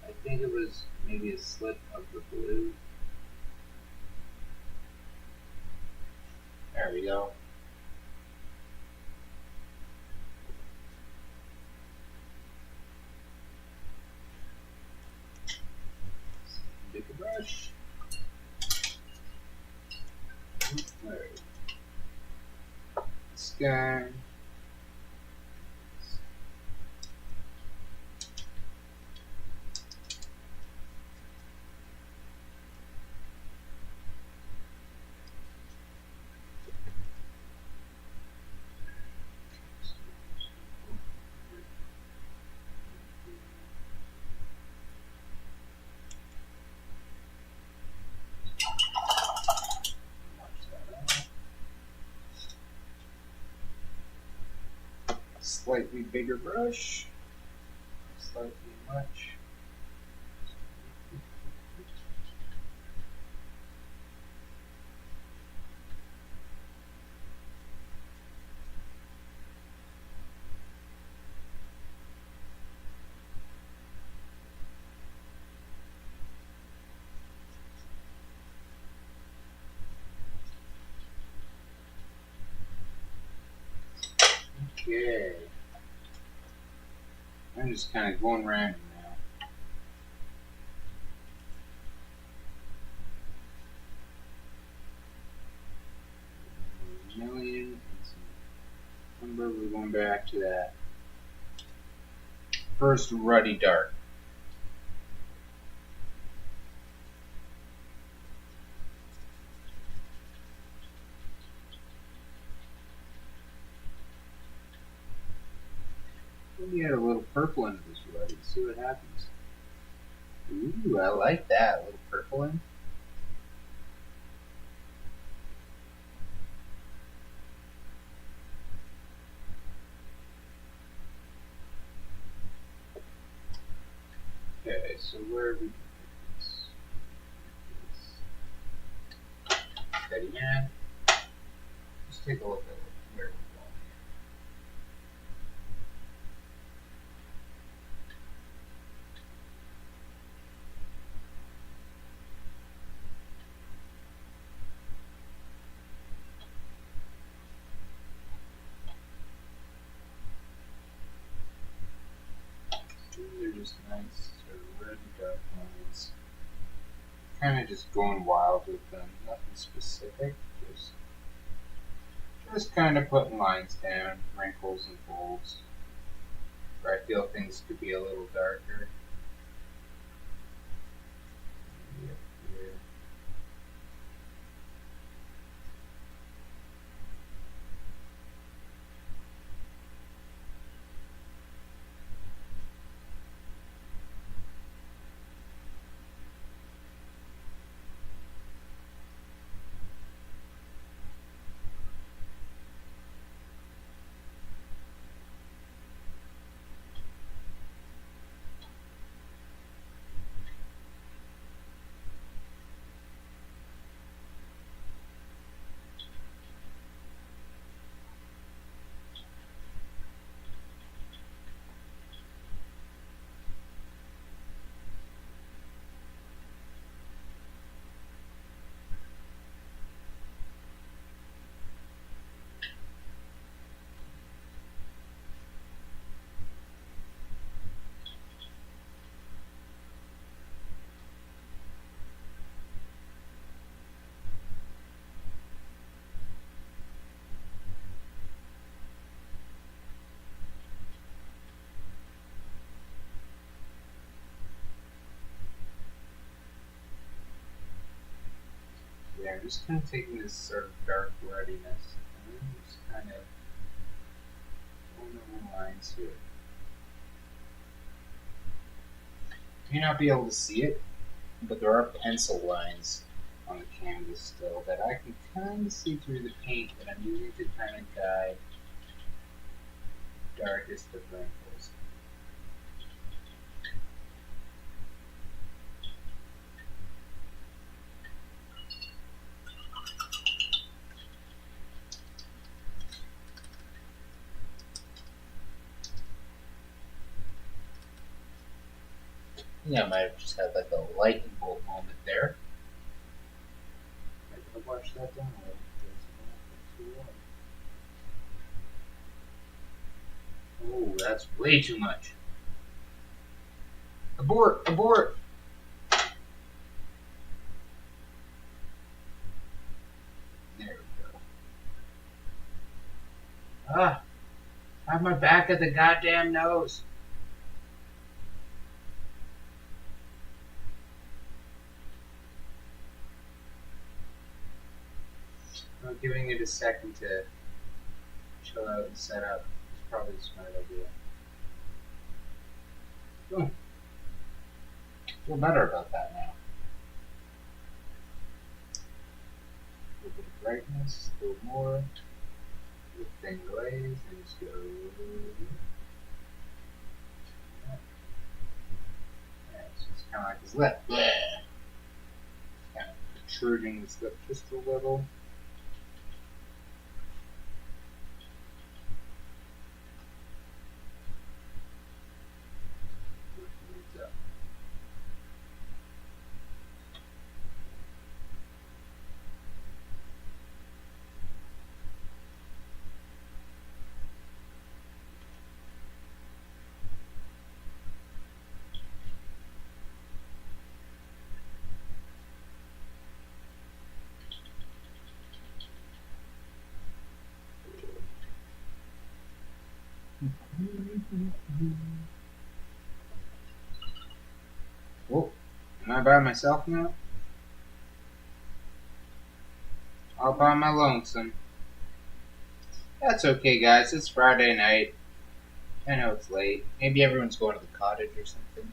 I think it was maybe a slip of the blue. There we go. Take a brush. There we go. This guy. Slightly bigger brush. Slightly much. Okay. I'm just kind of going random now. Million and some number. We're going back to that first ruddy dark. Maybe add a little purple into this ruddy. See what happens. Ooh, I like that. A little purple in. Okay, so where we put this? Steady hand. Let's take a look at where we're going here. These are just nice sort of red and dark lines. Kind of just going wild with them. Nothing specific. Just kind of putting lines down, wrinkles and folds, where I feel things could be a little darker. Maybe up here. I'm just kind of taking this sort of dark readiness and just kind of going over the lines here. You may not be able to see it, but there are pencil lines on the canvas still that I can kind of see through the paint that I'm using to kind of guide darkest of wrinkles. Yeah, I might have just had like a lightning bolt moment there. I could have watched that down a little. Oh, that's way too much. Abort! Abort! There we go. Ah! I have my back at the goddamn nose. I'm giving it a second to chill out and set up. It's probably a smart idea. Feel better about that now. A little bit of brightness, a little more. With thin glaze, and just go. Yeah, it's just kind of like his lip. Yeah. Kind of protruding his lip just a little. Oh, am I by myself now? All by my lonesome. That's okay, guys. It's Friday night. I know it's late. Maybe everyone's going to the cottage or something.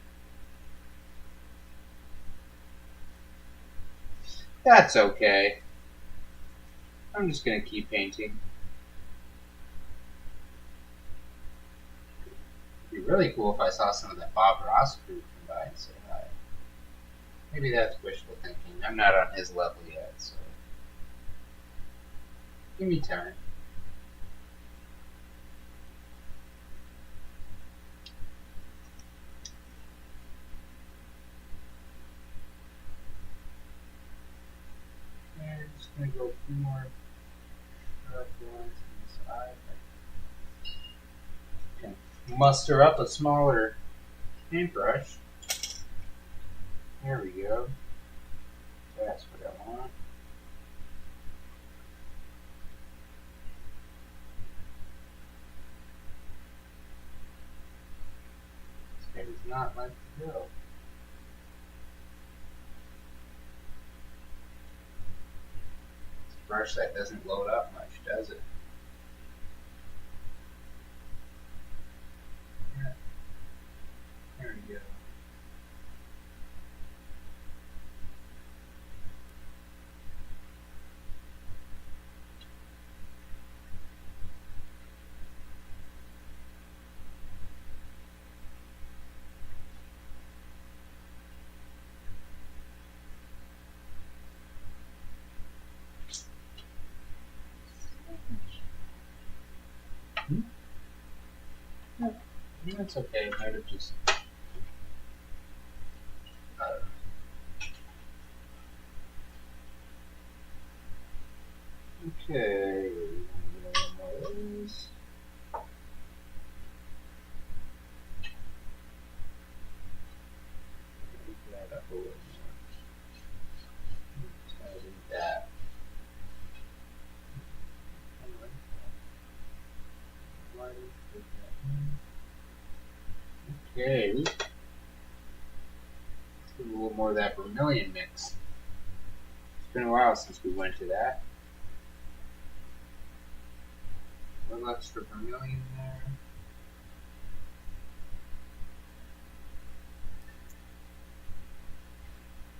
That's okay. I'm just gonna keep painting. It'd be really cool if I saw some of that Bob Ross crew come by and say hi. Maybe that's wishful thinking. I'm not on his level yet, so give me time. And I'm just gonna go a few more sharp lines on this eye. Can muster up a smaller paintbrush. There we go. That's what I want. This guy does not like to go. It's a brush that doesn't load up much, does it? Yeah. There we go. That's okay. I might have just. Okay. Okay. Let's do a little more of that vermilion mix. been a while since we went to that. A little extra vermilion there.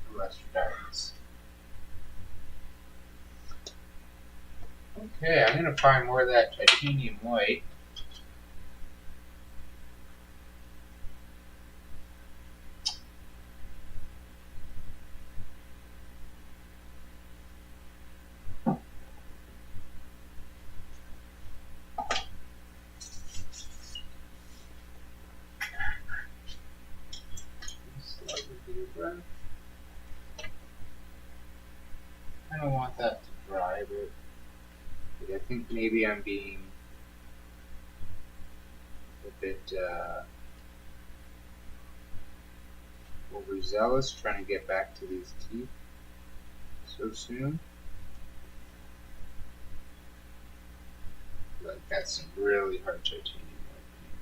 A little extra darkness. Okay, I'm gonna find more of that titanium white. I don't want that to dry, but I think maybe I'm being a bit overzealous trying to get back to these teeth so soon. Like that's some really hard titanium white paint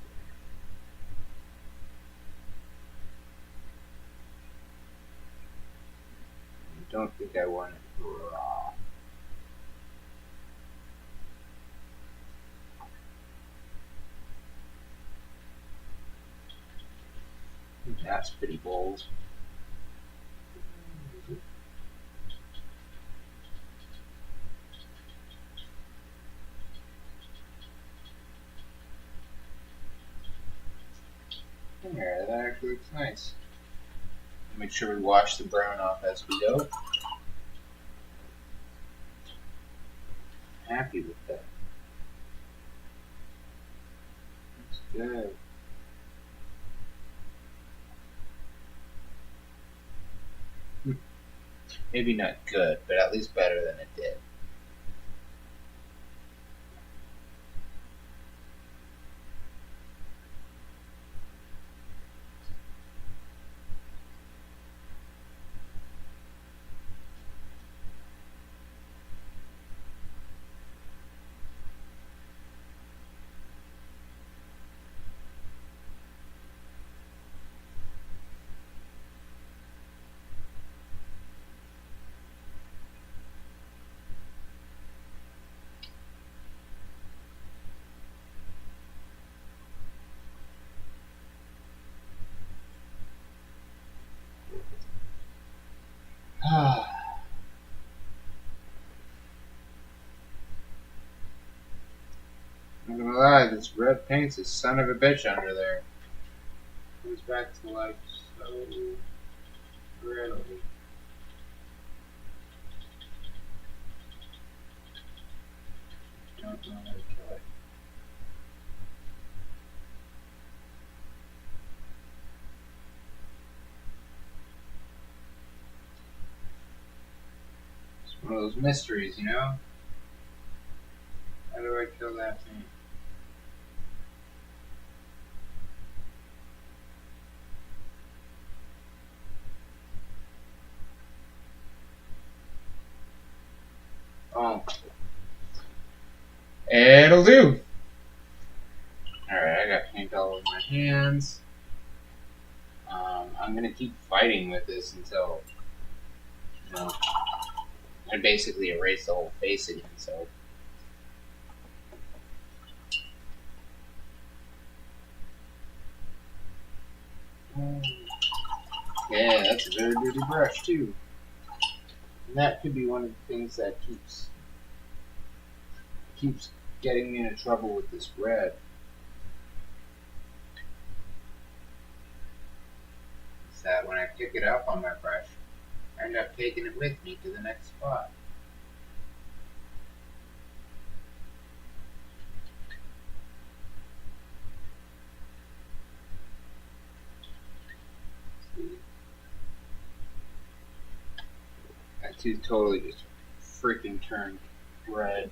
there. I don't think I want it raw. That's pretty bold. There, that actually looks nice. Make sure we wash the brown off as we go. Happy with that. That's good. Maybe not good, but at least better than it did. I'm not gonna lie, this red paint's a son of a bitch under there. Comes back to life so readily. Don't know how to kill it. It's one of those mysteries, you know? How do I kill that thing? Oh. It'll do! Alright, I got paint all over my hands. I'm gonna keep fighting with this until, you know, I basically erase the whole face again, so. Yeah, that's a very dirty brush too. And that could be one of the things that keeps getting me into trouble with this red. Is that when I pick it up on my brush, I end up taking it with me to the next spot. That tooth totally just freaking turned red.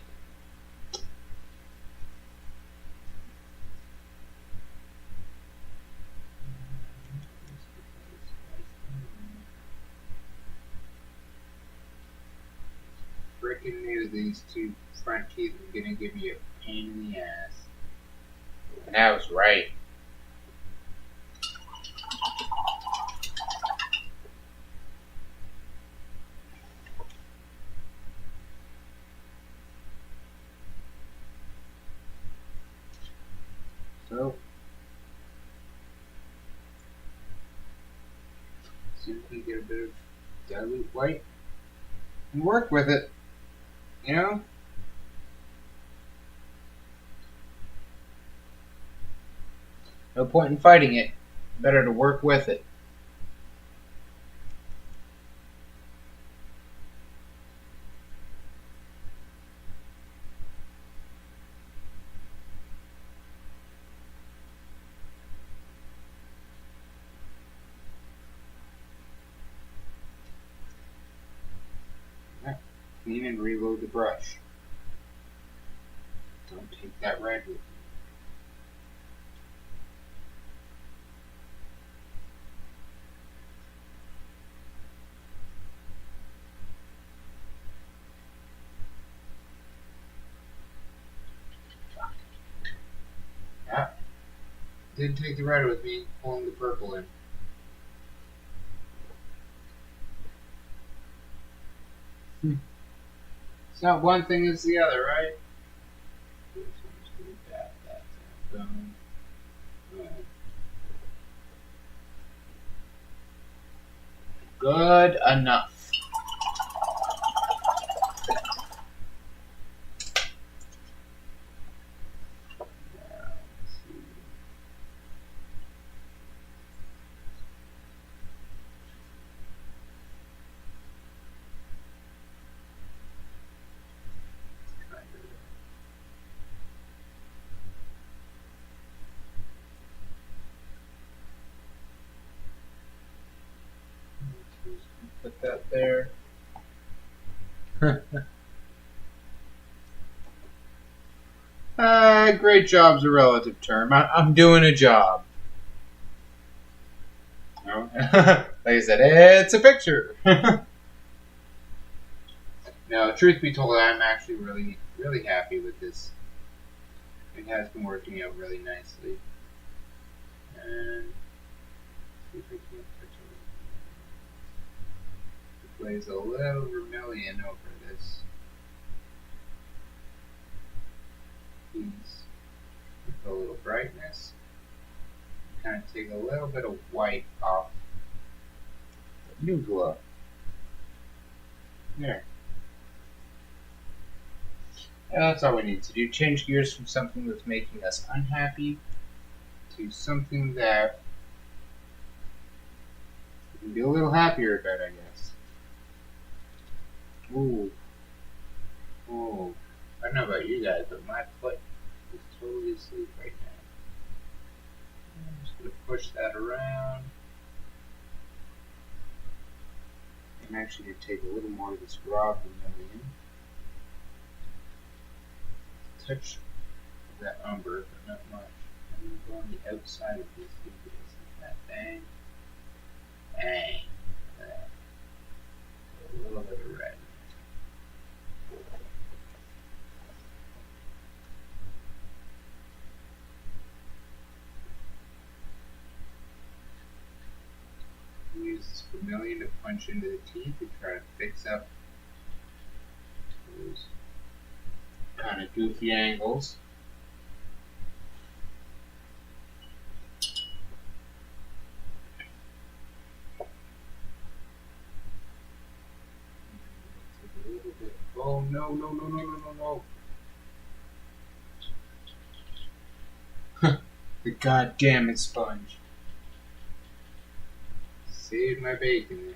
Freaking knew these two front teeth were gonna give me a pain in the ass. And I was right. Simply get a bit of dilute white and work with it, you know? No point in fighting it. Better to work with it. Clean and reload the brush. Don't take that red with you. Yeah. Didn't take the red with me, pulling the purple in. It's not one thing, it's the other, right? Good enough. Put that there. Great job's a relative term. I'm doing a job. No? Like I said, it's a picture. Now, truth be told, I'm actually really, really happy with this. It has been working out really nicely. And see if I can't touch it. Plays a little vermilion over this piece with a little brightness. Kind of take a little bit of white off the new glow. There. That's all we need to do. Change gears from something that's making us unhappy to something that we can be a little happier about, I guess. Ooh. Oh. I don't know about you guys, but my foot is totally asleep right now. I'm just going to push that around. I'm actually going to take a little more of this raw vermilion. Touch of that umber, but not much. I'm going to go on the outside of these fingers like that. Bang. Bang. Like that. A little bit of red. Use this vermilion to punch into the teeth and try to fix up those kind of goofy angles. Take a little bit. Oh no, no, no, no, no, no, no. The goddamn sponge. Saved my bacon there.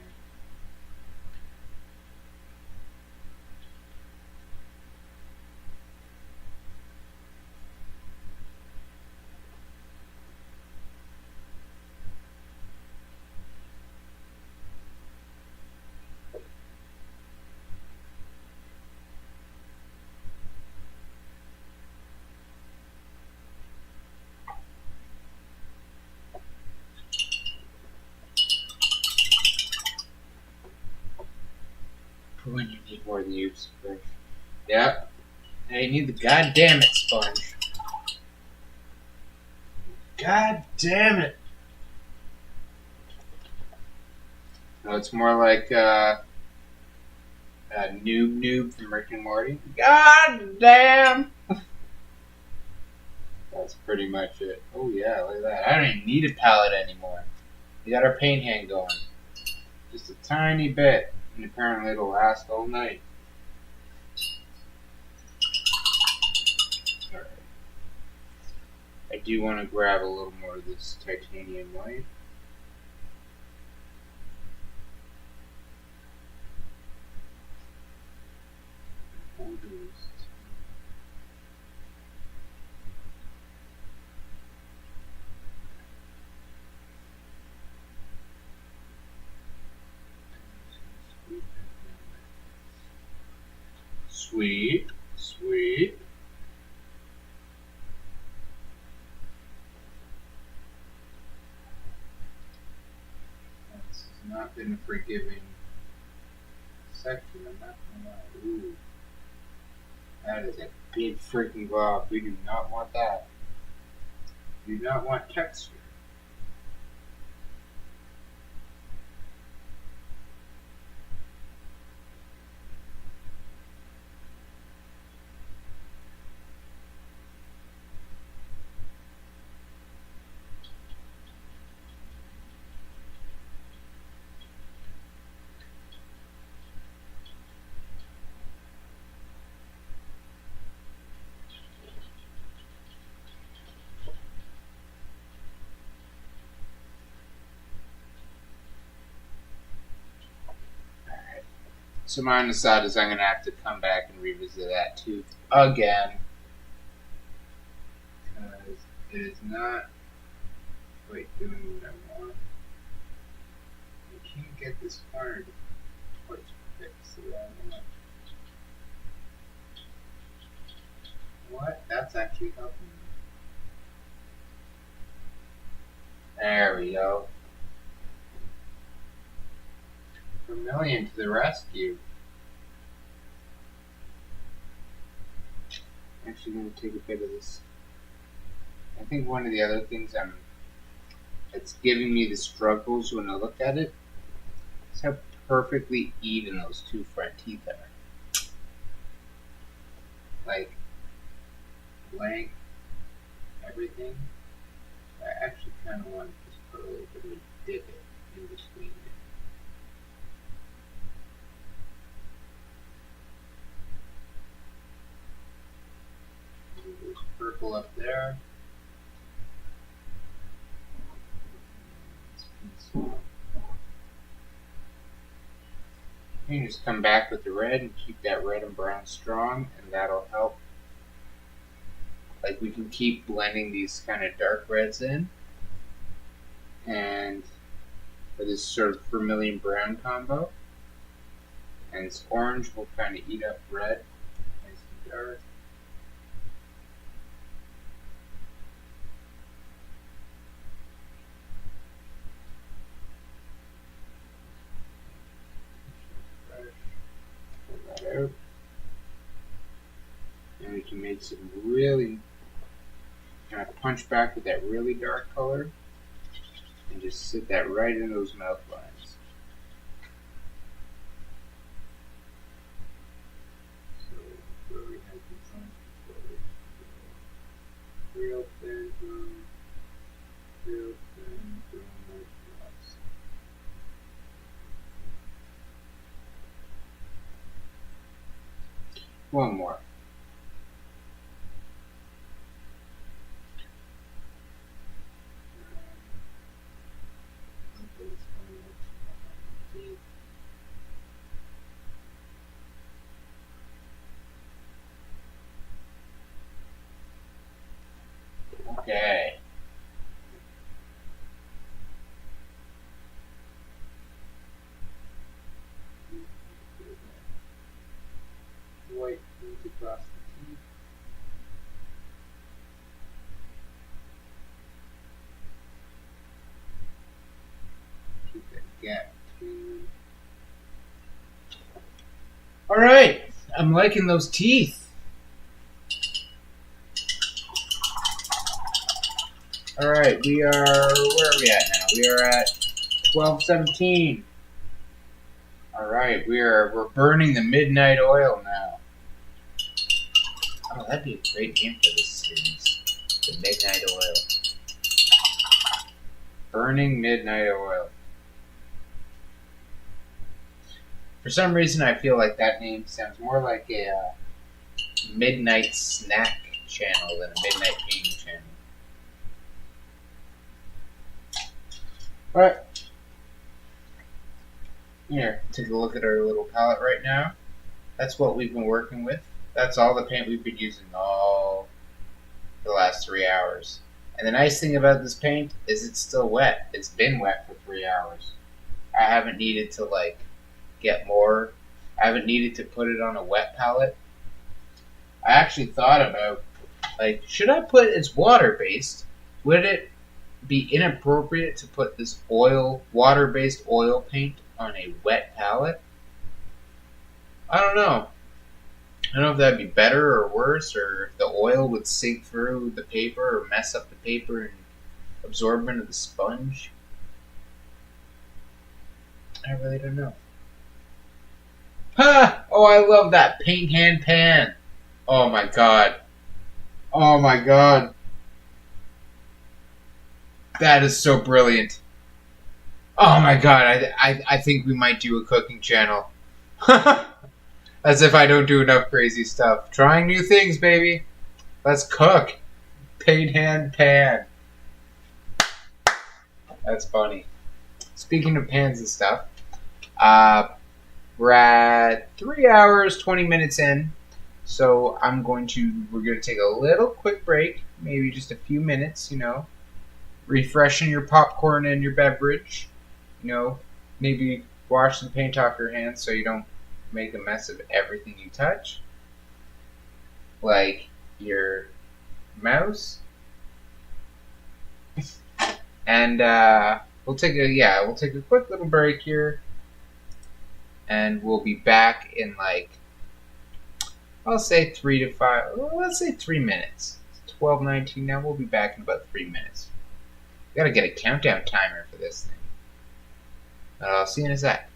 When you need more than you sponge. Yep. Now you need the goddamn sponge. God damn it. No, it's more like Noob from Rick and Morty. God damn. That's pretty much it. Oh yeah, look at that. I don't even need a palette anymore. We got our paint hand going. Just a tiny bit, and apparently it'll last all night. Alright. I do want to grab a little more of this titanium white. Sweet, sweet. This has not been a forgiving section, I'm not gonna lie. Ooh. That is a big freaking blob. We do not want that. We do not want texture. So my underside is I'm going to have to come back and revisit that tooth again. Because it is not quite doing what I want. I can't get this corner to quite fix the way I want. What? That's actually helping me. There we go. Vermilion to the rescue. I'm actually going to take a bit of this. I think one of the other things it's giving me the struggles when I look at it is how perfectly even those two front teeth are. Like, length, everything. I actually kind of want to just put a little bit of a divot in between it. There's purple up there. You can just come back with the red and keep that red and brown strong, and that'll help. Like, we can keep blending these kind of dark reds in, and for this sort of vermilion brown combo, and this orange will kind of eat up red, nice and dark. Out. And we can make some really kind of punch back with that really dark color and just sit that right in those mouth lines. So where we have these lines before, real thin boom, real thin boom like that. One more. Okay. White moves across the teeth. Keep that gap between. All right, I'm liking those teeth. All right, where are we at now? We are at 12:17. All right, we're burning the midnight oil now. Oh, that'd be a great name for this series. The Midnight Oil. Burning Midnight Oil. For some reason, I feel like that name sounds more like a midnight snack channel than a midnight painting channel. Alright. Here, take a look at our little palette right now. That's what we've been working with. That's all the paint we've been using all the last 3 hours. And the nice thing about this paint is it's still wet. It's been wet for 3 hours. I haven't needed to like get more. I haven't needed to put it on a wet palette. I actually thought about like, should I put it's water based? Would it be inappropriate to put this water based oil paint on a wet palette? I don't know. I don't know if that'd be better or worse, or if the oil would sink through the paper or mess up the paper and absorb into the sponge. I really don't know. Ha! Oh, I love that paint hand pan. Oh my god. Oh my god. That is so brilliant. Oh my god, I think we might do a cooking channel. As if I don't do enough crazy stuff. Trying new things, baby. Let's cook. Paint hand pan. That's funny. Speaking of pans and stuff, we're at 3 hours, 20 minutes in. So we're going to take a little quick break. Maybe just a few minutes, refreshing your popcorn and your beverage. Maybe wash some paint off your hands so you don't make a mess of everything you touch. Like your mouse. And we'll take a quick little break here. And we'll be back in I'll say 3 to 5, well, let's say 3 minutes. It's 12:19 now, we'll be back in about 3 minutes. Gotta get a countdown timer for this thing. I'll see you in a sec.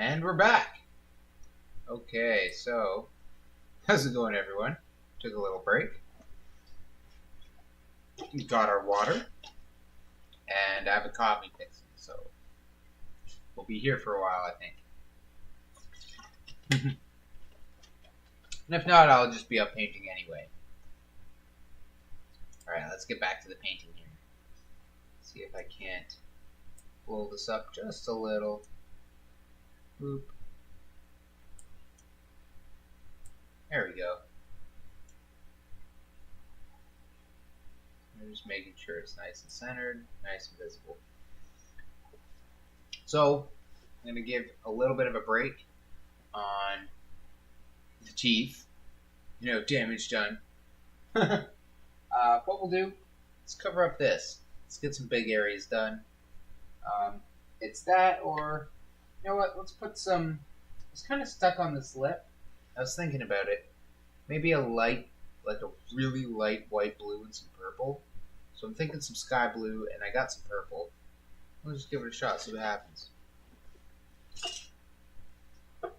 And we're back. Okay, so how's it going, everyone? Took a little break. We got our water, and I have a coffee fixing, so we'll be here for a while, I think. And if not, I'll just be up painting anyway. Alright, let's get back to the painting here. See if I can't blow this up just a little. Boop. There we go. I'm just making sure it's nice and centered, nice and visible. So, I'm going to give a little bit of a break on the teeth. You know, damage done. What we'll do, let's cover up this. Let's get some big areas done. It's that, or, you know what, let's put some, it's kind of stuck on this lip. I was thinking about it. Maybe a light, like a really light white blue and some purple. So I'm thinking some sky blue, and I got some purple. We'll just give it a shot, see what happens. We're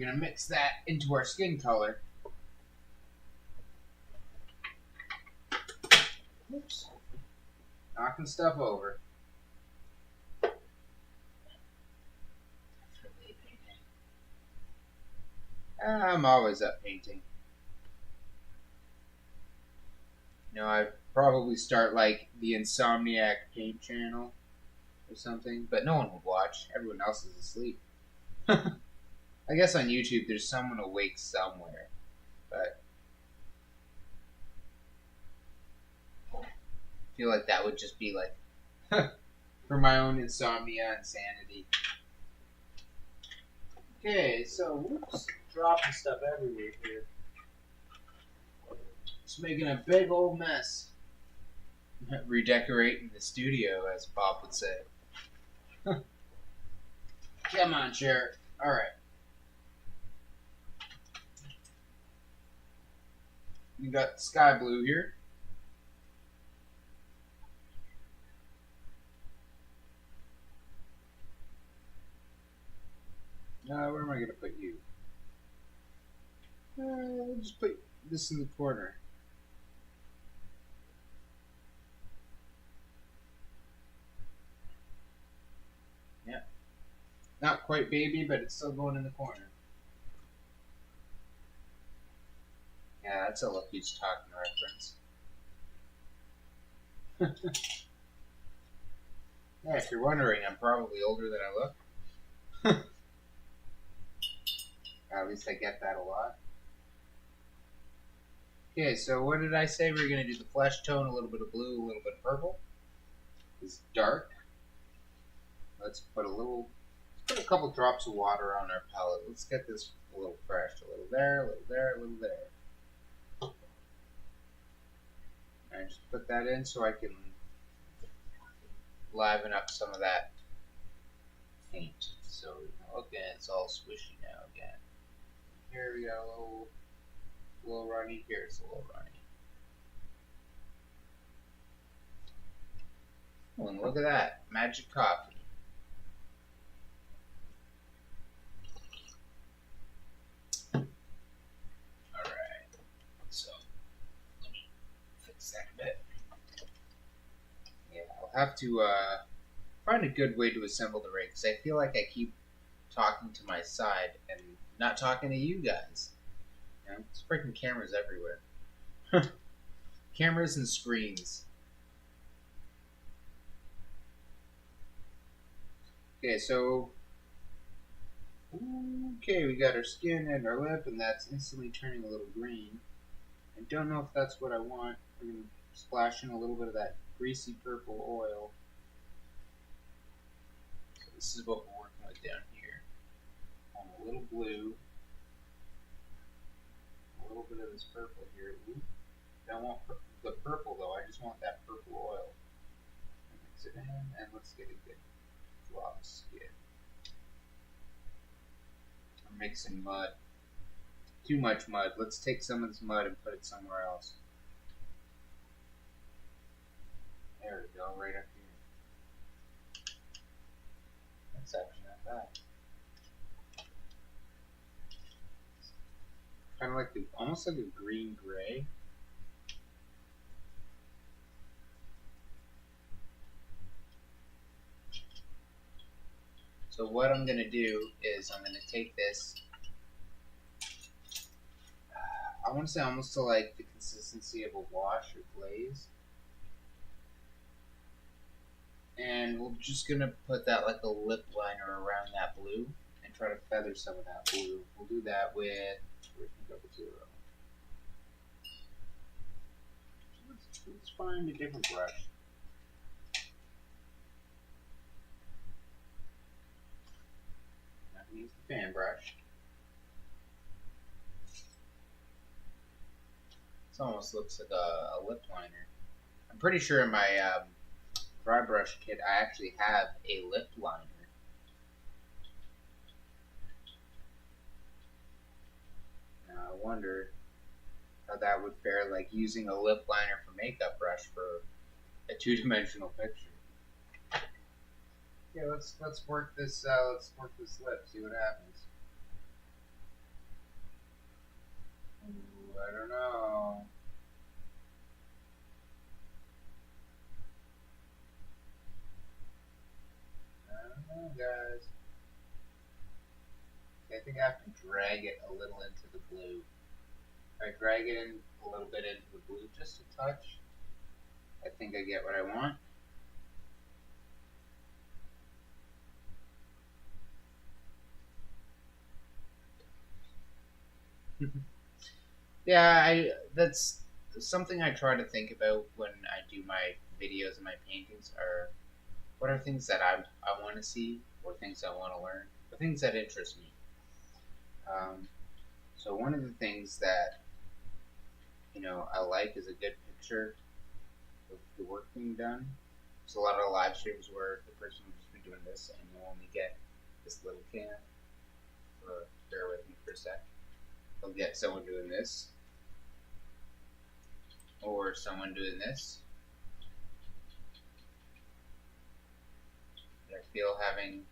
going to mix that into our skin color. Oops. Knocking stuff over. I'm always up painting. You know, I'd probably start like the Insomniac Paint channel or something, but no one would watch. Everyone else is asleep. I guess on YouTube there's someone awake somewhere, but I feel like that would just be like for my own insomnia and sanity. Okay, so whoops, dropping stuff everywhere here. Just making a big old mess. Redecorating the studio, as Bob would say. Come on, Sheriff. Alright. We got sky blue here. Where am I going to put you? We'll just put this in the corner. Yeah. Not quite baby, but it's still going in the corner. Yeah, that's a Look Who's Talking reference. Yeah, if you're wondering, I'm probably older than I look. At least I get that a lot. Okay, so what did I say? We're going to do the flesh tone, a little bit of blue, a little bit of purple. It's dark. Let's put a couple drops of water on our palette. Let's get this a little fresh. A little there, a little there, a little there. And just put that in so I can liven up some of that paint. So, okay, it's all swishy now again. Here we got a little runny. Here it's a little runny. Oh, and look at that. Magic coffee. Alright. So, let me fix that a bit. Yeah, I'll have to find a good way to assemble the rig, because I feel like I keep talking to my side and not talking to you guys. You know, it's freaking cameras everywhere. Cameras and screens. Okay, so we got our skin and our lip, and that's instantly turning a little green. I don't know if that's what I want. We're going to splash in a little bit of that greasy purple oil. So this is what we're working with down here. A little blue. A little bit of this purple here. Ooh. I don't want the purple though, I just want that purple oil. Mix it in, and let's get a good drop of skin. I'm mixing mud. Too much mud. Let's take some of this mud and put it somewhere else. There we go, right up here. That's actually that. Kind of like almost like a green gray. So what I'm gonna do is I'm gonna take this. I want to say almost to like the consistency of a wash or glaze. And we're just gonna put that like a lip liner around that blue and try to feather some of that blue. We'll do that with double zero. Let's find a different brush. I'm not gonna use the fan brush. This almost looks like a lip liner. I'm pretty sure in my dry brush kit I actually have a lip liner. Now I wonder how that would fare, like using a lip liner for makeup brush for a two-dimensional picture. Yeah, let's work this lip, see what happens. Ooh, I don't know. Guys. I think I have to drag it a little into the blue. If I drag it in a little bit into the blue, just a touch, I think I get what I want. Yeah, that's something I try to think about when I do my videos and my paintings are what are things that I want to see, or things I want to learn, or things that interest me. So one of the things that I like is a good picture of the work being done. There's a lot of live streams where the person will just be doing this, and you only get this little cam. Bear with me for a sec. They'll get someone doing this, or someone doing this. I feel having,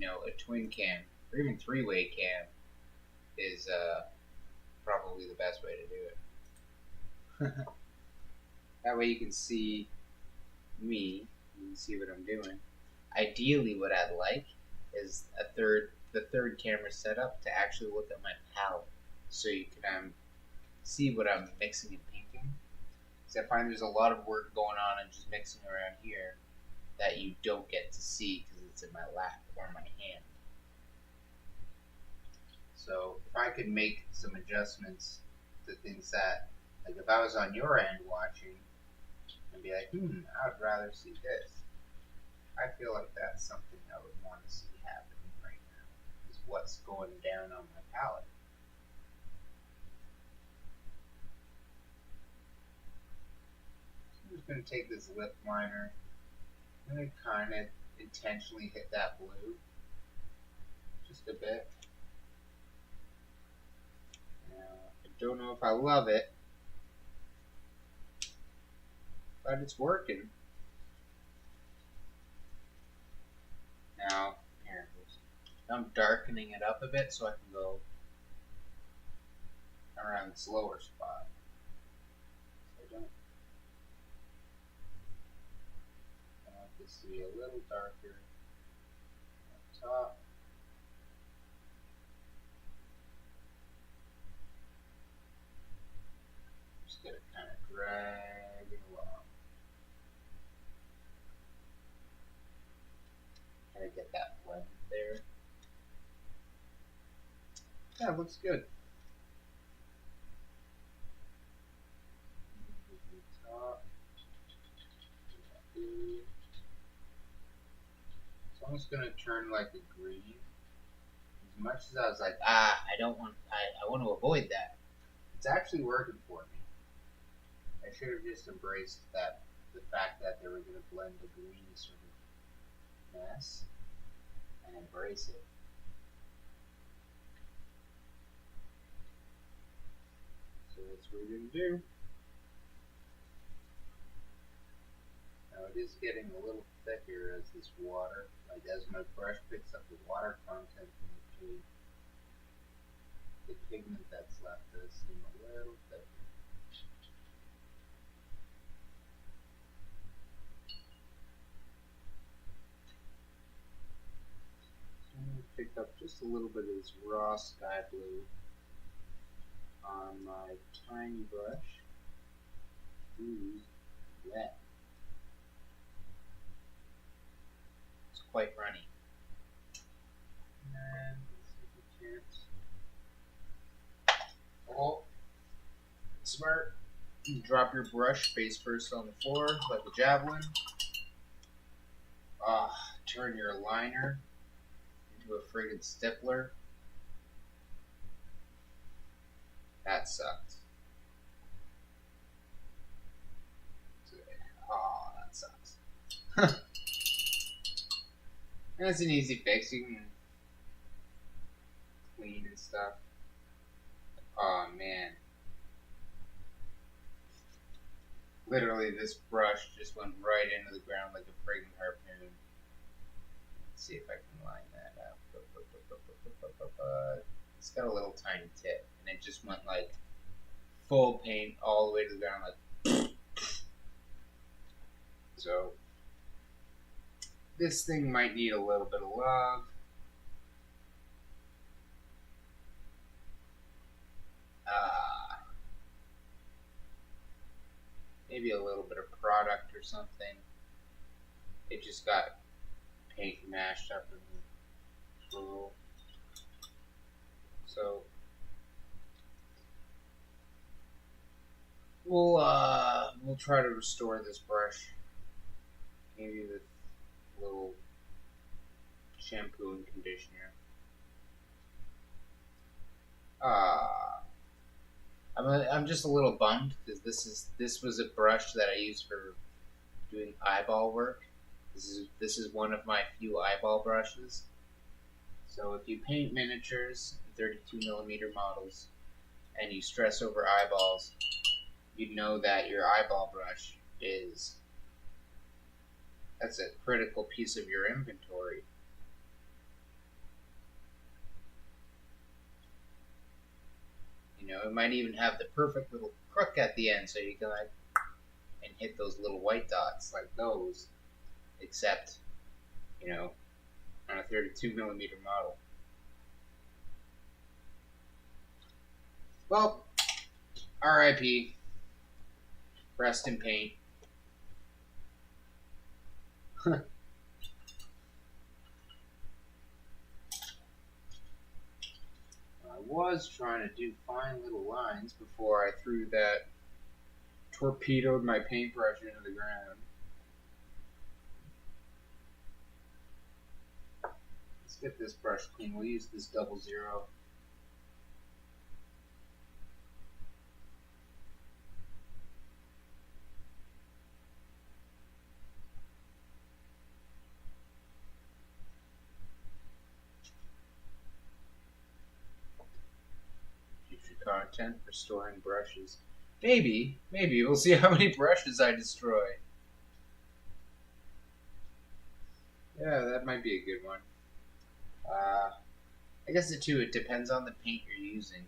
a twin cam or even three-way cam is probably the best way to do it. That way you can see me, you can see what I'm doing. Ideally, what I'd like is the third camera set up to actually look at my palette, so you can see what I'm mixing and painting. Because I find there's a lot of work going on and just mixing around here that you don't get to see because it's in my lap or my hand. So if I could make some adjustments to things that, like if I was on your end watching and be like, I would rather see this. I feel like that's something I would want to see happening right now, is what's going down on my palette. I'm just going to take this lip liner. I'm going to kind of intentionally hit that blue just a bit. Now, I don't know if I love it, but it's working. Now, here, I'm darkening it up a bit so I can go around this lower spot. So I want this to be a little darker up top. Just gonna kind of drag it along. Try to get that blend there. Yeah, it looks good. Top. It's almost gonna turn like a green. As much as I was like, I want to avoid that. It's actually working for me. I should have just embraced the fact that they were going to blend the green sort of mess and embrace it. So that's what we're going to do. Now Now it is getting a little thicker as this water, like as my brush picks up the water content in the paint, the pigment that's left does seem a little thicker. So I'm going to pick up just a little bit of this raw sky blue on my tiny brush. Ooh, wet. It's quite runny. And let's see if we can't. Oh, smart. You drop your brush face first on the floor like a javelin. Turn your liner into a friggin' stippler. That sucked. Oh, that sucks. That's an easy fix. You can clean and stuff. Oh man. Literally, this brush just went right into the ground like a friggin' harpoon. Let's see if I can line that up. It's got a little tiny tip, and it just went like full paint all the way to the ground, like. So this thing might need a little bit of love. Maybe a little bit of product or something. It just got paint mashed up in the tool. So we'll try to restore this brush. Maybe with a little shampoo and conditioner. I'm just a little bummed because this was a brush that I used for doing eyeball work. This is one of my few eyeball brushes. So if you paint miniatures, 32mm models, and you stress over eyeballs, you'd know that your eyeball brush that's a critical piece of your inventory. You know, it might even have the perfect little crook at the end, so you can and hit those little white dots like those, except, you know, on a 32mm model. Well, R.I.P. Rest in paint. I was trying to do fine little lines before I torpedoed my paintbrush into the ground. Let's get this brush clean. We'll use this 00. Content for storing brushes. Maybe we'll see how many brushes I destroy. Yeah, that might be a good one. I guess it depends on the paint you're using.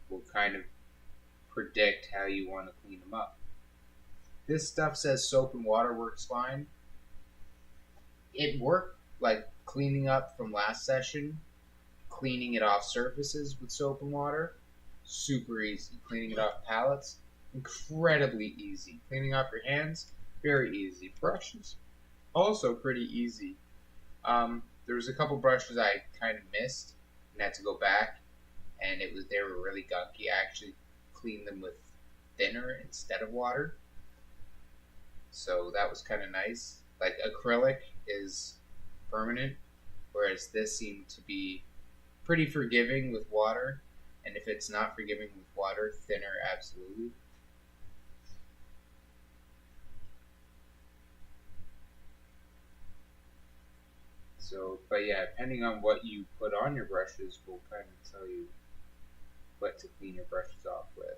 Will kind of predict how you want to clean them up. This stuff says soap and water works fine. It worked like cleaning up from last session. Cleaning it off surfaces with soap and water, super easy. Cleaning it off palettes, incredibly easy. Cleaning off your hands, very easy. Brushes, also pretty easy. There was a couple brushes I kind of missed and had to go back, and they were really gunky. I actually cleaned them with thinner instead of water, so that was kind of nice. Like acrylic is permanent, whereas this seemed to be pretty forgiving with water, and if it's not forgiving with water, thinner absolutely. So, but yeah, depending on what you put on your brushes will kind of tell you what to clean your brushes off with.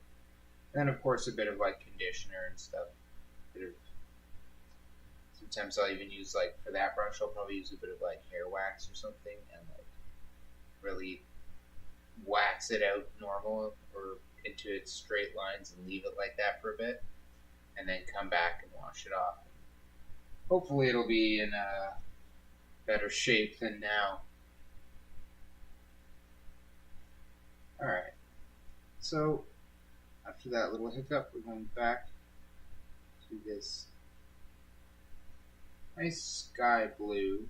And then of course a bit of like conditioner and stuff. Sometimes I'll even use like for that brush I'll probably use a bit of like hair wax or something and like really wax it out normal or into its straight lines and leave it like that for a bit and then come back and wash it off. Hopefully it'll be in a better shape than now. Alright, so after that little hiccup, we're going back to this nice sky blue.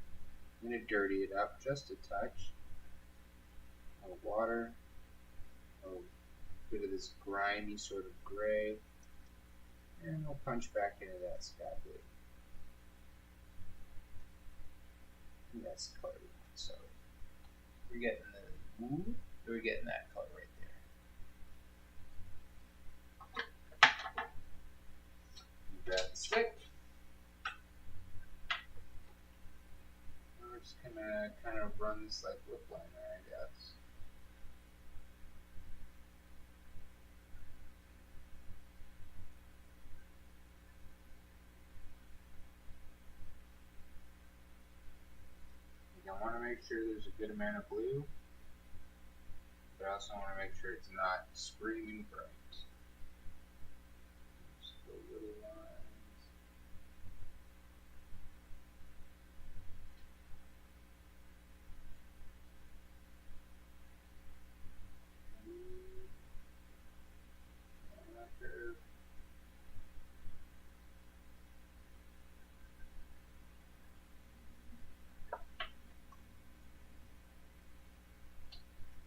I'm going to dirty it up just a touch. A little water, a bit of this grimy sort of gray, and we'll punch back into that sky blue. And that's the color we want. So we're getting the blue, we're getting that color right there. Grab the stick. We're just gonna kind of run this like lip liner, I guess. I want to make sure there's a good amount of blue, but I also want to make sure it's not screaming bright. Just the little lines.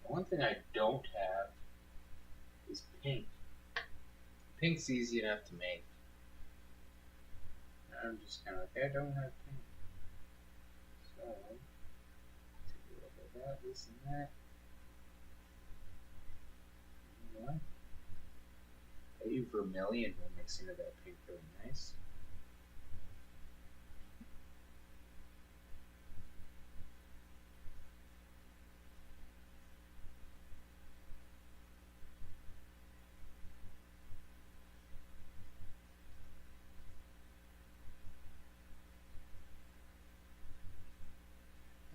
One thing I don't have is pink. Pink's easy enough to make. I'm just kind of like, I don't have pink. So, take a little bit of that, this and that. You know, I use vermilion when mixing with that pink really nice.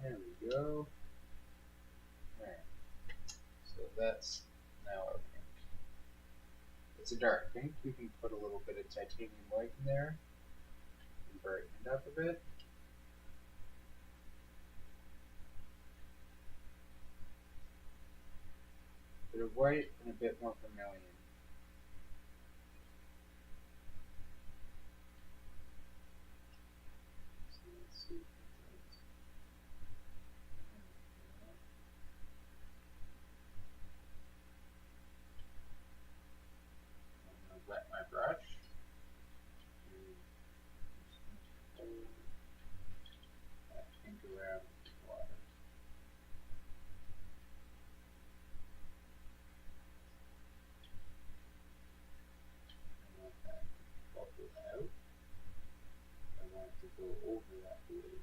There we go. Alright. So that's now our pink. It's a dark pink. We can put a little bit of titanium white in there and brighten it up a bit. A bit of white and a bit more vermilion. So let's see. Wet my brush. That pink around with water. I want that to bubble out. I want it to go over that blue.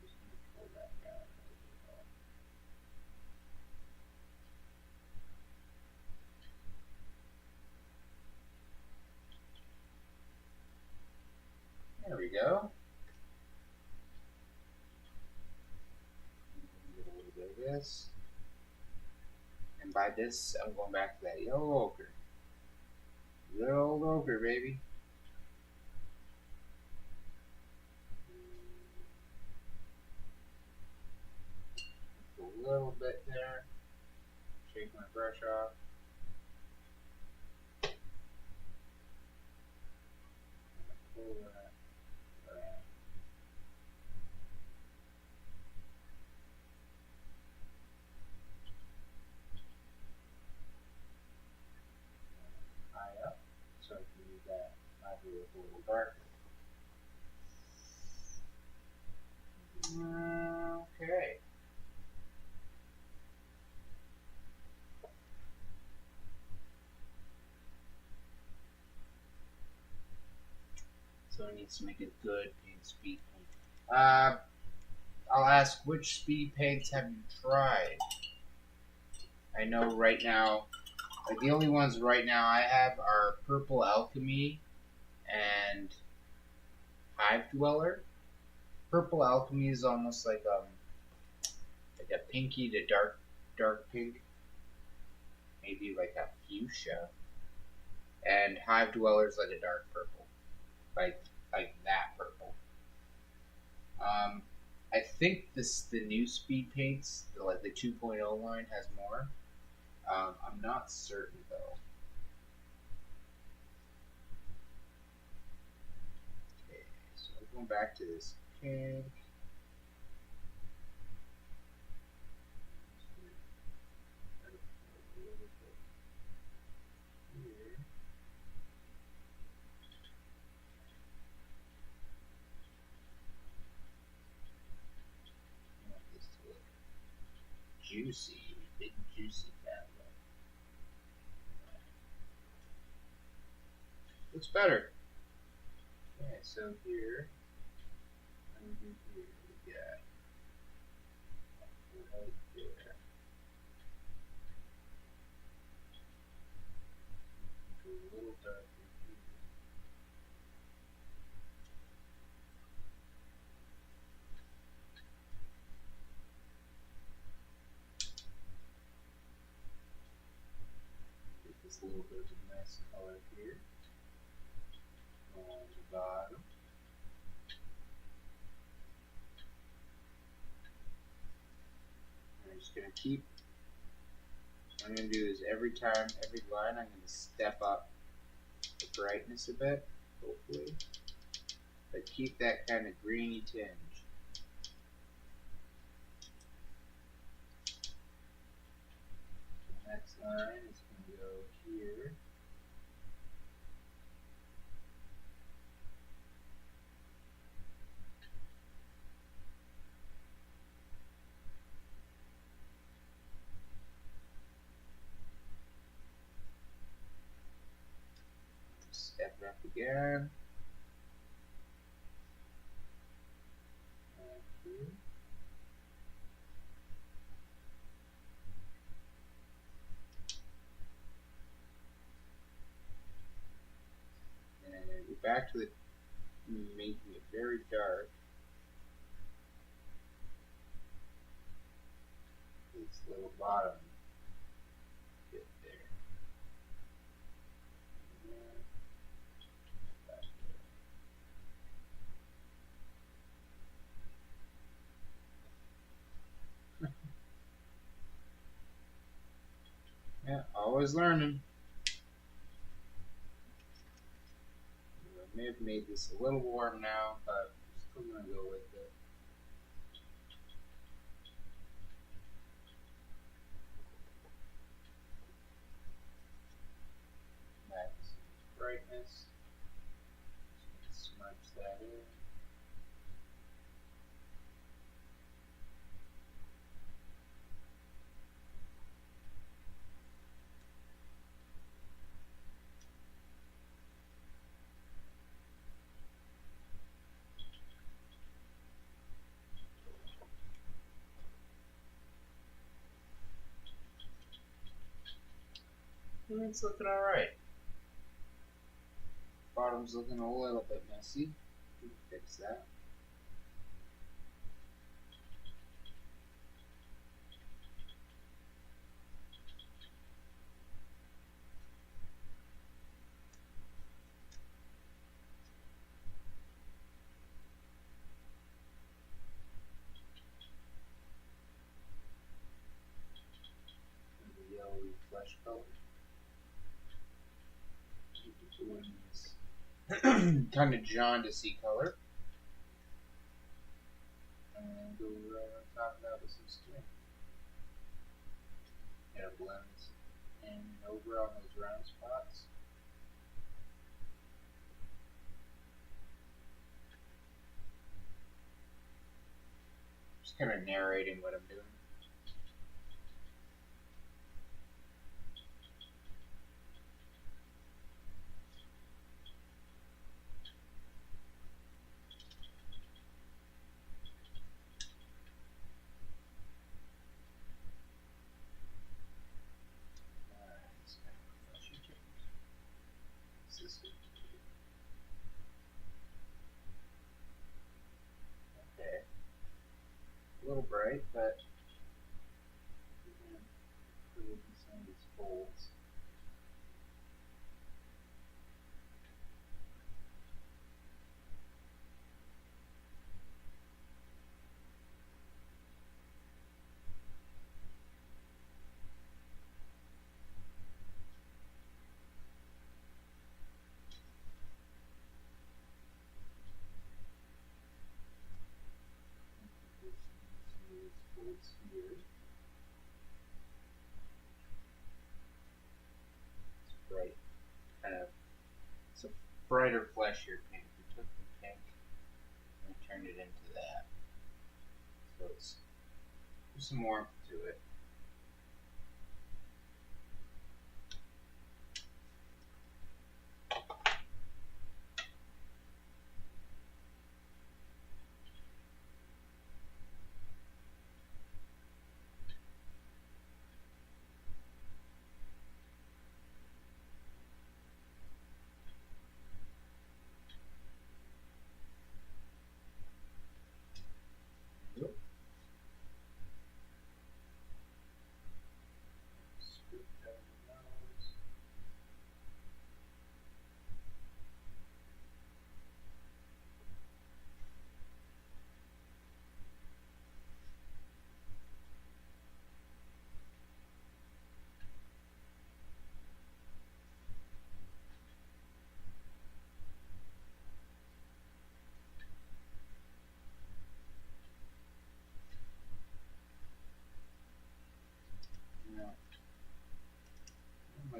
Just going to pull that down a little bit more. There we go. Get a little bit of this. And by this, I'm going back to that yellow ochre. Good old ochre, baby. A little bit there. Shake my brush off. Pull that around. High up, so I can use that maybe a little darker. Okay. So it needs to make a good paint speed paint. I'll ask, which speed paints have you tried? I know right now, like the only ones right now I have are Purple Alchemy and Hive Dweller. Purple Alchemy is almost like a pinky to dark pink, maybe like a fuchsia, and Hive Dweller is like a dark purple, like that purple. I think the new speed paints, like the 2.0 line, has more. I'm not certain though. Okay, so going back to this pink. Juicy, big juicy tablet. Looks better. Okay, so here, we got right there. Go a little darker here. Get this little bit of a nice color here on the bottom. I'm just going to keep, what I'm going to do is every line, I'm going to step up the brightness a bit, hopefully, but keep that kind of greeny tinge. The next line is going to go here. Step it up again. Here. And go back to making it very dark. This little bottom bit there. Yeah, always learning. I may have made this a little warm now, but I'm still going to go with it. Max brightness. Just smudge that in. It's looking alright. Bottom's looking a little bit messy. We can fix that. And the yellowy flesh color. Keep it doing this kind of jaundicey color. And go right on top of that with some skin. And it blends in and over on those round spots. Just kind of narrating what I'm doing. right, but we're going to put it in some of these folds. Here. It's bright, kind of. It's a brighter, flashier pink. We took the pink and we turned it into that, so it's there's some warmth to it.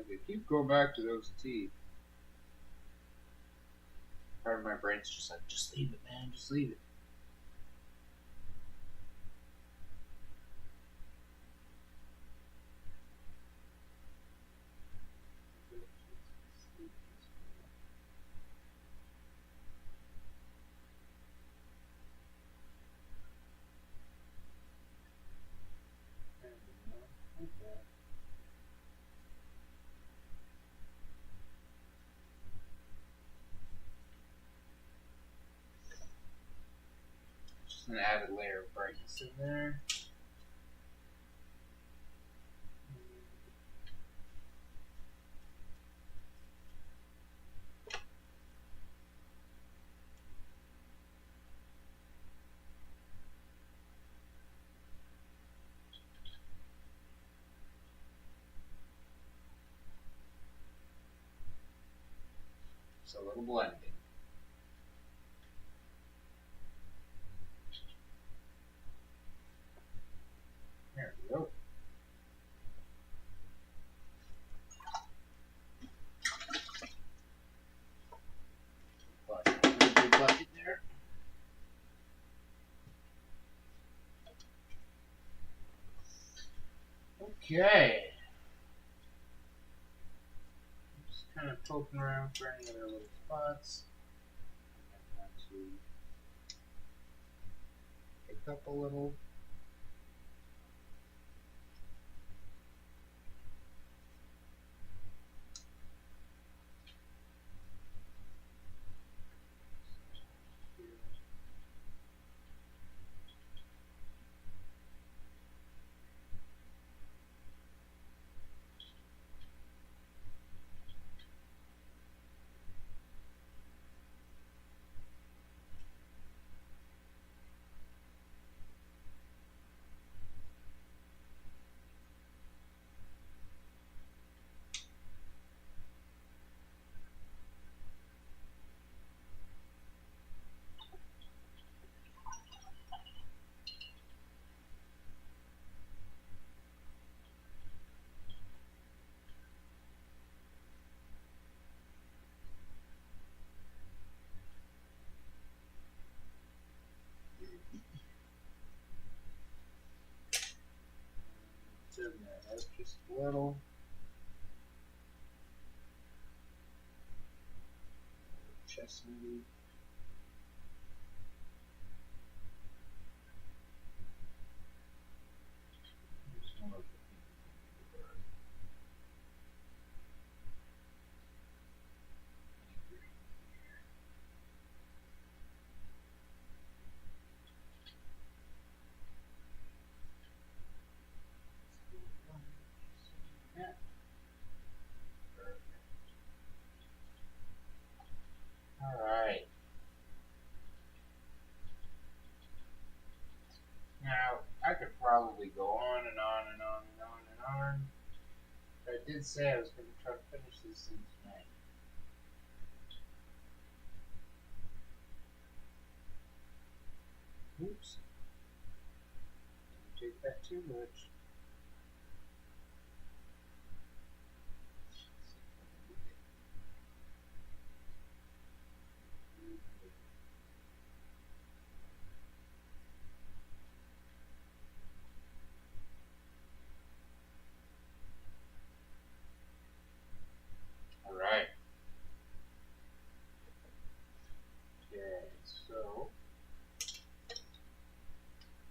They keep going back to those teeth. Part of my brain's just like, just leave it, man, just leave it. Just an added layer of brightness in there. So a little blending. There we go. Bucket there. Okay. Just kind of poking around for any other little spots. I want to pick up a little. Just a little. Chestnut. did say I was going to try to finish this thing tonight. Oops. Didn't take that too much. Alright. Okay, so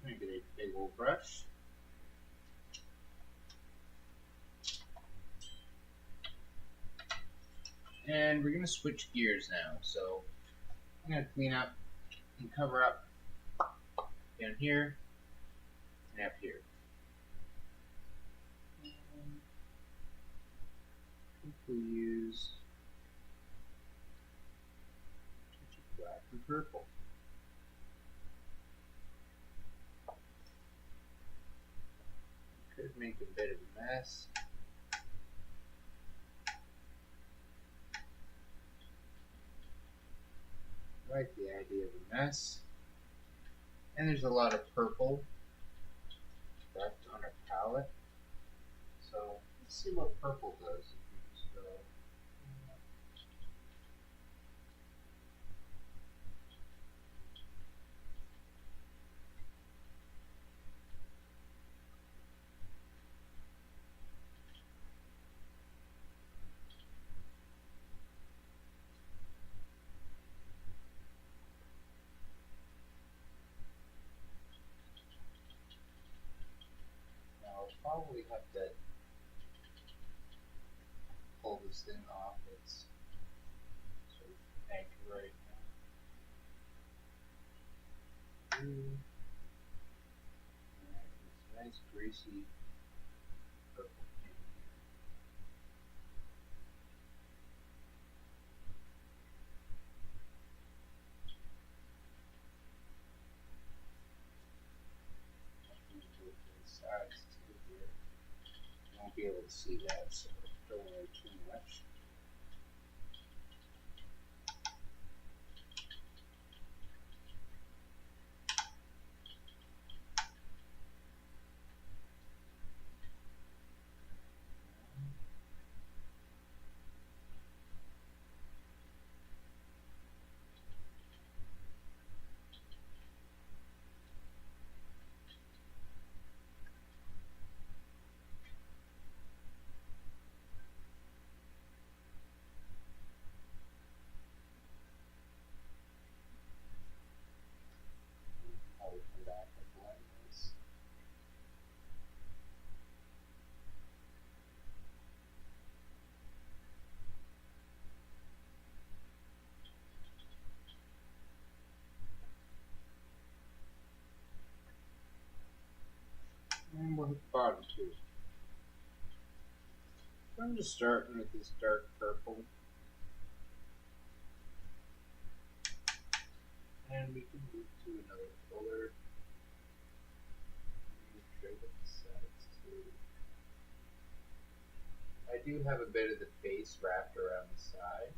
I'm going to get a big old brush. And we're going to switch gears now. So I'm going to clean up and cover up down here and up here. I think we'll use black and purple. Could make a bit of a mess. I like the idea of a mess. And there's a lot of purple left on our palette. So let's see what purple does if we just go. Now I'll probably have to pull this thing off. It's sort of anchored right now. Alright, this nice greasy purple paint here. Sides too here. You won't be able to see that, so don't worry too much. Probably come back and blend this. And we'll hit the bottom too. So I'm just starting with this dark purple. And we can move to another color. Try the sides too. I do have a bit of the face wrapped around the side.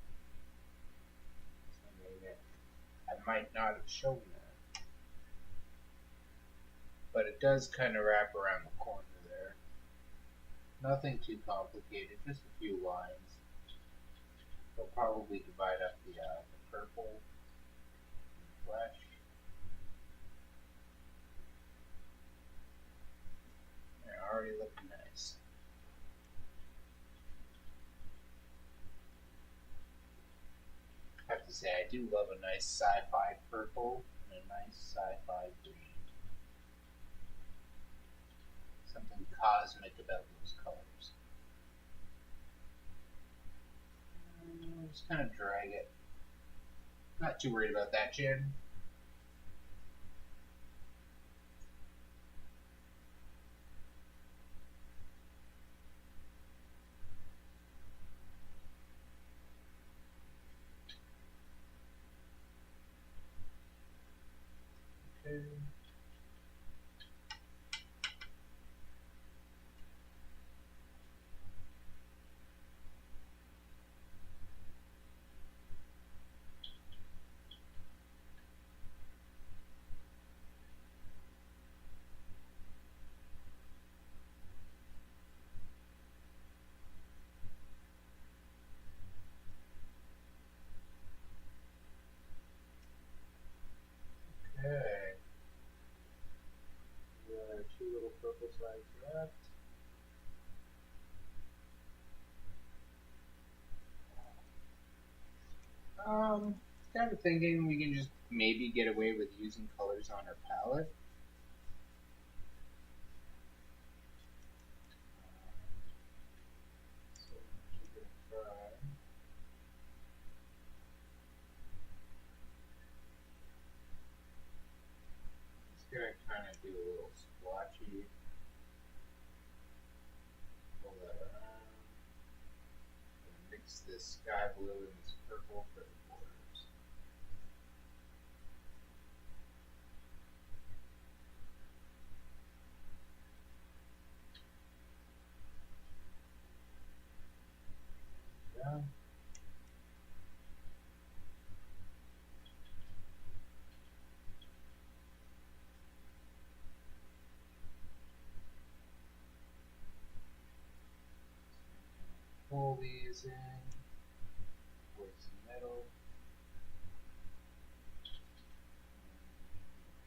I might not have shown that. But it does kind of wrap around the corner there. Nothing too complicated, just a few lines. I'll probably divide up the purple and the flesh. They're already looking nice. I have to say, I do love a nice sci-fi purple and a nice sci-fi green. Something cosmic about those colors. Just kind of drag it. Not too worried about that, Jen. Okay. circle size left. Kind of thinking we can just maybe get away with using colors on our palette. So we're going to try. Just going to kind of do a little splotchy. Pull that around. Mix this sky blue and this purple for the borders. Yeah. Pull these in towards the middle.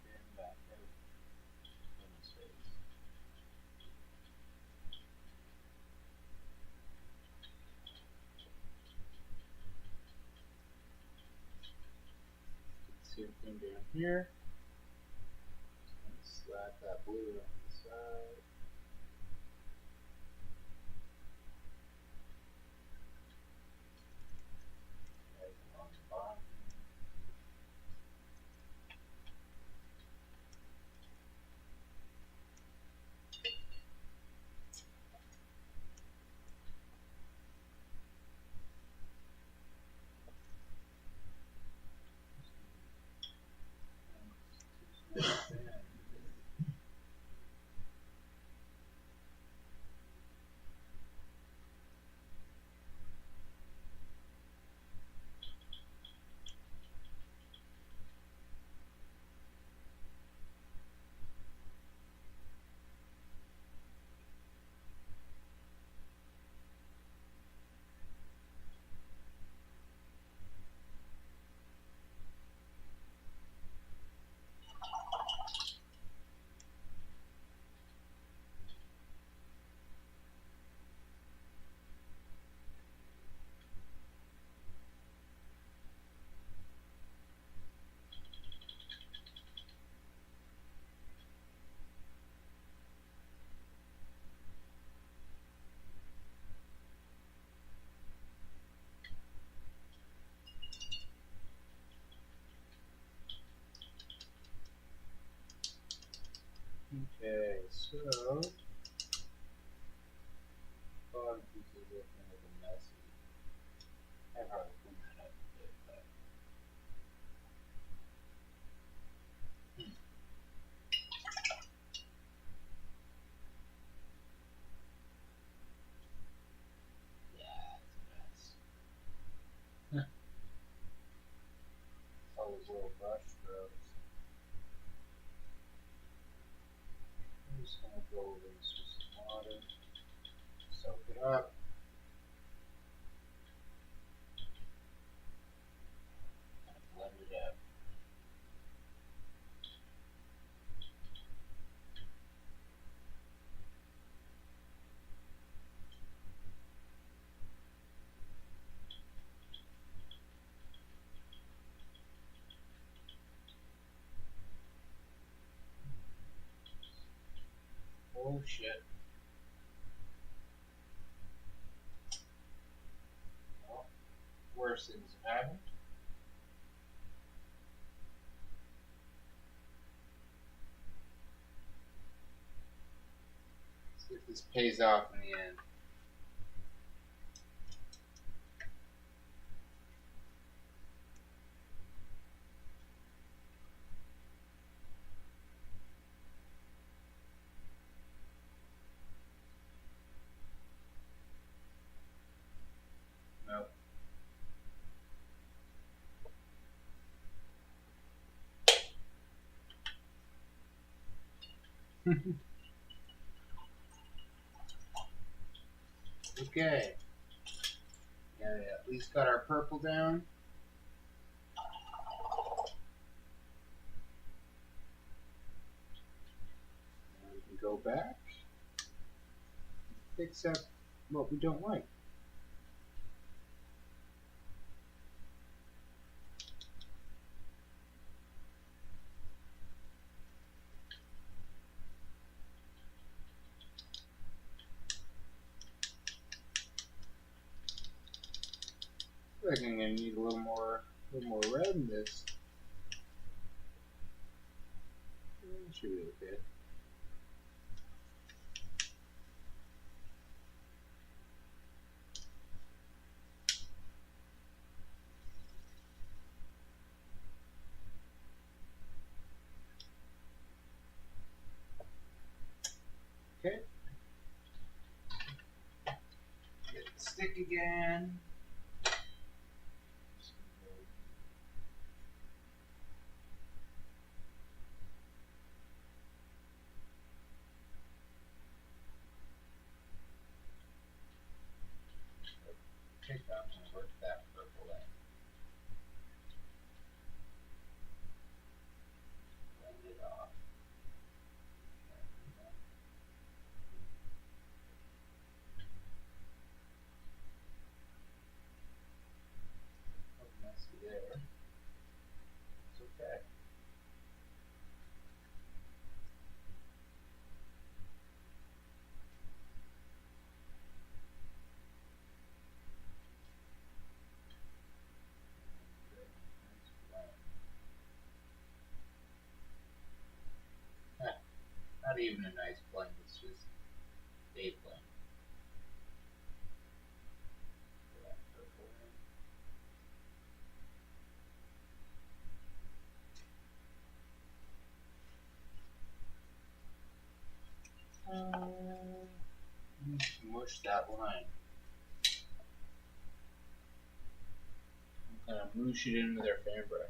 And back out in the space. Same thing down here. Just slap that blue on the side. Right along the bottom. Okay, so bottom piece is looking a little messy. I'd probably clean that up a bit, but yeah, it's a mess. All those little brush strokes. I'm just gonna go over this with some water, soak it up. Blend it out. Oh shit. Well, worse things have happened. Let's see if this pays off in the end. Nope. Okay. Yeah, at least got our purple down. And we can go back. except what we don't like. I think I'm gonna need a little more red in this. Should be okay. Okay. Get the stick again. Take that and work that purple in. Blend it off. Messy there. It's okay. Not even a nice blend, it's just a blend. Mush that line. I'm gonna moosh it in with our fan brush.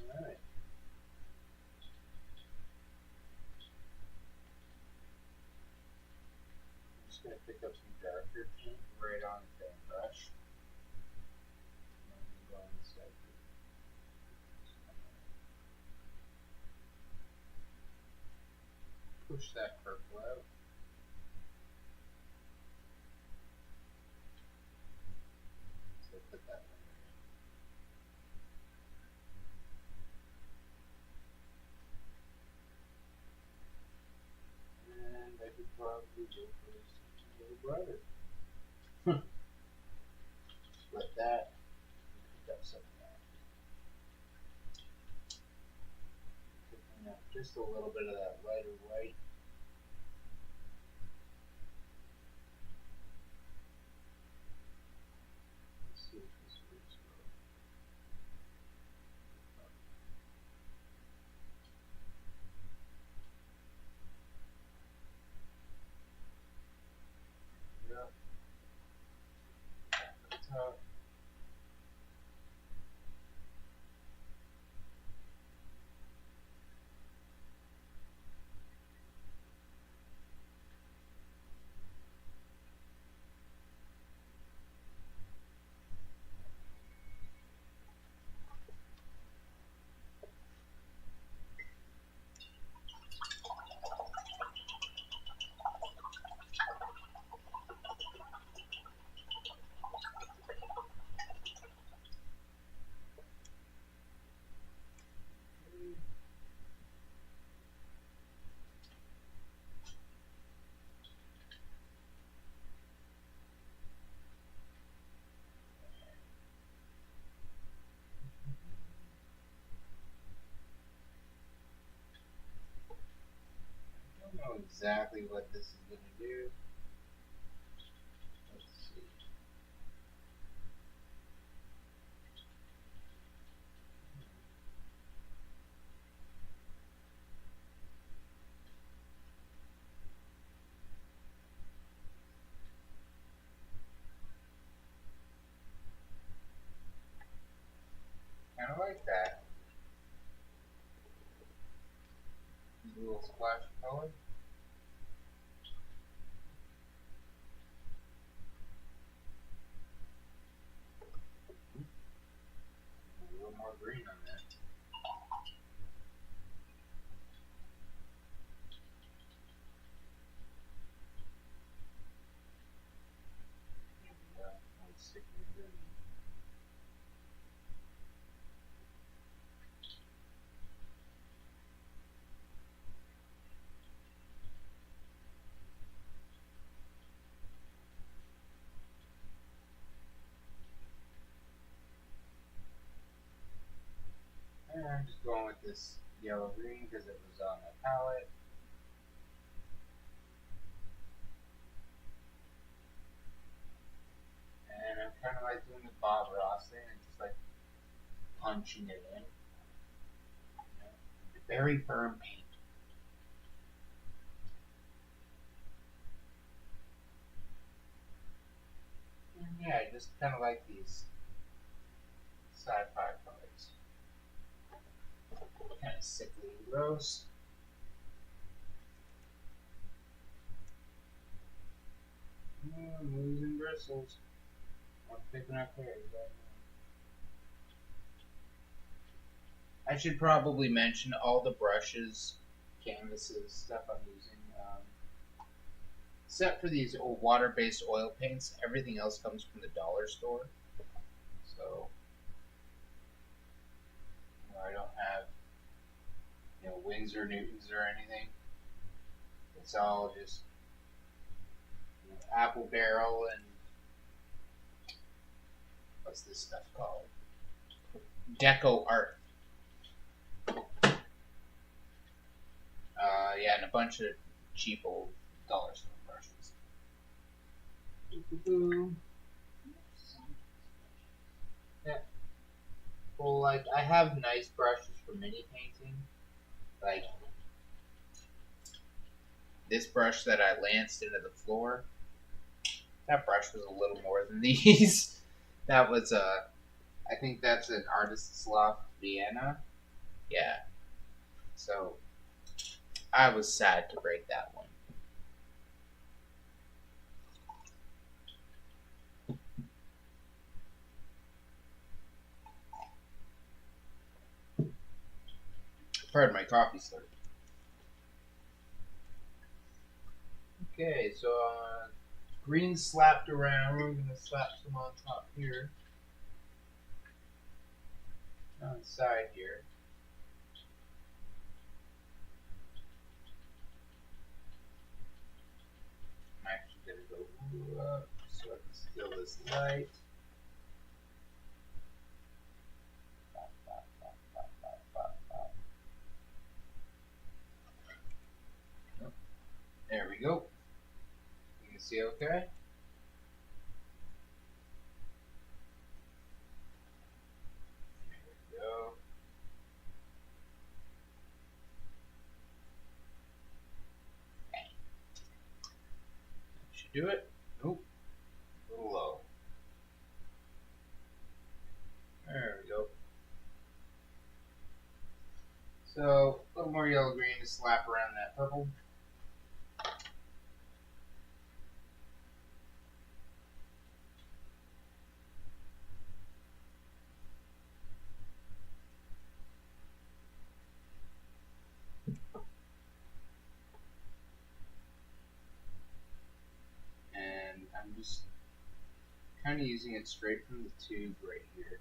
Alright. I'm just going to pick up some darker paint right on the fan brush. And then go on this side. Push that purple out. So put that one there. And I could probably go for something a little brighter. Split that and pick up some of that. Picking up just a little bit of that lighter white. Let's see if this works well. Yep. At the top. I don't know exactly what this is going to do. Let's see. little splash of color. A little more green on that. There we go. I'll stick it in. And I'm just going with this yellow green because it was on the palette. And I'm kind of like doing the Bob Ross thing and just like punching it in. You know, very firm paint. And yeah, I just kind of like these sci-fi colors. Kind of sickly and gross. I'm losing bristles. I'm picking up hairs right now. I should probably mention all the brushes, canvases, stuff I'm using. Except for these water-based oil paints, everything else comes from the dollar store. So, I don't have, Winsor Newtons or anything. It's all just Apple Barrel and what's this stuff called? Deco Art. Yeah, and a bunch of cheap old dollar store brushes. Yeah. Well, like, I have nice brushes for mini painting. Like, this brush that I lanced into the floor, that brush was a little more than these. That was I think that's an Artist's Loft Vienna. Yeah. So, I was sad to break that one. Pardon my coffee slurp. Okay, so green slapped around. We're gonna slap some on top here. On the side here. I'm actually gonna go up so I can steal this light. There we go. You can see okay? There we go. Should do it. Nope. A little low. There we go. So, a little more yellow green to slap around that purple. And I'm just kind of using it straight from the tube right here.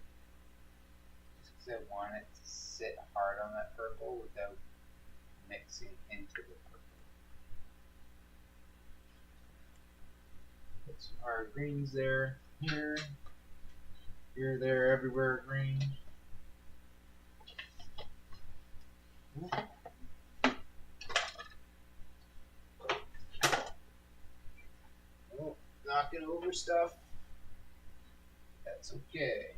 Just because I want it to sit hard on that purple without mixing into the purple. Put some hard greens there, here, there, everywhere green. Oh, knocking over stuff. That's okay.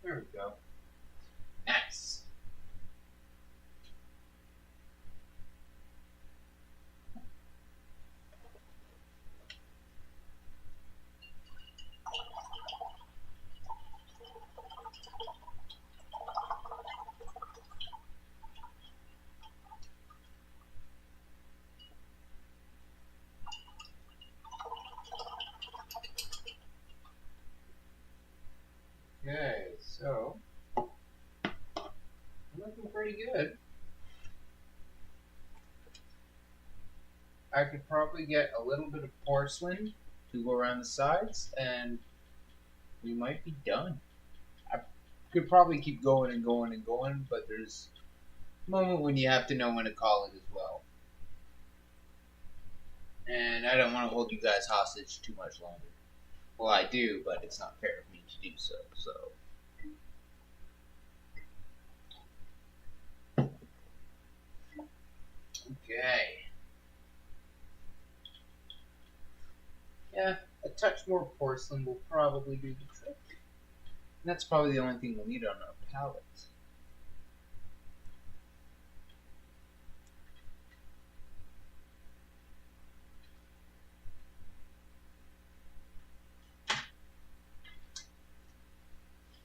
There we go. Nice. looking pretty good. I could probably get a little bit of porcelain to go around the sides, and we might be done. I could probably keep going and going and going, but there's a moment when you have to know when to call it as well. And I don't want to hold you guys hostage too much longer. Well, I do, but it's not fair of me to do so. Okay. Yeah, a touch more porcelain will probably do the trick. And that's probably the only thing we'll need on our palette.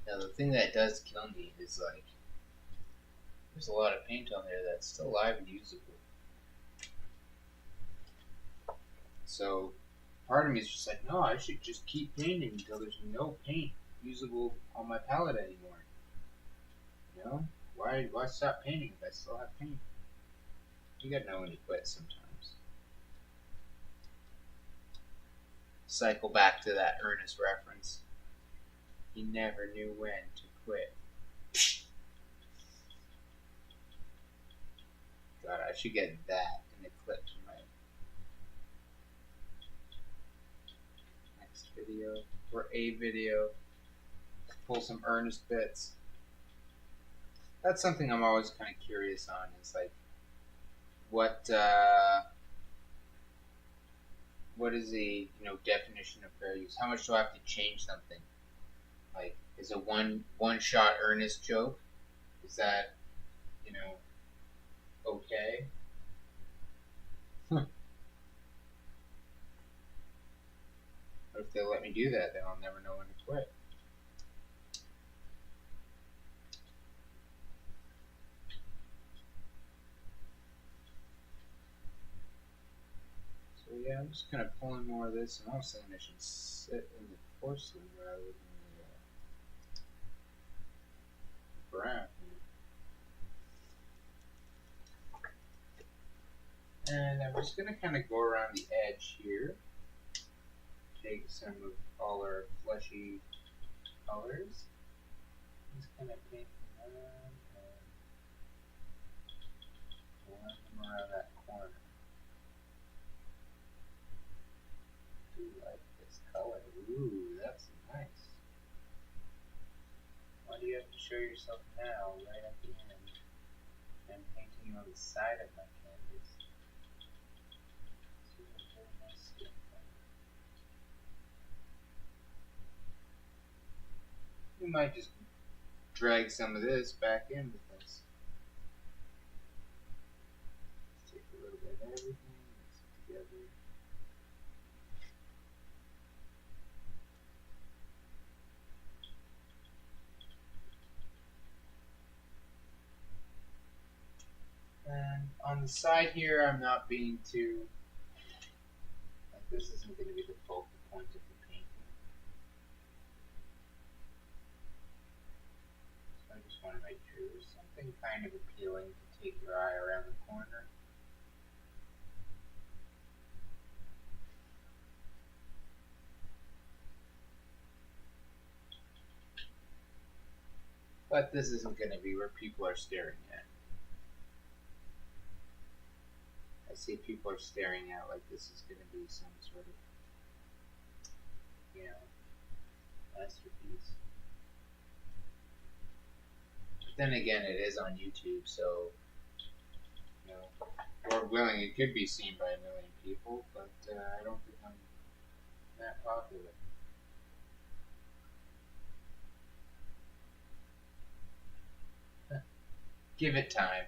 Now, the thing that does kill me is, like, there's a lot of paint on there that's still alive and usable. So, part of me is just like, no, I should just keep painting until there's no paint usable on my palette anymore. You know? Why stop painting if I still have paint? You gotta know when to quit sometimes. Cycle back to that Ernest reference. He never knew when to quit. God, I should get that in the clip for my next video. Or a video. Pull some Ernest bits. That's something I'm always kind of curious on. Is like, what is the definition of fair use? How much do I have to change something? Like, is a one shot Ernest joke? Is that okay? What if they let me do that? Then I'll never know when to quit. So yeah, I'm just kind of pulling more of this. I'm also saying I should sit in the porcelain rather than the brown. And I'm just going to kind of go around the edge here. Take some of all our fleshy colors. Just kind of paint them around and blend them around that corner. I do like this color. Ooh, that's nice. Why do you have to show yourself now, right at the end? I'm painting on the side of my canvas. So it's very nice skin color. We might just drag some of this back in with us. Take a little bit of everything, mix it together. And on the side here, I'm not being too, like, this isn't going to be the focal point of the painting. So I just want to make sure there's something kind of appealing to take your eye around the corner. But this isn't going to be where people are staring at. I see people are staring at like this is going to be some sort of, masterpiece. But then again, it is on YouTube, so, Lord willing, it could be seen by 1 million people, but I don't think I'm that popular. Give it time.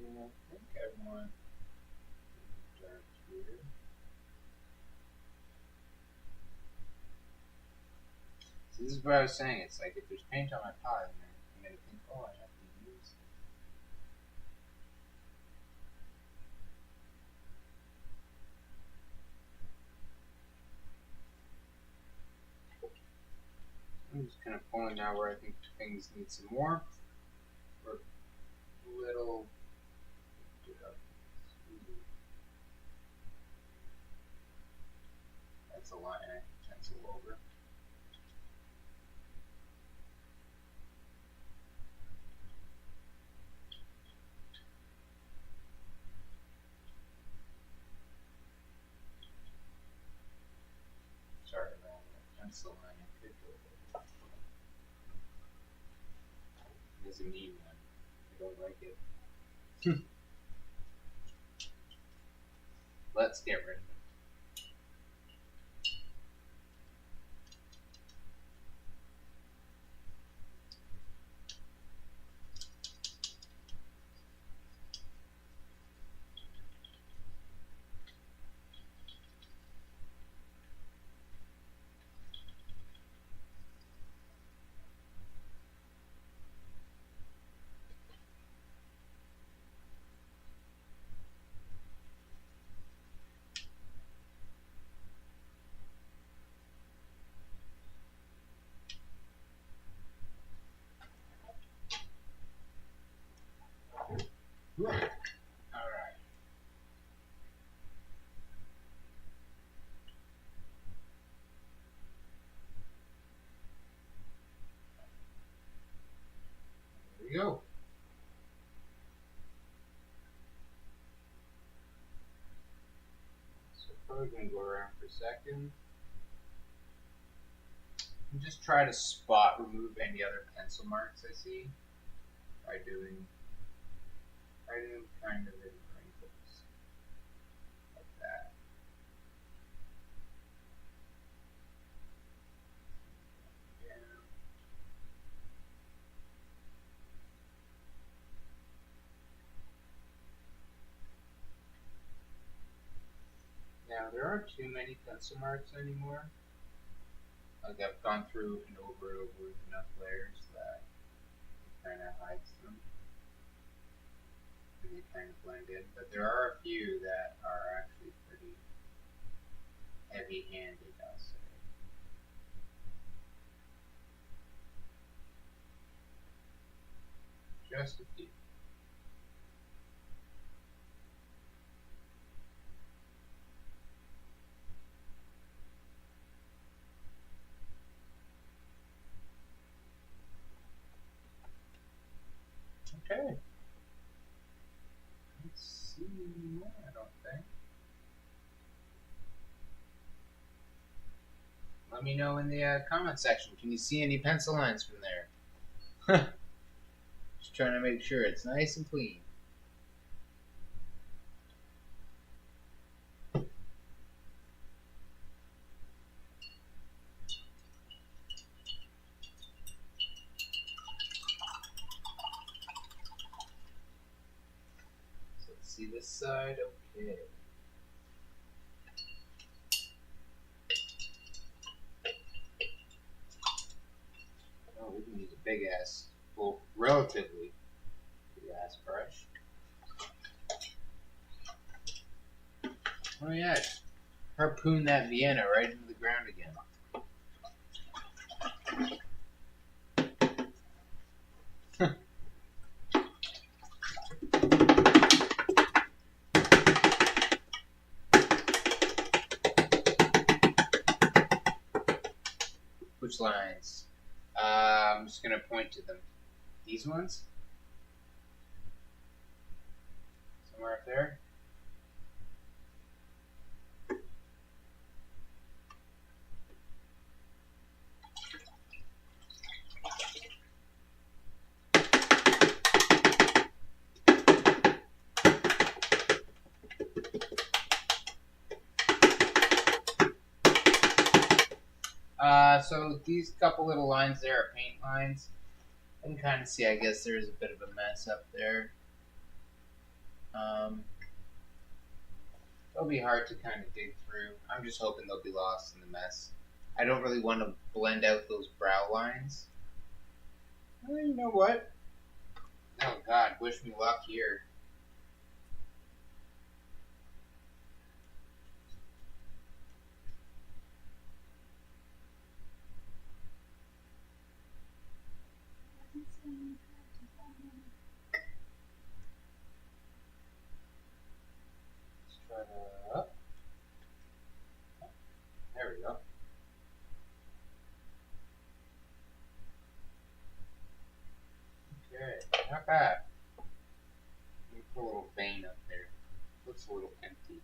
I think I want dark here. So this is what I was saying. It's like if there's paint on my palette, I'm going to think, oh, I have to use just kind of pulling now where I think things need some more. Or a little. That's a line I can pencil over. Sorry, man. Pencil line I could go over. It doesn't mean one. I don't like it. Let's get rid of it. Alright. There we go. So probably going to go around for a second. And just try to spot remove any other pencil marks I see by doing them kind of in wrinkles like that. Yeah. Now there aren't too many pencil marks anymore. Like I've gone through and over with enough layers that it kind of hides them. And they kind of blend in. But there are a few that are actually pretty heavy-handed, I'll say. Just a few. Okay. Let's see more, I don't think. Let me know in the comment section. Can you see any pencil lines from there? Just trying to make sure it's nice and clean. So let's see this side. Okay. Oh, we can use a big ass, well, relatively big ass brush. Oh yeah, harpoon that Vienna right into the ground again. Which lines? I'm just gonna point to them. These ones? Somewhere up there? So these couple little lines there are paint lines. I can kind of see, I guess there's a bit of a mess up there. It'll be hard to kind of dig through. I'm just hoping they'll be lost in the mess. I don't really want to blend out those brow lines. Well, you know what? Oh God, wish me luck here. Not bad. Let me put a little vein up there. Looks a little empty.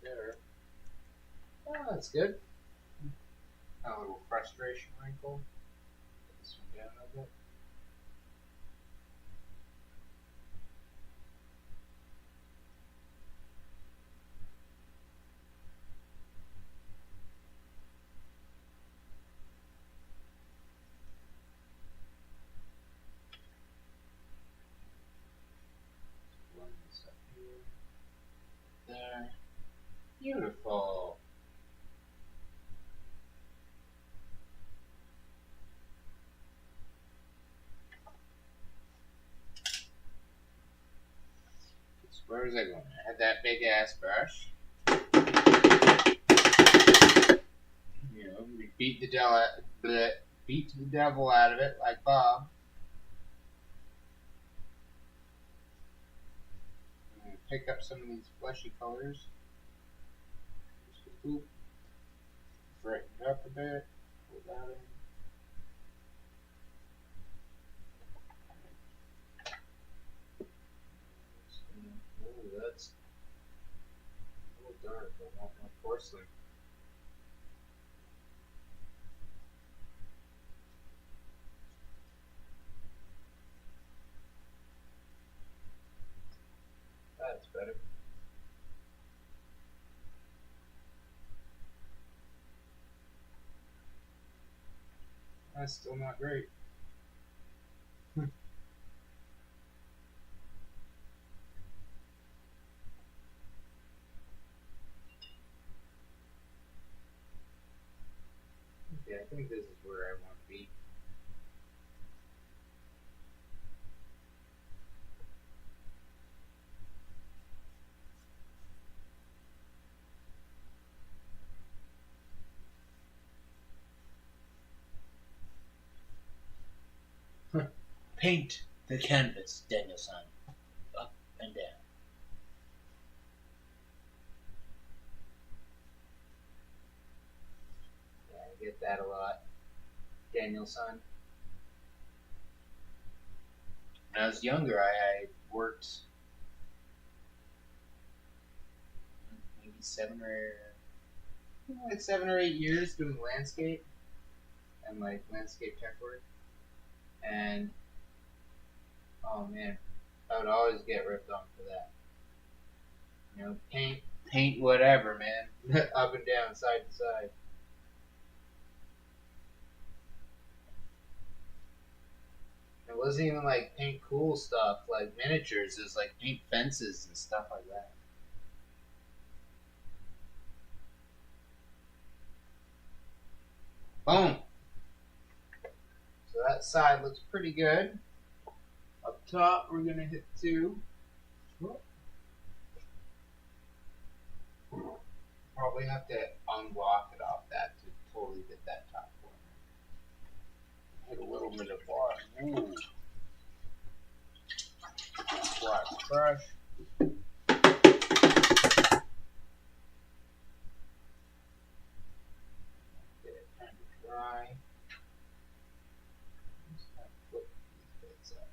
There. Oh, that's good. A little frustration wrinkle. Put this one down a bit. Blend this up here. There. Beautiful. Where was I going? I had that big ass brush. You know, we beat the devil out of it like Bob. I'm gonna pick up some of these fleshy colors. Just a boop. Brighten it up a bit. Pull that in. Oh, that's a little dark. I want more porcelain. That's better. That's still not great. Okay, I think this is where I want to be. Paint the canvas, Daniel-san. Up and down. Yeah, I get that a lot. Daniel-san. When I was younger, I worked maybe 7 or 8 years doing landscape and like landscape tech work. And oh man, I would always get ripped on for that. You know, paint whatever, man. Up and down, side to side. It wasn't even like paint cool stuff like miniatures, it was like paint fences and stuff like that. Boom! So that side looks pretty good. Up top, we're gonna hit 2. Probably have to unblock it off that to totally get that top corner. Hit a little bit of water. Ooh. Black brush. Get it kind of dry. Just kind of flip these bits up.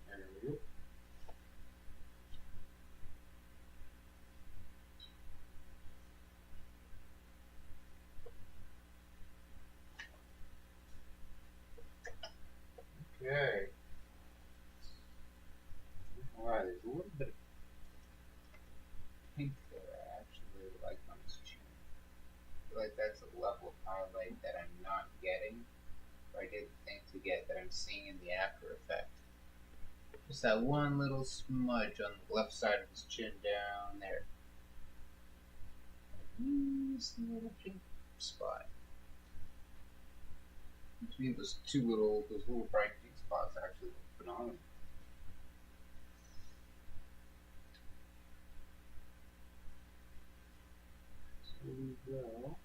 There we go. Okay. Alright, there's a little bit of pink there I actually really like on this chin. I feel like that's a level of highlight that I'm not getting, or I didn't think to get, that I'm seeing in the after effect. Just that one little smudge on the left side of his chin down there. Just a little pink spot. Between those little bright pink spots actually look phenomenal. So we will.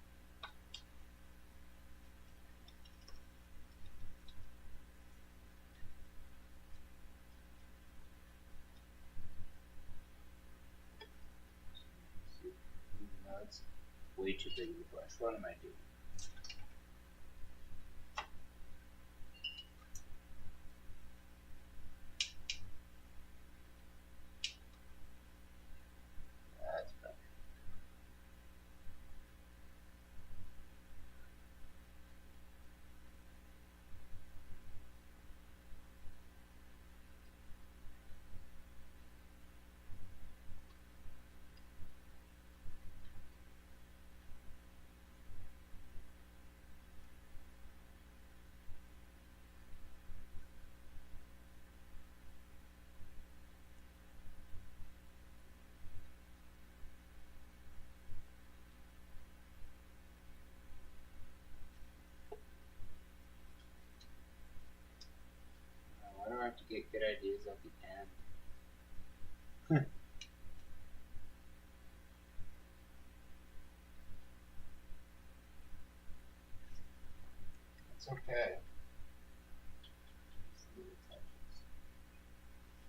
No, it's way too big of a brush. What am I doing? That's better. Why do I have to get good ideas at the end? It's okay. Just little touches.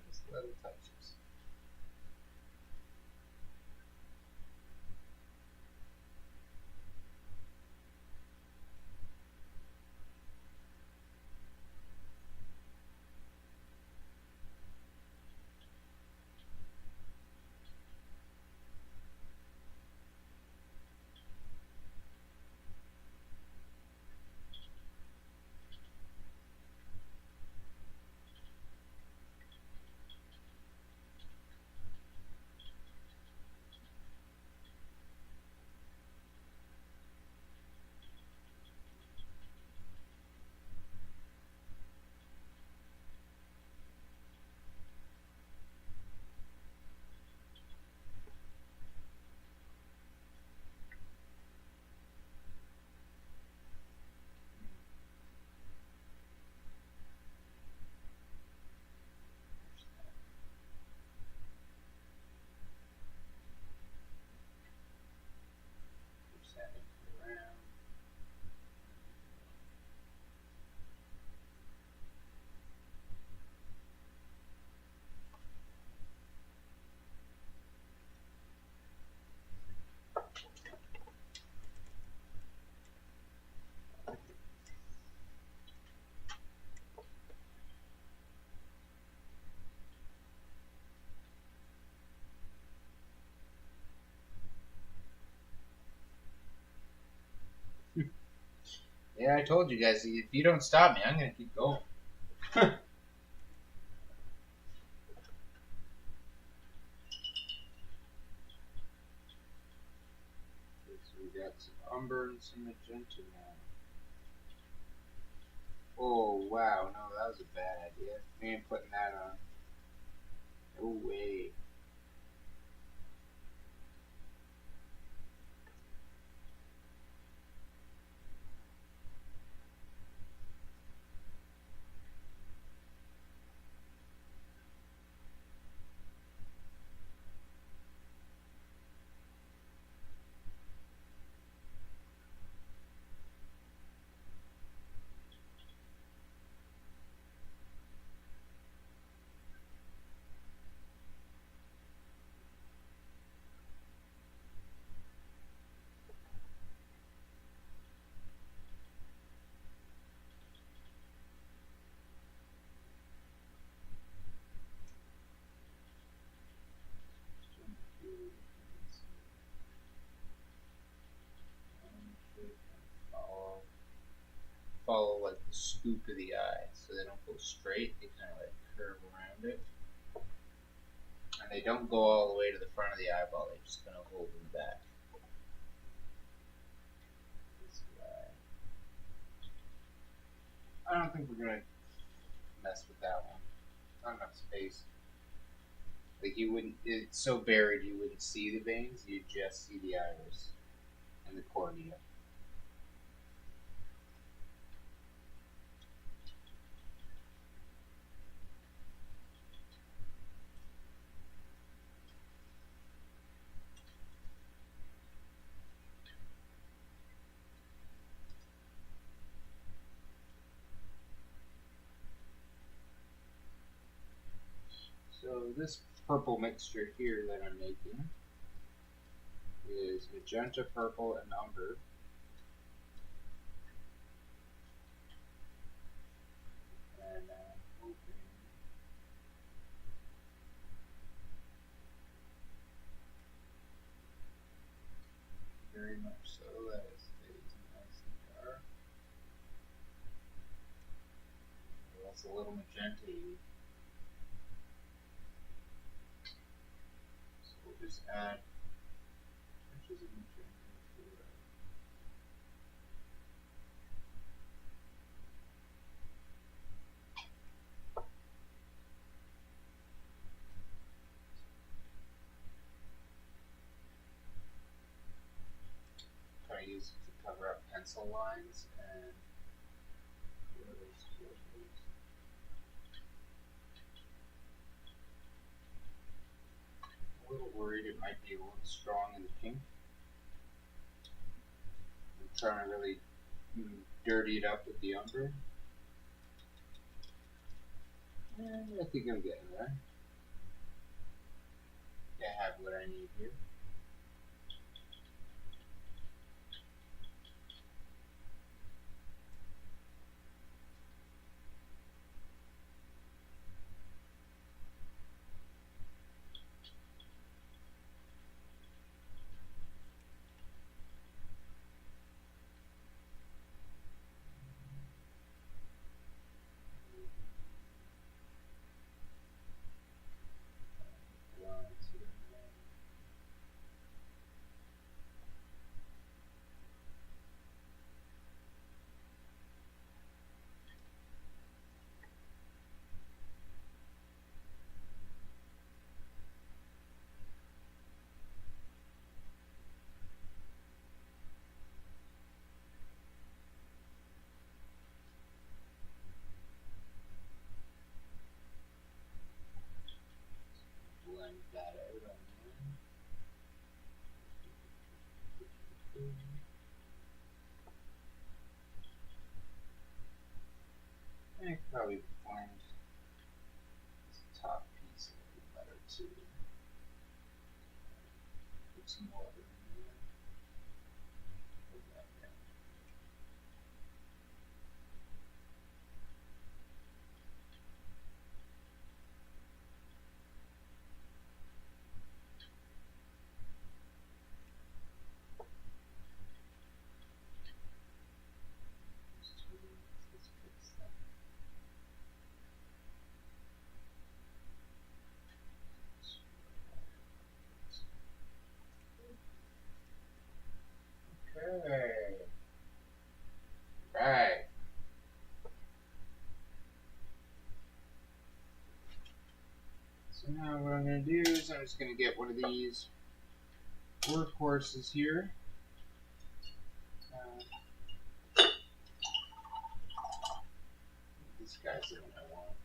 Just little touches. Push that around. Yeah, I told you guys, if you don't stop me, I'm gonna keep going. So we got some umber and some magenta now. Oh wow, no, that was a bad idea. We ain't putting that on. No way. Follow like the scoop of the eye, so they don't go straight. They kind of like curve around it, and they don't go all the way to the front of the eyeball. They just kind of hold in the back. I don't think we're gonna mess with that one. not enough space. Like you wouldn't, it's so buried you wouldn't see the veins. You just see the iris and the cornea. So this purple mixture here that I'm making is magenta, purple, and umber. And I'm hoping very much so that it stays nice and dark. Well, that's a little magenta-y. So we'll just add touches of magenta to it. Try to use it to cover up pencil lines and a little worried it might be a little strong in the pink. I'm trying to really dirty it up with the umber. And I think I'm getting there. I have what I need here. Blend that out on there. I could probably blend this top piece a little better too. Put some water in there. Put that down. Let's fix that. Okay. Right. So now what I'm going to do is I'm just going to get one of these workhorses here. This guy's the one I want.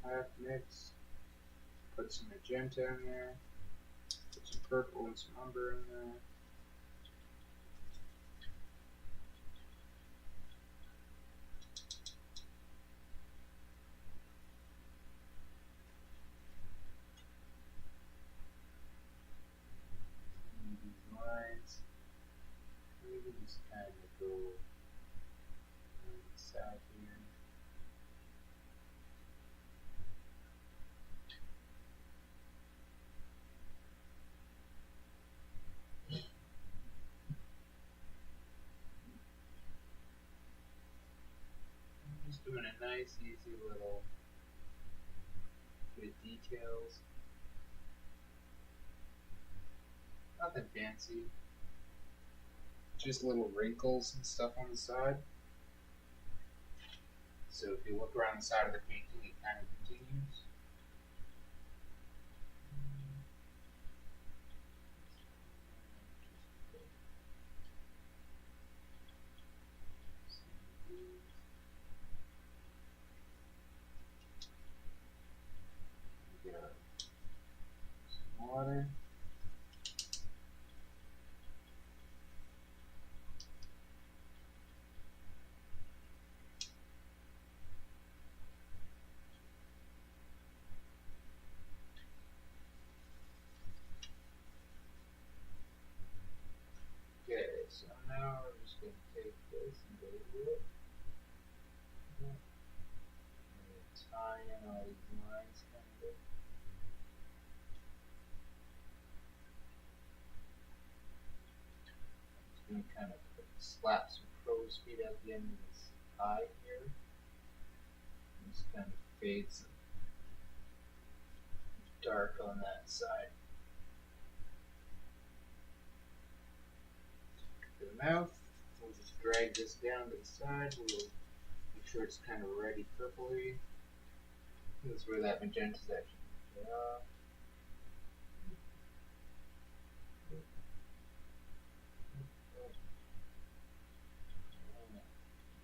Half mix. Put some magenta in there. Put some purple and some umber in there. These lines. Maybe just kind of go on the side here. Just doing a nice, easy little bit of details. Nothing fancy. just little wrinkles and stuff on the side. So if you look around the side of the painting, it kind of continues. Get some water. Okay, so now we're just going to take this and go to it. And tie in all these lines kind of. I'm just going to kind of slap some crow's feet at the end of this eye here. And just kind of fade some dark on that side. For the mouth, we'll just drag this down to the side. We'll make sure it's kind of reddy purpley. That's where that magenta is actually get off.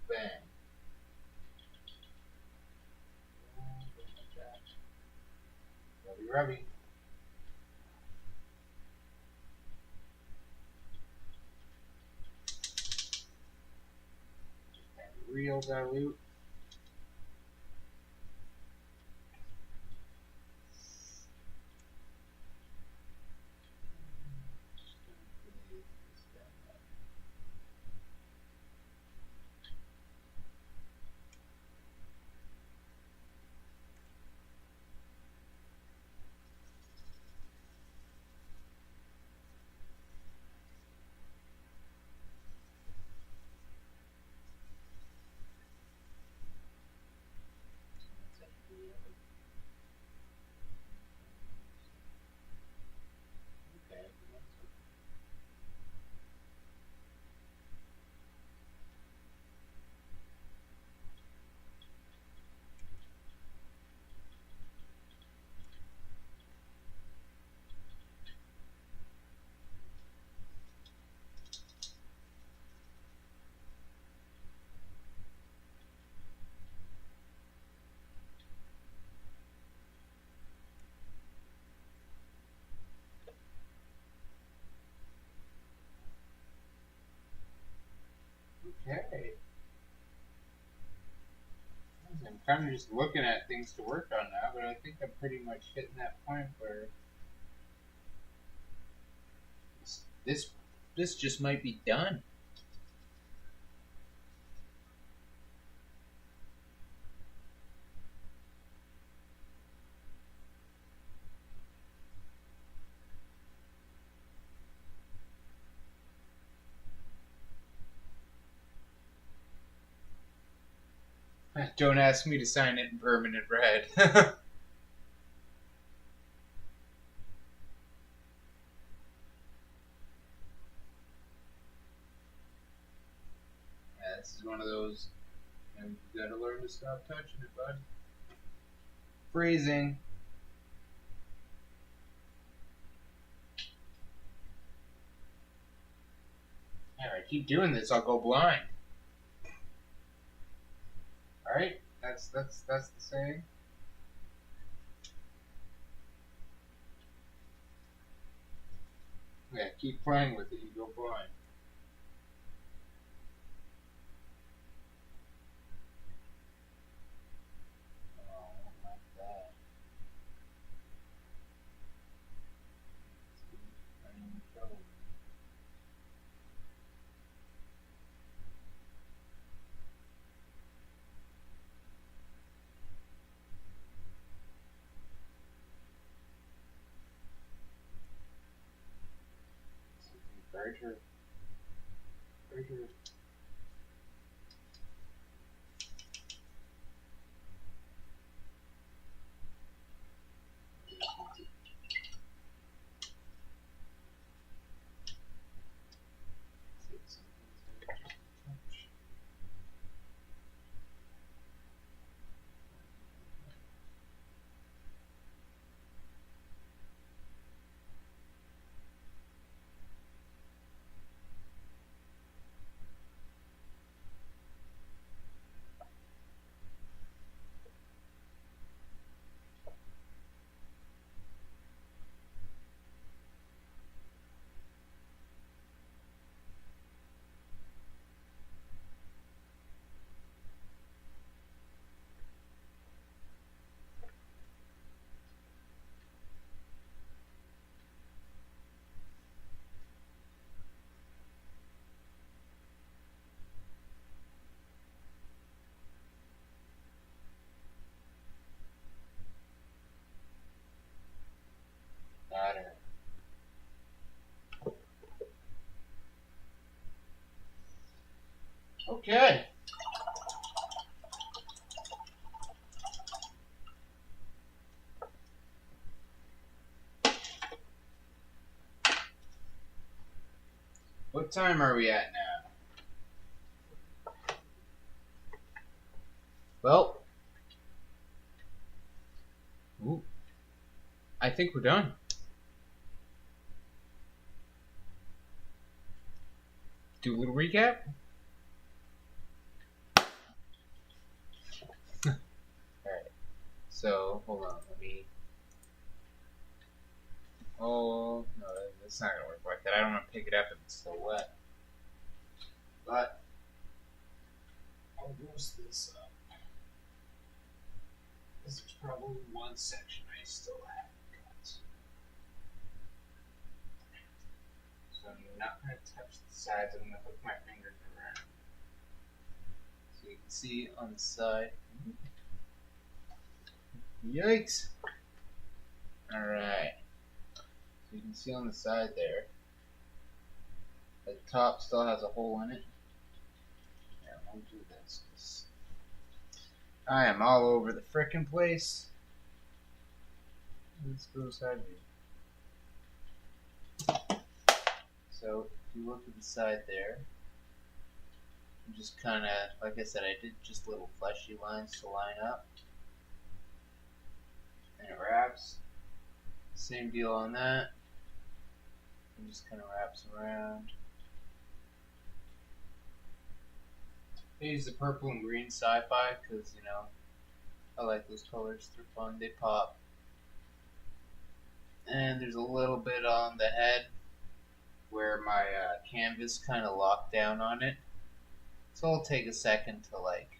Bang. Rubby, rubby. Real dilute. Okay. I'm kind of just looking at things to work on now, but I think I'm pretty much hitting that point where this just might be done. Don't ask me to sign it in permanent red. Yeah, this is one of those, you gotta learn to stop touching it, bud. Freezing. Yeah, if I keep doing this, I'll go blind. Alright, that's the saying. Yeah, keep playing with it, you go blind. Oh, I don't like that. I'm in trouble. Very true. Very true. Okay. What time are we at now? Well, ooh, I think we're done. Do a little recap. Alright. So, hold on. Let me... Oh, no, that's not going to work like that. I don't want to pick it up if it's still wet. But, I'll loosen this up. Because there's probably one section I still haven't got. So I'm not going to touch the sides. I'm going to hook my fingers around. So you can see on the side. Yikes! Alright. So you can see on the side there, the top still has a hole in it. Yeah, I'll do this because I am all over the frickin' place. Let's go side view. So if you look at the side there, you just kind of, like I said, I did just little fleshy lines to line up. And it wraps. Same deal on that. It just kind of wraps around. I use the purple and green sci-fi because, you know, I like those colors. They're fun. They pop. And there's a little bit on the head where my canvas kind of locked down on it. So I'll take a second to, like,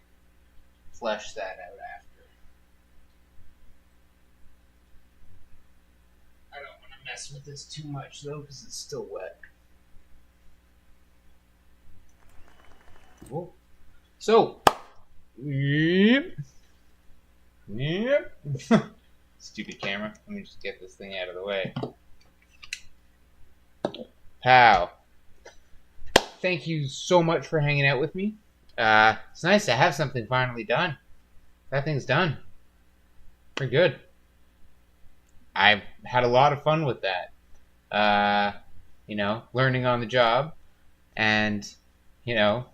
flesh that out after. I don't want to mess with this too much though because it's still wet. Whoa. So, yep. Stupid camera. Let me just get this thing out of the way. Pow. Thank you so much for hanging out with me. It's nice to have something finally done. That thing's done. Pretty good. I've had a lot of fun with that. You know, learning on the job and, you know,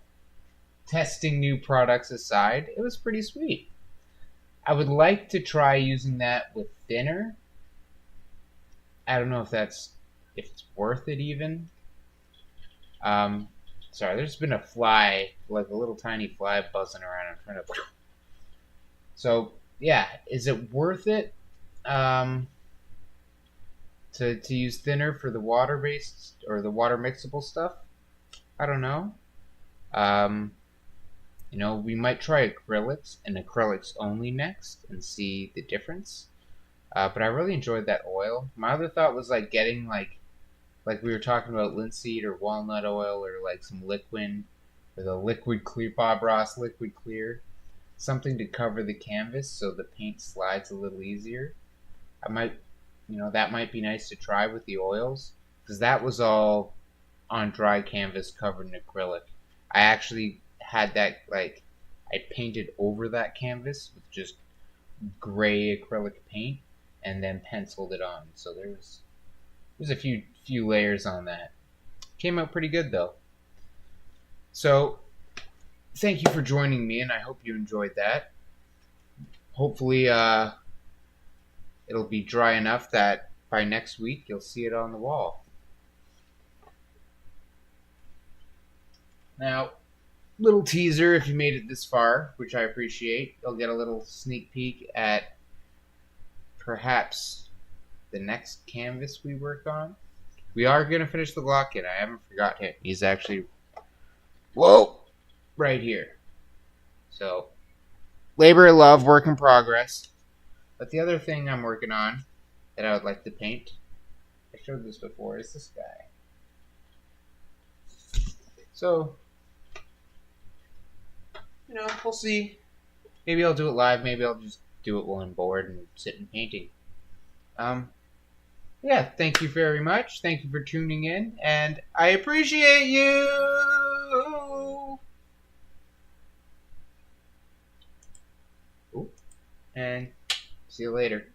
testing new products aside, it was pretty sweet. I would like to try using that with thinner. I don't know if it's worth it even. Sorry, there's been a fly, like a little tiny fly buzzing around. I'm trying to. So yeah, is it worth it? To use thinner for the water-based or the water mixable stuff? I don't know. You know, we might try acrylics and acrylics only next and see the difference. But I really enjoyed that oil. My other thought was like getting like we were talking about linseed or walnut oil or like some liquid or the liquid clear, Bob Ross liquid clear, something to cover the canvas so the paint slides a little easier. I might, you know, that might be nice to try with the oils because that was all on dry canvas covered in acrylic. I actually had that, like, I painted over that canvas with just gray acrylic paint and then penciled it on. So there's a few layers on that. Came out pretty good though. So thank you for joining me, and I hope you enjoyed that. Hopefully it'll be dry enough that by next week you'll see it on the wall. Now, little teaser if you made it this far, which I appreciate. You'll get a little sneak peek at perhaps the next canvas we work on. We are going to finish the Glock kit. I haven't forgot him. He's actually, whoa, right here. So, labor of love, work in progress. But the other thing I'm working on that I would like to paint, I showed this before, is this guy. So, you know, we'll see. Maybe I'll do it live. Maybe I'll just do it while I'm bored and sit and painting. Yeah, thank you very much. Thank you for tuning in, and I appreciate you. and see you later.